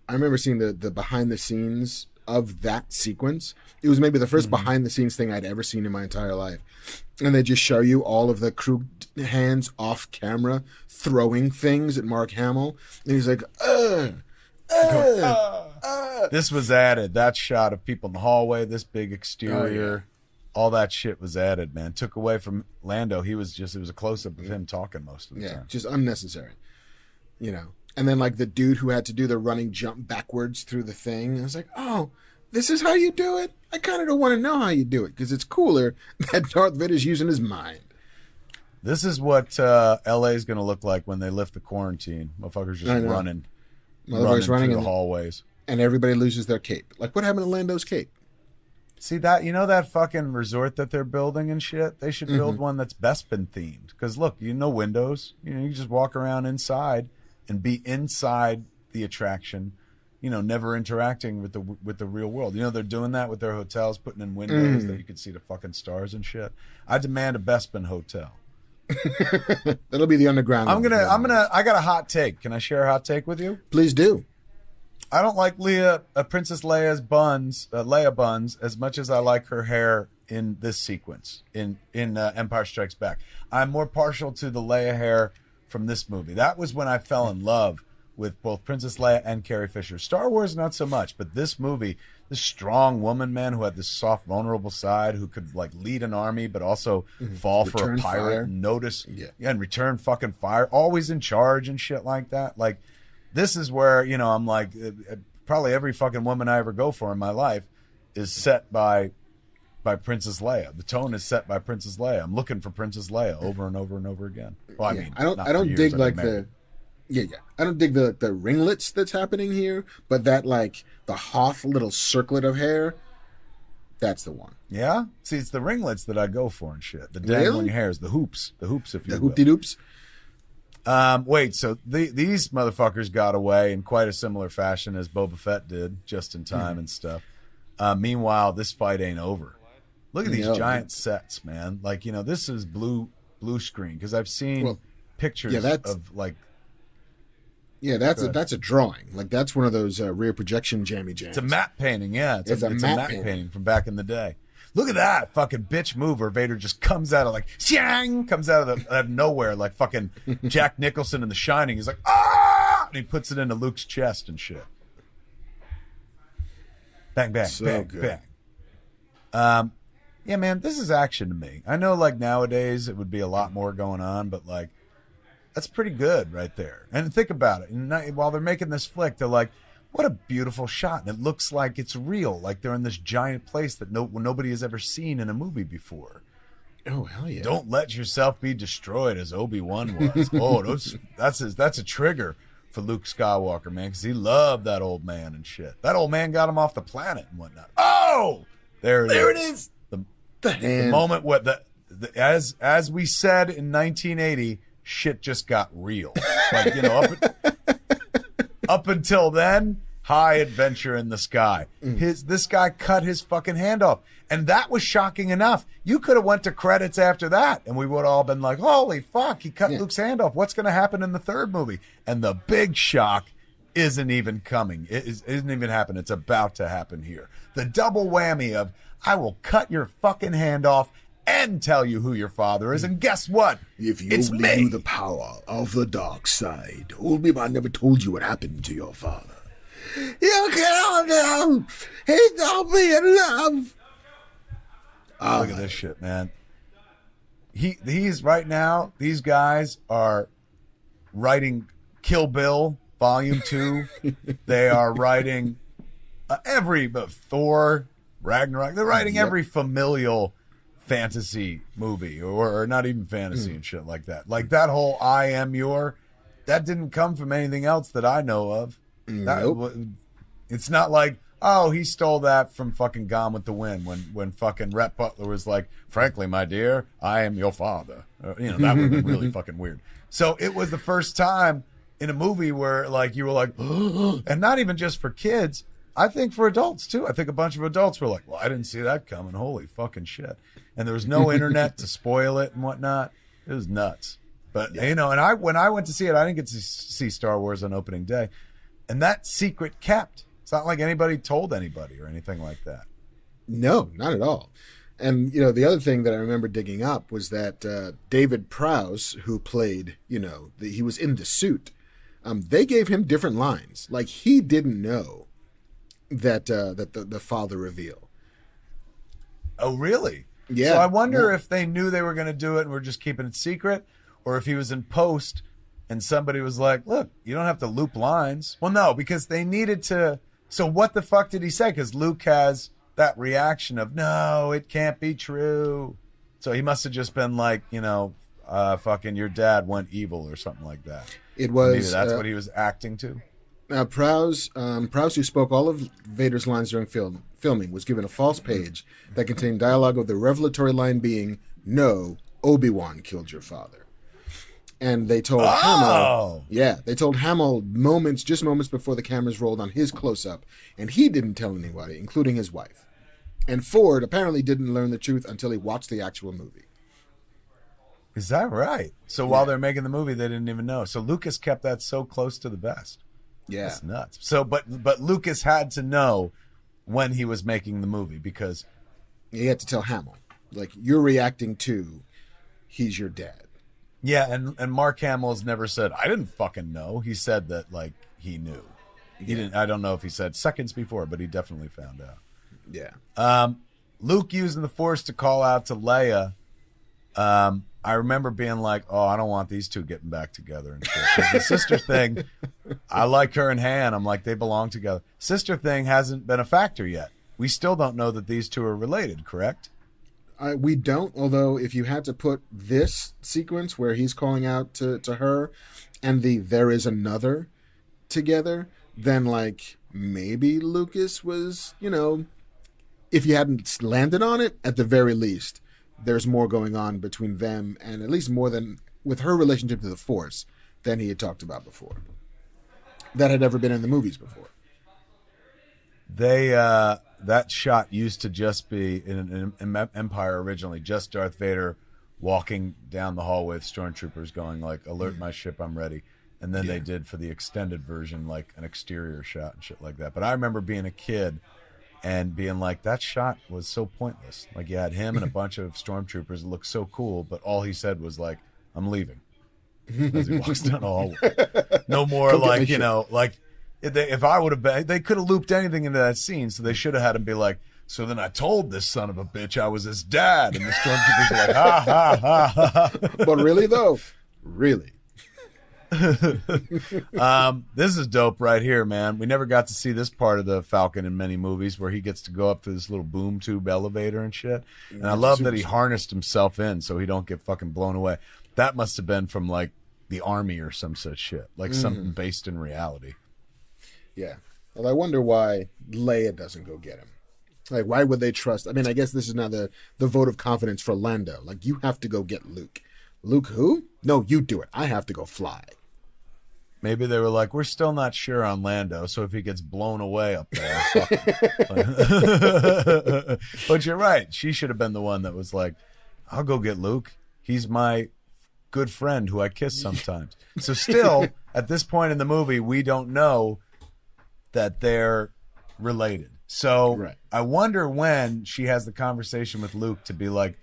I remember seeing the behind the scenes of that sequence. It was maybe the first behind the scenes thing I'd ever seen in my entire life. And they just show you all of the crew hands off camera throwing things at Mark Hamill. And he's like, This was added. That shot of people in the hallway, this big exterior, all that shit was added, man. Took away from Lando. It was a close-up of him talking most of the time. Just unnecessary. And then like the dude who had to do the running jump backwards through the thing. I was like, oh, this is how you do it? I kind of don't want to know how you do it because it's cooler that Darth Vader's using his mind. This is what LA is going to look like when they lift the quarantine. Motherfuckers just running through the hallways. And everybody loses their cape. Like what happened to Lando's cape? See that, that fucking resort that they're building and shit? They should build one that's Bespin themed. Because look, windows. You just walk around inside and be inside the attraction, never interacting with the real world. They're doing that with their hotels, putting in windows that you can see the fucking stars and shit. I demand a Bespin hotel. That'll be the underground. I got a hot take. Can I share a hot take with you? Please do. I don't like Princess Leia's Leia buns as much as I like her hair in this sequence in Empire Strikes Back. I'm more partial to the Leia hair from this movie. That was when I fell in love with both Princess Leia and Carrie Fisher. Star Wars, not so much, but this movie, this strong woman, man, who had this soft, vulnerable side, who could like lead an army, but also fall for a pirate and and return fucking fire, always in charge and shit like that. Like, this is where, I'm like, probably every fucking woman I ever go for in my life is set by Princess Leia. The tone is set by Princess Leia. I'm looking for Princess Leia over and over and over again. Well, I mean, I don't dig like the I don't dig the ringlets that's happening here, but that like the Hoth little circlet of hair, that's the one. Yeah? See, it's the ringlets that I go for and shit. The dangling hairs, the hoops, if you will. The hoopty-doops. Wait, so these motherfuckers got away in quite a similar fashion as Boba Fett did, just in time and stuff. Meanwhile, this fight ain't over. Look at these giant sets, man. Like, this is blue screen because I've seen pictures of like. Yeah, that's a drawing. Like that's one of those rear projection jammy jams. It's a matte painting. Yeah, it's a matte painting from back in the day. look at that fucking bitch move where Vader just comes out of like, Xiang! Comes out of nowhere like fucking Jack Nicholson in The Shining. He's like, ah! And he puts it into Luke's chest and shit. Bang, bang, So bang, good. bang. Yeah, man, this is action to me. I know like nowadays it would be a lot more going on, but like, that's pretty good right there. And think about it. And while they're making this flick, they're like, what a beautiful shot. And it looks like it's real. Like they're in this giant place that nobody has ever seen in a movie before. Oh, hell yeah. Don't let yourself be destroyed as Obi-Wan was. Oh, that's a trigger for Luke Skywalker, man, because he loved that old man and shit. That old man got him off the planet and whatnot. Oh! There it is. The hand. The moment where as we said in 1980, shit just got real. Like, you know, up until then, high adventure in the sky. This guy cut his fucking hand off, and that was shocking enough. You could have went to credits after that, and we would have all been like, "Holy fuck, he cut Luke's hand off. What's going to happen in the third movie?" And the big shock isn't even coming. It isn't even happening. It's about to happen here. The double whammy of I will cut your fucking hand off and tell you who your father is, and guess what? If you It's only me. knew the power of the dark side, Obi-Wan never told you what happened to your father. You killed him! He don't be in love! Look at this shit, man. He's right now, these guys are writing Kill Bill Volume 2. They are writing every Thor, Ragnarok. They're writing every familial fantasy movie or not even fantasy and shit like that. Like that whole I am your, that didn't come from anything else that I know of. Nope. It's not like, oh, he stole that from fucking Gone with the Wind when fucking Rhett Butler was like, frankly, my dear, I am your father. You know, that would have been really fucking weird. So it was the first time in a movie where like you were like, and not even just for kids, I think for adults too. I think a bunch of adults were like, well, I didn't see that coming. Holy fucking shit. And there was no internet to spoil it and whatnot. It was nuts. But, you know, and when I went to see it, I didn't get to see Star Wars on opening day. And that secret kept. It's not like anybody told anybody or anything like that. No, not at all. And, you know, the other thing that I remember digging up was that David Prowse, who played, you know, he was in the suit, they gave him different lines. Like, he didn't know that the father reveal. Oh, really? Yeah. So I wonder if they knew they were going to do it and were just keeping it secret, or if he was in post and somebody was like, look, you don't have to loop lines. Well, no, because they needed to. So what the fuck did he say? Because Luke has that reaction of, no, it can't be true. So he must have just been like, you know, fucking your dad went evil or something like that. It was. Maybe that's what he was acting to. Prowse, who spoke all of Vader's lines during filming, was given a false page that contained dialogue of the revelatory line being, "No, Obi-Wan killed your father." And they told Hamill, they told Hamill moments before the cameras rolled on his close-up, and he didn't tell anybody, including his wife. And Ford apparently didn't learn the truth until he watched the actual movie. Is that right? So while they're making the movie, they didn't even know. So Lucas kept that so close to the vest. Yeah. That's nuts. So, but Lucas had to know when he was making the movie because He had to tell Hamill, like, you're reacting to, he's your dad. yeah, and Mark Hamill has never said I didn't fucking know. He said that like he knew. He didn't. I don't know if he said seconds before, but he definitely found out. Yeah. Luke using the Force to call out to Leia. I remember being like, oh, I don't want these two getting back together and shit. 'Cause the sister thing, I like her and Han. I'm like, they belong together. Sister thing hasn't been a factor yet. We still don't know that these two are related, correct? We don't, although if you had to put this sequence where he's calling out to her and the there is another together, then like maybe Lucas was, you know, if you hadn't landed on it, at the very least, there's more going on between them and at least more than with her relationship to the Force than he had talked about before. That had ever been in the movies before. They that shot used to just be in Empire originally, just Darth Vader walking down the hall with stormtroopers going like, alert my ship, I'm ready. And then they did for the extended version like an exterior shot and shit like that. But I remember being a kid and being like, that shot was so pointless. Like, you had him and a bunch of stormtroopers that looked so cool, but all he said was like, I'm leaving, as he walks down the hallway. No more like, you know, like, if I would have been, they could have looped anything into that scene, so they should have had him be like, so then I told this son of a bitch I was his dad, and the stormtroopers were like, ha, ha, ha, ha. But really, though? Really? This is dope right here, man. We never got to see this part of the Falcon in many movies, where he gets to go up to this little boom tube elevator and shit. And I love that he harnessed himself in so he don't get fucking blown away. That must have been from like the army or some such shit, like something based in reality. Yeah. Well, I wonder why Leia doesn't go get him. Like, why would they trust? I mean, I guess this is now the vote of confidence for Lando. Like, you have to go get Luke. Luke who? No, you do it. I have to go fly. Maybe they were like, we're still not sure on Lando, so if he gets blown away up there, fuck him. But you're right. She should have been the one that was like, I'll go get Luke. He's my good friend who I kiss sometimes. So still, at this point in the movie, we don't know that they're related. So right. I wonder when she has the conversation with Luke to be like,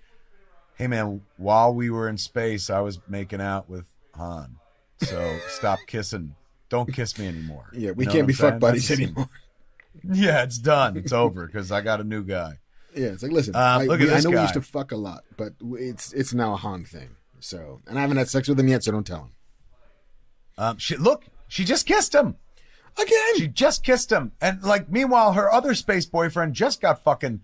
hey, man, while we were in space, I was making out with Han. So stop kissing. Don't kiss me anymore. Yeah, we can't be fuck buddies anymore. Yeah, it's done. It's over because I got a new guy. Yeah, it's like, listen, look at this I know guy. we used to fuck a lot, but it's now a Han thing. So, and I haven't had sex with him yet, so don't tell him. She just kissed him. Again? She just kissed him. And like, meanwhile, her other space boyfriend just got fucking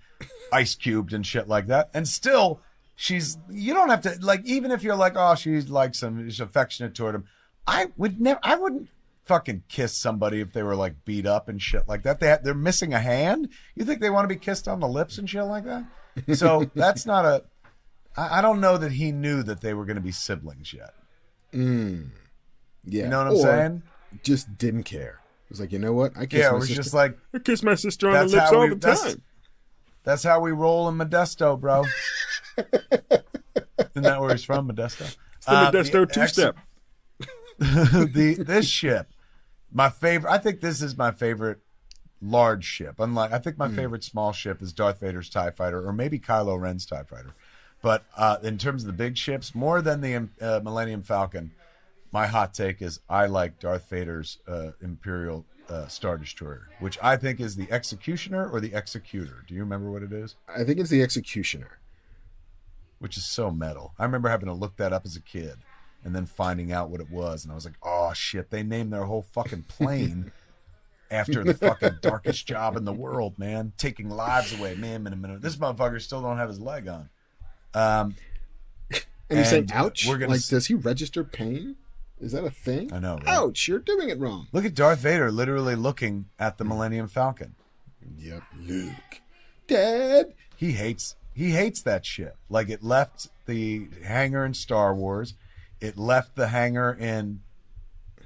ice cubed and shit like that. And still, you don't have to, like, even if you're like, oh, she likes him, she's affectionate toward him. I wouldn't fucking kiss somebody if they were like beat up and shit like that. They're missing a hand. You think they want to be kissed on the lips and shit like that? So that's not I don't know that he knew that they were going to be siblings yet. Yeah. You know what I'm saying? Just didn't care. It was like, you know what? I It was just like, I kiss my sister on the lips all the time. That's how we roll in Modesto, bro. Isn't that where he's from, Modesto? It's the Modesto two-step. This ship, my favorite. I think this is my favorite large ship. Unlike, I think my favorite small ship is Darth Vader's TIE Fighter, or maybe Kylo Ren's TIE Fighter. But in terms of the big ships, more than the Millennium Falcon, my hot take is I like Darth Vader's Imperial Star Destroyer, which I think is the Executioner or the Executor. Do you remember what it is? I think it's the Executioner. Which is so metal. I remember having to look that up as a kid and then finding out what it was. And I was like, oh, shit, they named their whole fucking plane after the fucking darkest job in the world, man. Taking lives away. Man, this motherfucker still don't have his leg on. And you're saying, ouch? Does he register pain? Is that a thing? I know, right? Ouch, you're doing it wrong. Look at Darth Vader literally looking at the Millennium Falcon. Yep, Luke. Dad. He hates that shit. Like, it left the hangar in Star Wars. It left the hangar in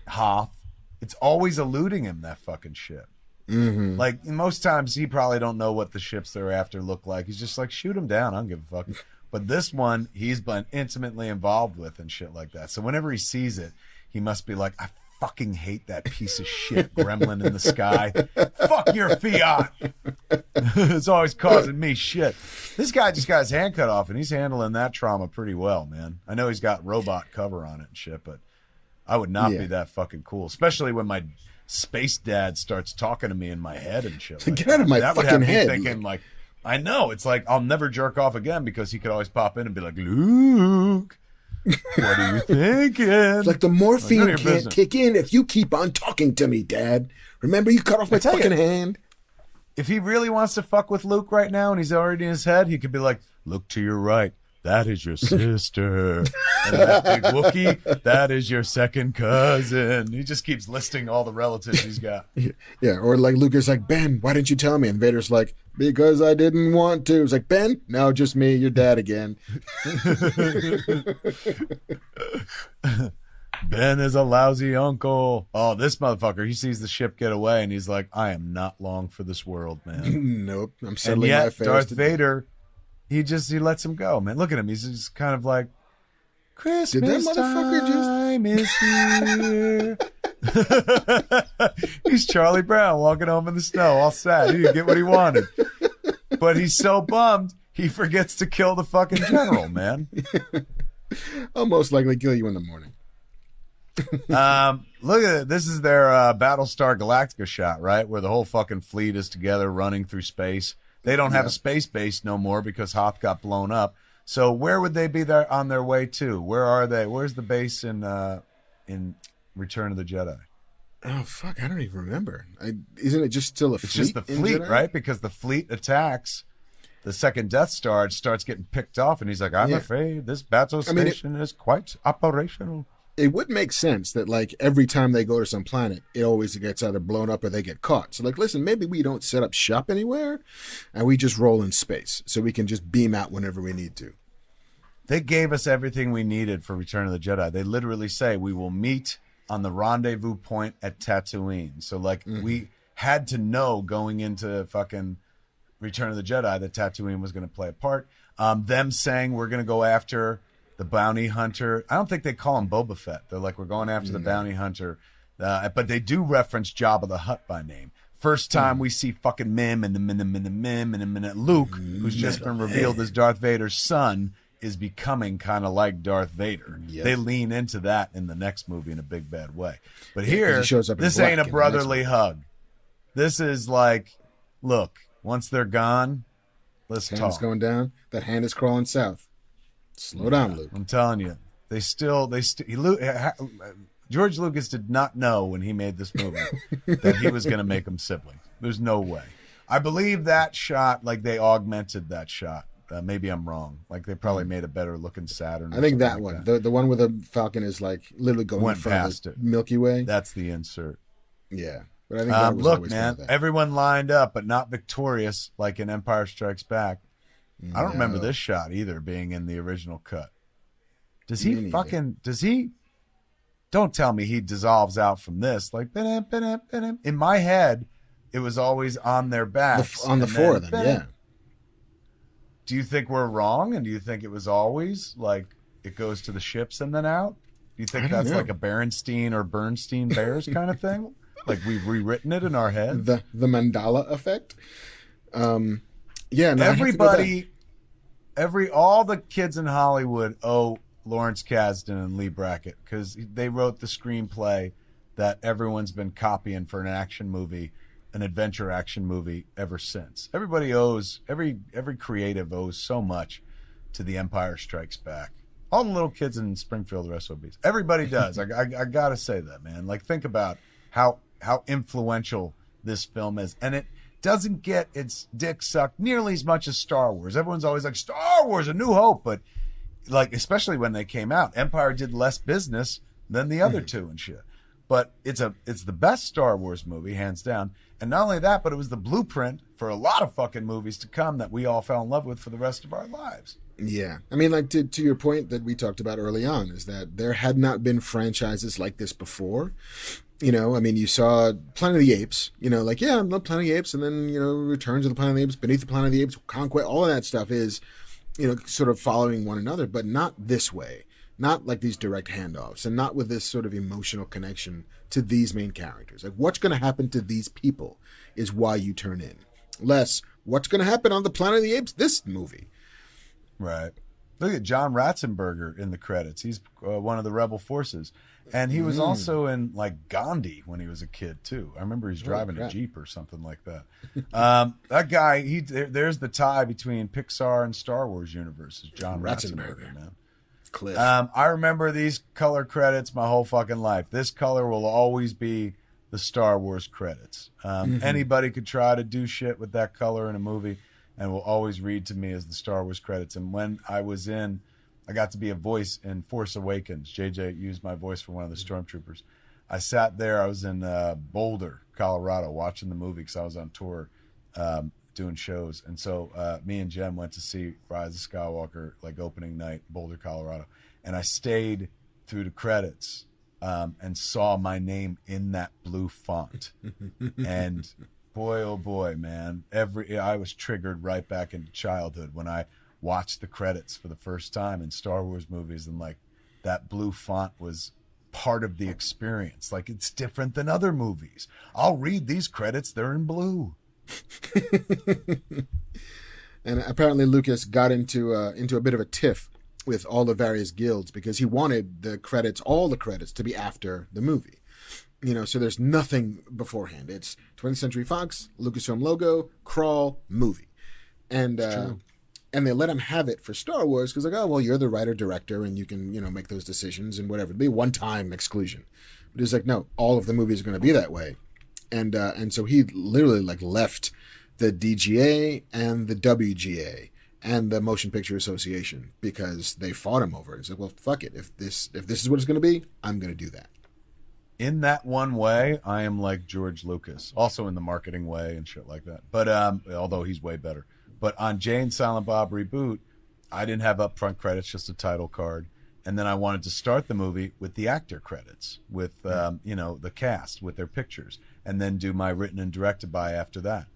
Hoth. It's always eluding him, that fucking shit. Mm-hmm. Like, most times he probably don't know what the ships they're after look like. He's just like, shoot him down. I don't give a fuck. But this one, he's been intimately involved with and shit like that. So whenever he sees it, he must be like, I fucking hate that piece of shit gremlin in the sky. Fuck your Fiat. It's always causing me shit. This guy just got his hand cut off, and he's handling that trauma pretty well, man. I know he's got robot cover on it and shit, but I would not be that fucking cool, especially when my space dad starts talking to me in my head and shit. Like Get out of my that fucking would have head. me thinking, like, I know. It's like, I'll never jerk off again because he could always pop in and be like, Luke, what are you thinking? It's like, the morphine none of your can't business. kick in if you keep on talking to me, Dad. Remember you cut off my tell you. fucking hand? If he really wants to fuck with Luke right now and he's already in his head, he could be like, look to your right. That is your sister. And that big Wookiee, that is your second cousin. He just keeps listing all the relatives he's got. Yeah, or like Luke is like, Ben, why didn't you tell me? And Vader's like, because I didn't want to. It's like, Ben, no, just me, your dad again. Ben is a lousy uncle. Oh, this motherfucker, he sees the ship get away and he's like, I am not long for this world, man. Nope, I'm And settling my yet, affairs. Darth today. Vader, he lets him go, man. Look at him. He's just kind of like, Christmas Did that motherfucker time is here. He's Charlie Brown walking home in the snow, all sad. He didn't get what he wanted. But he's so bummed, he forgets to kill the fucking general, man. I'll most likely kill you in the morning. Look at it. This is their Battlestar Galactica shot, right? Where the whole fucking fleet is together running through space. They don't have a space base no more because Hoth got blown up. So where would they be there on their way to? Where are they? Where's the base in Return of the Jedi? Oh fuck, I don't even remember. Isn't it just still a fleet? It's just the fleet, right? Because the fleet attacks the second Death Star. It starts getting picked off, and he's like, "I'm afraid this battle station is quite operational." It would make sense that, like, every time they go to some planet, it always gets either blown up or they get caught. So, like, listen, maybe we don't set up shop anywhere, and we just roll in space, so we can just beam out whenever we need to. They gave us everything we needed for Return of the Jedi. They literally say, we will meet on the rendezvous point at Tatooine. So, like, we had to know going into fucking Return of the Jedi that Tatooine was going to play a part. Them saying we're going to go after the bounty hunter. I don't think they call him Boba Fett. They're like, we're going after the bounty hunter. But they do reference Jabba the Hutt by name. First time we see fucking Mim and Luke, who's just been revealed as Darth Vader's son, is becoming kind of like Darth Vader. Yep. They lean into that in the next movie in a big bad way. But here, shows up this ain't a brotherly hug. This is like, look, once they're gone, let's talk. Hand's going down. That hand is crawling south. Slow down, Luke. I'm telling you, George Lucas did not know when he made this movie that he was going to make them siblings. There's no way. I believe that shot, like they augmented that shot. Maybe I'm wrong. Like they probably made a better looking Saturn. I think that one, the one where the Falcon is like literally going in front of the Milky Way. That's the insert. Yeah. But I think that was look, man, everyone lined up, but not victorious like in Empire Strikes Back. I don't remember this shot either being in the original cut. Does he don't tell me he dissolves out from this. Like, in my head, it was always on their backs. On the four of them, yeah. Do you think we're wrong? And do you think it was always like it goes to the ships and then out? Do you think that's like a Berenstein or Bernstein Bears kind of thing? Like we've rewritten it in our head? The Mandela effect? Yeah, no, everybody, all the kids in Hollywood owe Lawrence Kasdan and Lee Brackett because they wrote the screenplay that everyone's been copying for an action movie, an adventure action movie ever since. Everybody owes, every creative owes so much to The Empire Strikes Back. All the little kids in Springfield are SOBs. Everybody does. I gotta say that, man. Like, think about how influential this film is, and it doesn't get its dick sucked nearly as much as Star Wars. Everyone's always like, Star Wars, A New Hope, but like, especially when they came out, Empire did less business than the other two and shit. But it's the best Star Wars movie, hands down. And not only that, but it was the blueprint for a lot of fucking movies to come that we all fell in love with for the rest of our lives. Yeah. I mean, like, to your point that we talked about early on, is that there had not been franchises like this before. You know, I mean, you saw Planet of the Apes, you know, like, yeah, I love Planet of the Apes, and then, you know, Returns of the Planet of the Apes, Beneath the Planet of the Apes, Conquest, all of that stuff is, you know, sort of following one another, but not this way. Not like these direct handoffs, and not with this sort of emotional connection to these main characters. Like, what's going to happen to these people is why you turn in. Less, what's going to happen on the Planet of the Apes, this movie. Right. Look at John Ratzenberger in the credits. He's one of the rebel forces. And he was also in, like, Gandhi when he was a kid, too. I remember he's driving a Jeep or something like that. That guy, there's the tie between Pixar and Star Wars universes. John Ratzenberger, man. Cliff. I remember these color credits my whole fucking life. This color will always be the Star Wars credits. Anybody could try to do shit with that color in a movie and will always read to me as the Star Wars credits. And when I got to be a voice in Force Awakens. JJ used my voice for one of the stormtroopers. I sat there. I was in Boulder, Colorado, watching the movie because I was on tour doing shows. And so me and Jem went to see Rise of Skywalker, like opening night, Boulder, Colorado. And I stayed through the credits and saw my name in that blue font. And boy, oh boy, man, I was triggered right back into childhood when I watched the credits for the first time in Star Wars movies, and like that blue font was part of the experience. Like, it's different than other movies. I'll read these credits, they're in blue. And apparently Lucas got into a bit of a tiff with all the various guilds because he wanted the credits, all the credits, to be after the movie. So there's nothing beforehand. It's 20th Century Fox, Lucasfilm logo, crawl, movie. And they let him have it for Star Wars because, like, oh, well, you're the writer-director and you can, make those decisions and whatever. It'd be a one-time exclusion. But he's like, no, all of the movies are going to be that way. And so he literally, like, left the DGA and the WGA and the Motion Picture Association because they fought him over it. He's like, well, fuck it. If this is what it's going to be, I'm going to do that. In that one way, I am like George Lucas, also in the marketing way and shit like that. But although he's way better. But on Jay and Silent Bob Reboot, I didn't have upfront credits, just a title card. And then I wanted to start the movie with the actor credits, with the cast, with their pictures, and then do my written and directed by after that.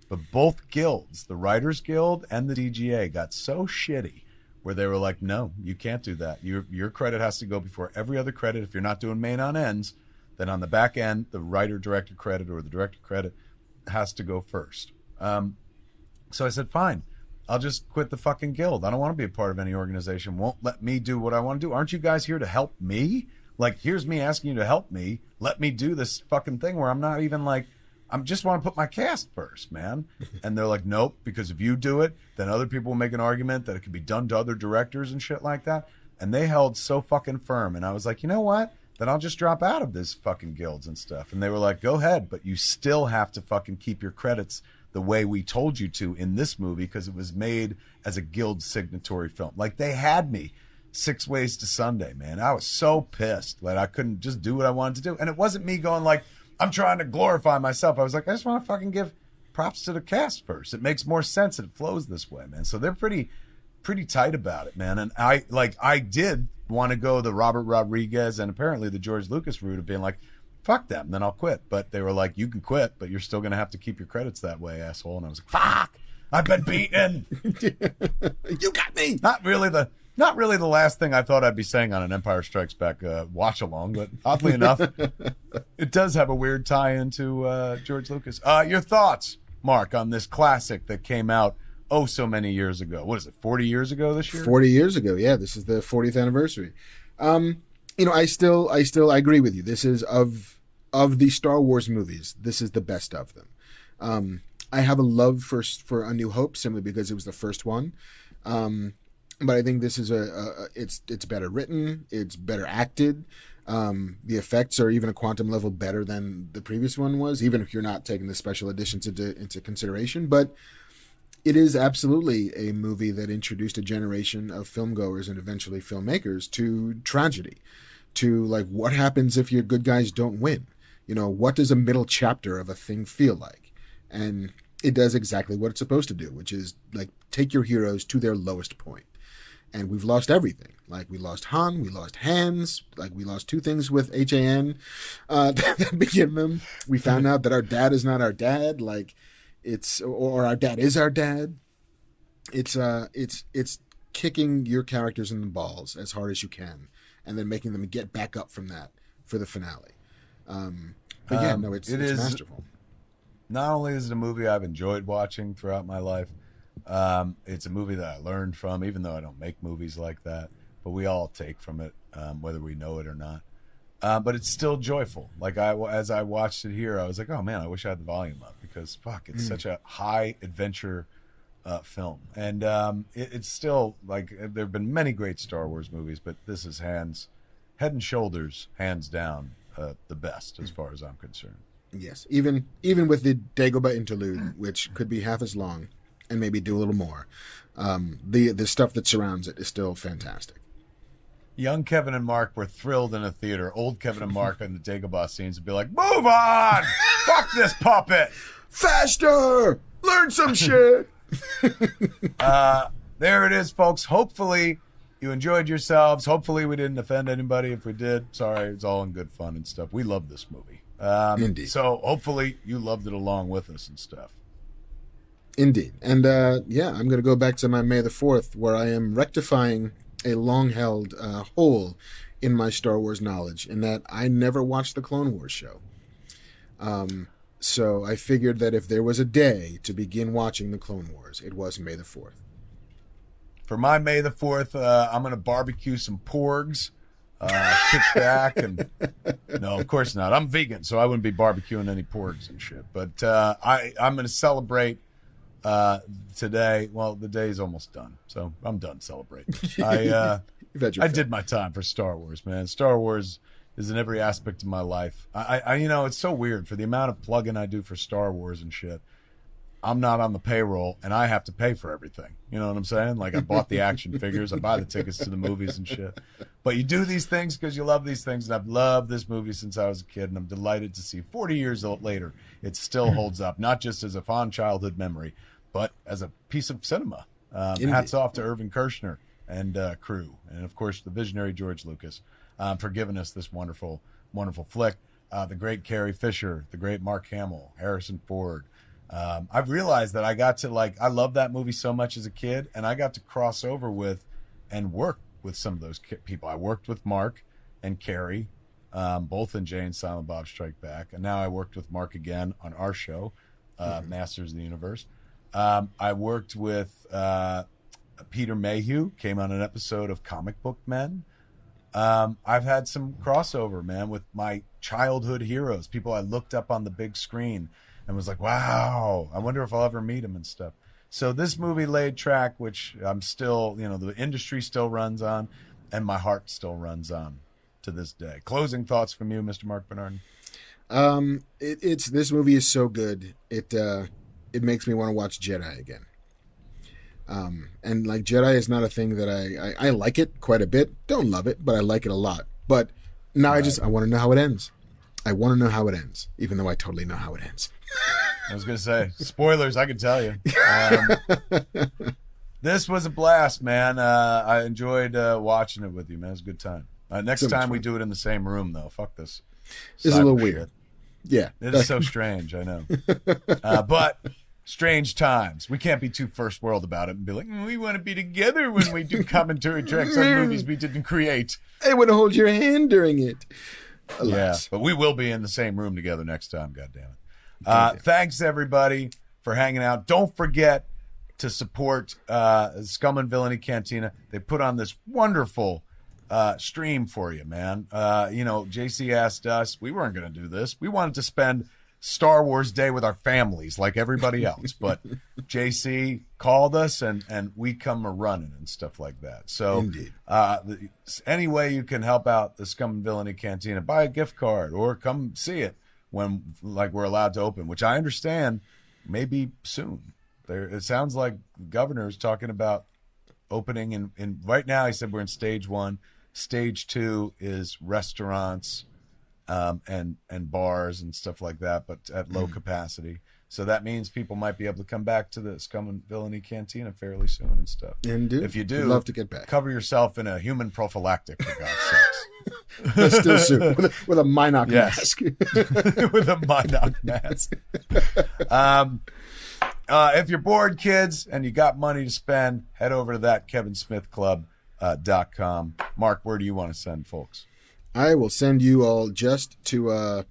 But both guilds, the Writers Guild and the DGA, got so shitty where they were like, no, you can't do that. Your credit has to go before every other credit. If you're not doing main on ends, then on the back end, the writer-director credit or the director credit has to go first. So I said, fine, I'll just quit the fucking guild. I don't want to be a part of any organization. Won't let me do what I want to do. Aren't you guys here to help me? Like, here's me asking you to help me. Let me do this fucking thing where I'm not even like, I just want to put my cast first, man. And they're like, nope, because if you do it, then other people will make an argument that it could be done to other directors and shit like that. And they held so fucking firm. And I was like, you know what? Then I'll just drop out of this fucking guilds and stuff. And they were like, go ahead, but you still have to fucking keep your credits the way we told you to in this movie because it was made as a guild signatory film. Like, they had me 6 Ways to Sunday, man. I was so pissed that I couldn't just do what I wanted to do. And it wasn't me going like, I'm trying to glorify myself. I was like, I just want to fucking give props to the cast first. It makes more sense. It flows this way, man. So they're pretty tight about it, man. And I did want to go the Robert Rodriguez and apparently the George Lucas route of being like, fuck them, then I'll quit. But they were like, you can quit, but you're still going to have to keep your credits that way, asshole. And I was like, fuck, I've been beaten. You got me. Not really the last thing I thought I'd be saying on an Empire Strikes Back watch along, but oddly enough, it does have a weird tie into George Lucas. Your thoughts, Mark, on this classic that came out so many years ago? What is it, 40 years ago this year? 40 years ago, yeah. This is the 40th anniversary. I still agree with you. This is of the Star Wars movies, this is the best of them. I have a love for A New Hope simply because it was the first one. But I think this is it's better written, it's better acted. The effects are even a quantum level better than the previous one was, even if you're not taking the special editions into consideration. But it is absolutely a movie that introduced a generation of filmgoers and eventually filmmakers to tragedy, to like what happens if your good guys don't win. What does a middle chapter of a thing feel like? And it does exactly what it's supposed to do, which is like take your heroes to their lowest point. And we've lost everything. Like we lost Han, we lost Hans, like we lost 2 things with HAN that begin them. We found out that our dad is not our dad. Like or our dad is our dad. It's kicking your characters in the balls as hard as you can, and then making them get back up from that for the finale. But yeah, no, it's masterful. Not only is it a movie I've enjoyed watching throughout my life, it's a movie that I learned from, even though I don't make movies like that, but we all take from it, whether we know it or not. But it's still joyful. Like as I watched it here, I was like, oh man, I wish I had the volume up because fuck, it's such a high adventure film. And it's still like, there have been many great Star Wars movies, but this is head and shoulders, hands down, the best as far as I'm concerned. Yes, even with the Dagobah interlude, which could be half as long and maybe do a little more, the stuff that surrounds it is still fantastic. Young Kevin and Mark were thrilled in a theater. Old Kevin and Mark in the Dagobah scenes would be like, move on! Fuck this puppet! Faster! Learn some shit! There it is, folks. Hopefully you enjoyed yourselves. Hopefully we didn't offend anybody. If we did, sorry. It's all in good fun and stuff. We love this movie. Indeed. So hopefully you loved it along with us and stuff. Indeed. And I'm going to go back to my May the 4th, where I am rectifying a long-held hole in my Star Wars knowledge, in that I never watched the Clone Wars show. So I figured that if there was a day to begin watching the Clone Wars, it was May the 4th. For my May the 4th, I'm going to barbecue some porgs, kick back, and no, of course not. I'm vegan, so I wouldn't be barbecuing any porgs and shit. But I'm going to celebrate today. Well, the day's almost done, so I'm done celebrating. I did my time for Star Wars, man. Star Wars is in every aspect of my life. I you know, it's so weird for the amount of plugging I do for Star Wars and shit. I'm not on the payroll, and I have to pay for everything. You know what I'm saying? Like, I bought the action figures, I buy the tickets to the movies and shit. But you do these things because you love these things, and I've loved this movie since I was a kid, and I'm delighted to see 40 years later, it still holds up, not just as a fond childhood memory, but as a piece of cinema. Hats off to Irvin Kershner and crew, and of course the visionary George Lucas, for giving us this wonderful, wonderful flick. The great Carrie Fisher, the great Mark Hamill, Harrison Ford. I've realized that I got to, like, I love that movie so much as a kid, and I got to cross over with and work with some of those people. I worked with Mark and Carrie, both in Jay and Silent Bob Strike Back, and now I worked with Mark again on our show, Masters of the Universe. I worked with Peter Mayhew, came on an episode of Comic Book Men. I've had some crossover, man, with my childhood heroes, people I looked up on the big screen and was like, wow, I wonder if I'll ever meet him and stuff. So this movie laid track, which I'm still, you know, the industry still runs on, and my heart still runs on to this day. Closing thoughts from you, Mr. Mark Bernard? This movie is so good. It makes me want to watch Jedi again. And like, Jedi is not a thing that I like it quite a bit. Don't love it, but I like it a lot. But now right. I want to know how it ends. I want to know how it ends, even though I totally know how it ends. I was going to say, spoilers, I can tell you. This was a blast, man. I enjoyed watching it with you, man. It was a good time. Next so time we do it in the same room, though. Fuck this. It's a little weird. Yeah. It is so strange, I know. But strange times. We can't be too first world about it and be like, we want to be together when we do commentary tracks on movies we didn't create. I want to hold your hand during it. Alas. Yeah, but we will be in the same room together next time, goddammit. Thanks, everybody, for hanging out. Don't forget to support Scum and Villainy Cantina. They put on this wonderful stream for you, man. You know, JC asked us. We weren't going to do this. We wanted to spend Star Wars Day with our families like everybody else. But JC called us, and we come a-running and stuff like that. So any way you can help out the Scum and Villainy Cantina, buy a gift card or come see it when, like, we're allowed to open, which I understand maybe soon. It sounds like the governor's talking about opening in right now. He said we're in stage 1. Stage 2 is restaurants and bars and stuff like that, but at low capacity. So that means people might be able to come back to the Scum and Villainy Cantina fairly soon and stuff. Indeed. If you do, we'd love to get back. Cover yourself in a human prophylactic, for God's sakes. But still suit with a Minoc mask. With a Minoc mask. If you're bored, kids, and you got money to spend, head over to thatkevinsmithclub.com. Mark, where do you want to send folks? I will send you all just to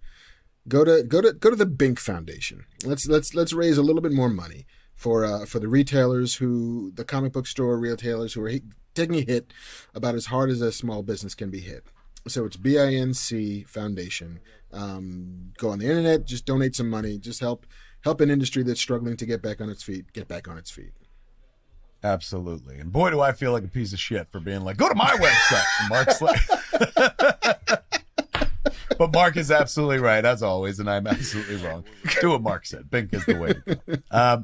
go to the Bink Foundation. Let's raise a little bit more money for the retailers the comic book store retailers who are taking a hit about as hard as a small business can be hit. So it's BINC Foundation. Go on the internet, just donate some money, just help an industry that's struggling to get back on its feet. Absolutely. And boy, do I feel like a piece of shit for being like, go to my website. And Mark's like, but Mark is absolutely right, as always, and I'm absolutely wrong. Do what Mark said. Bink is the way to go.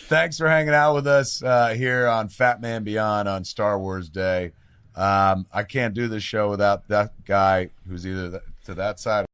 Thanks for hanging out with us here on Fat Man Beyond on Star Wars Day. I can't do this show without that guy who's either to that side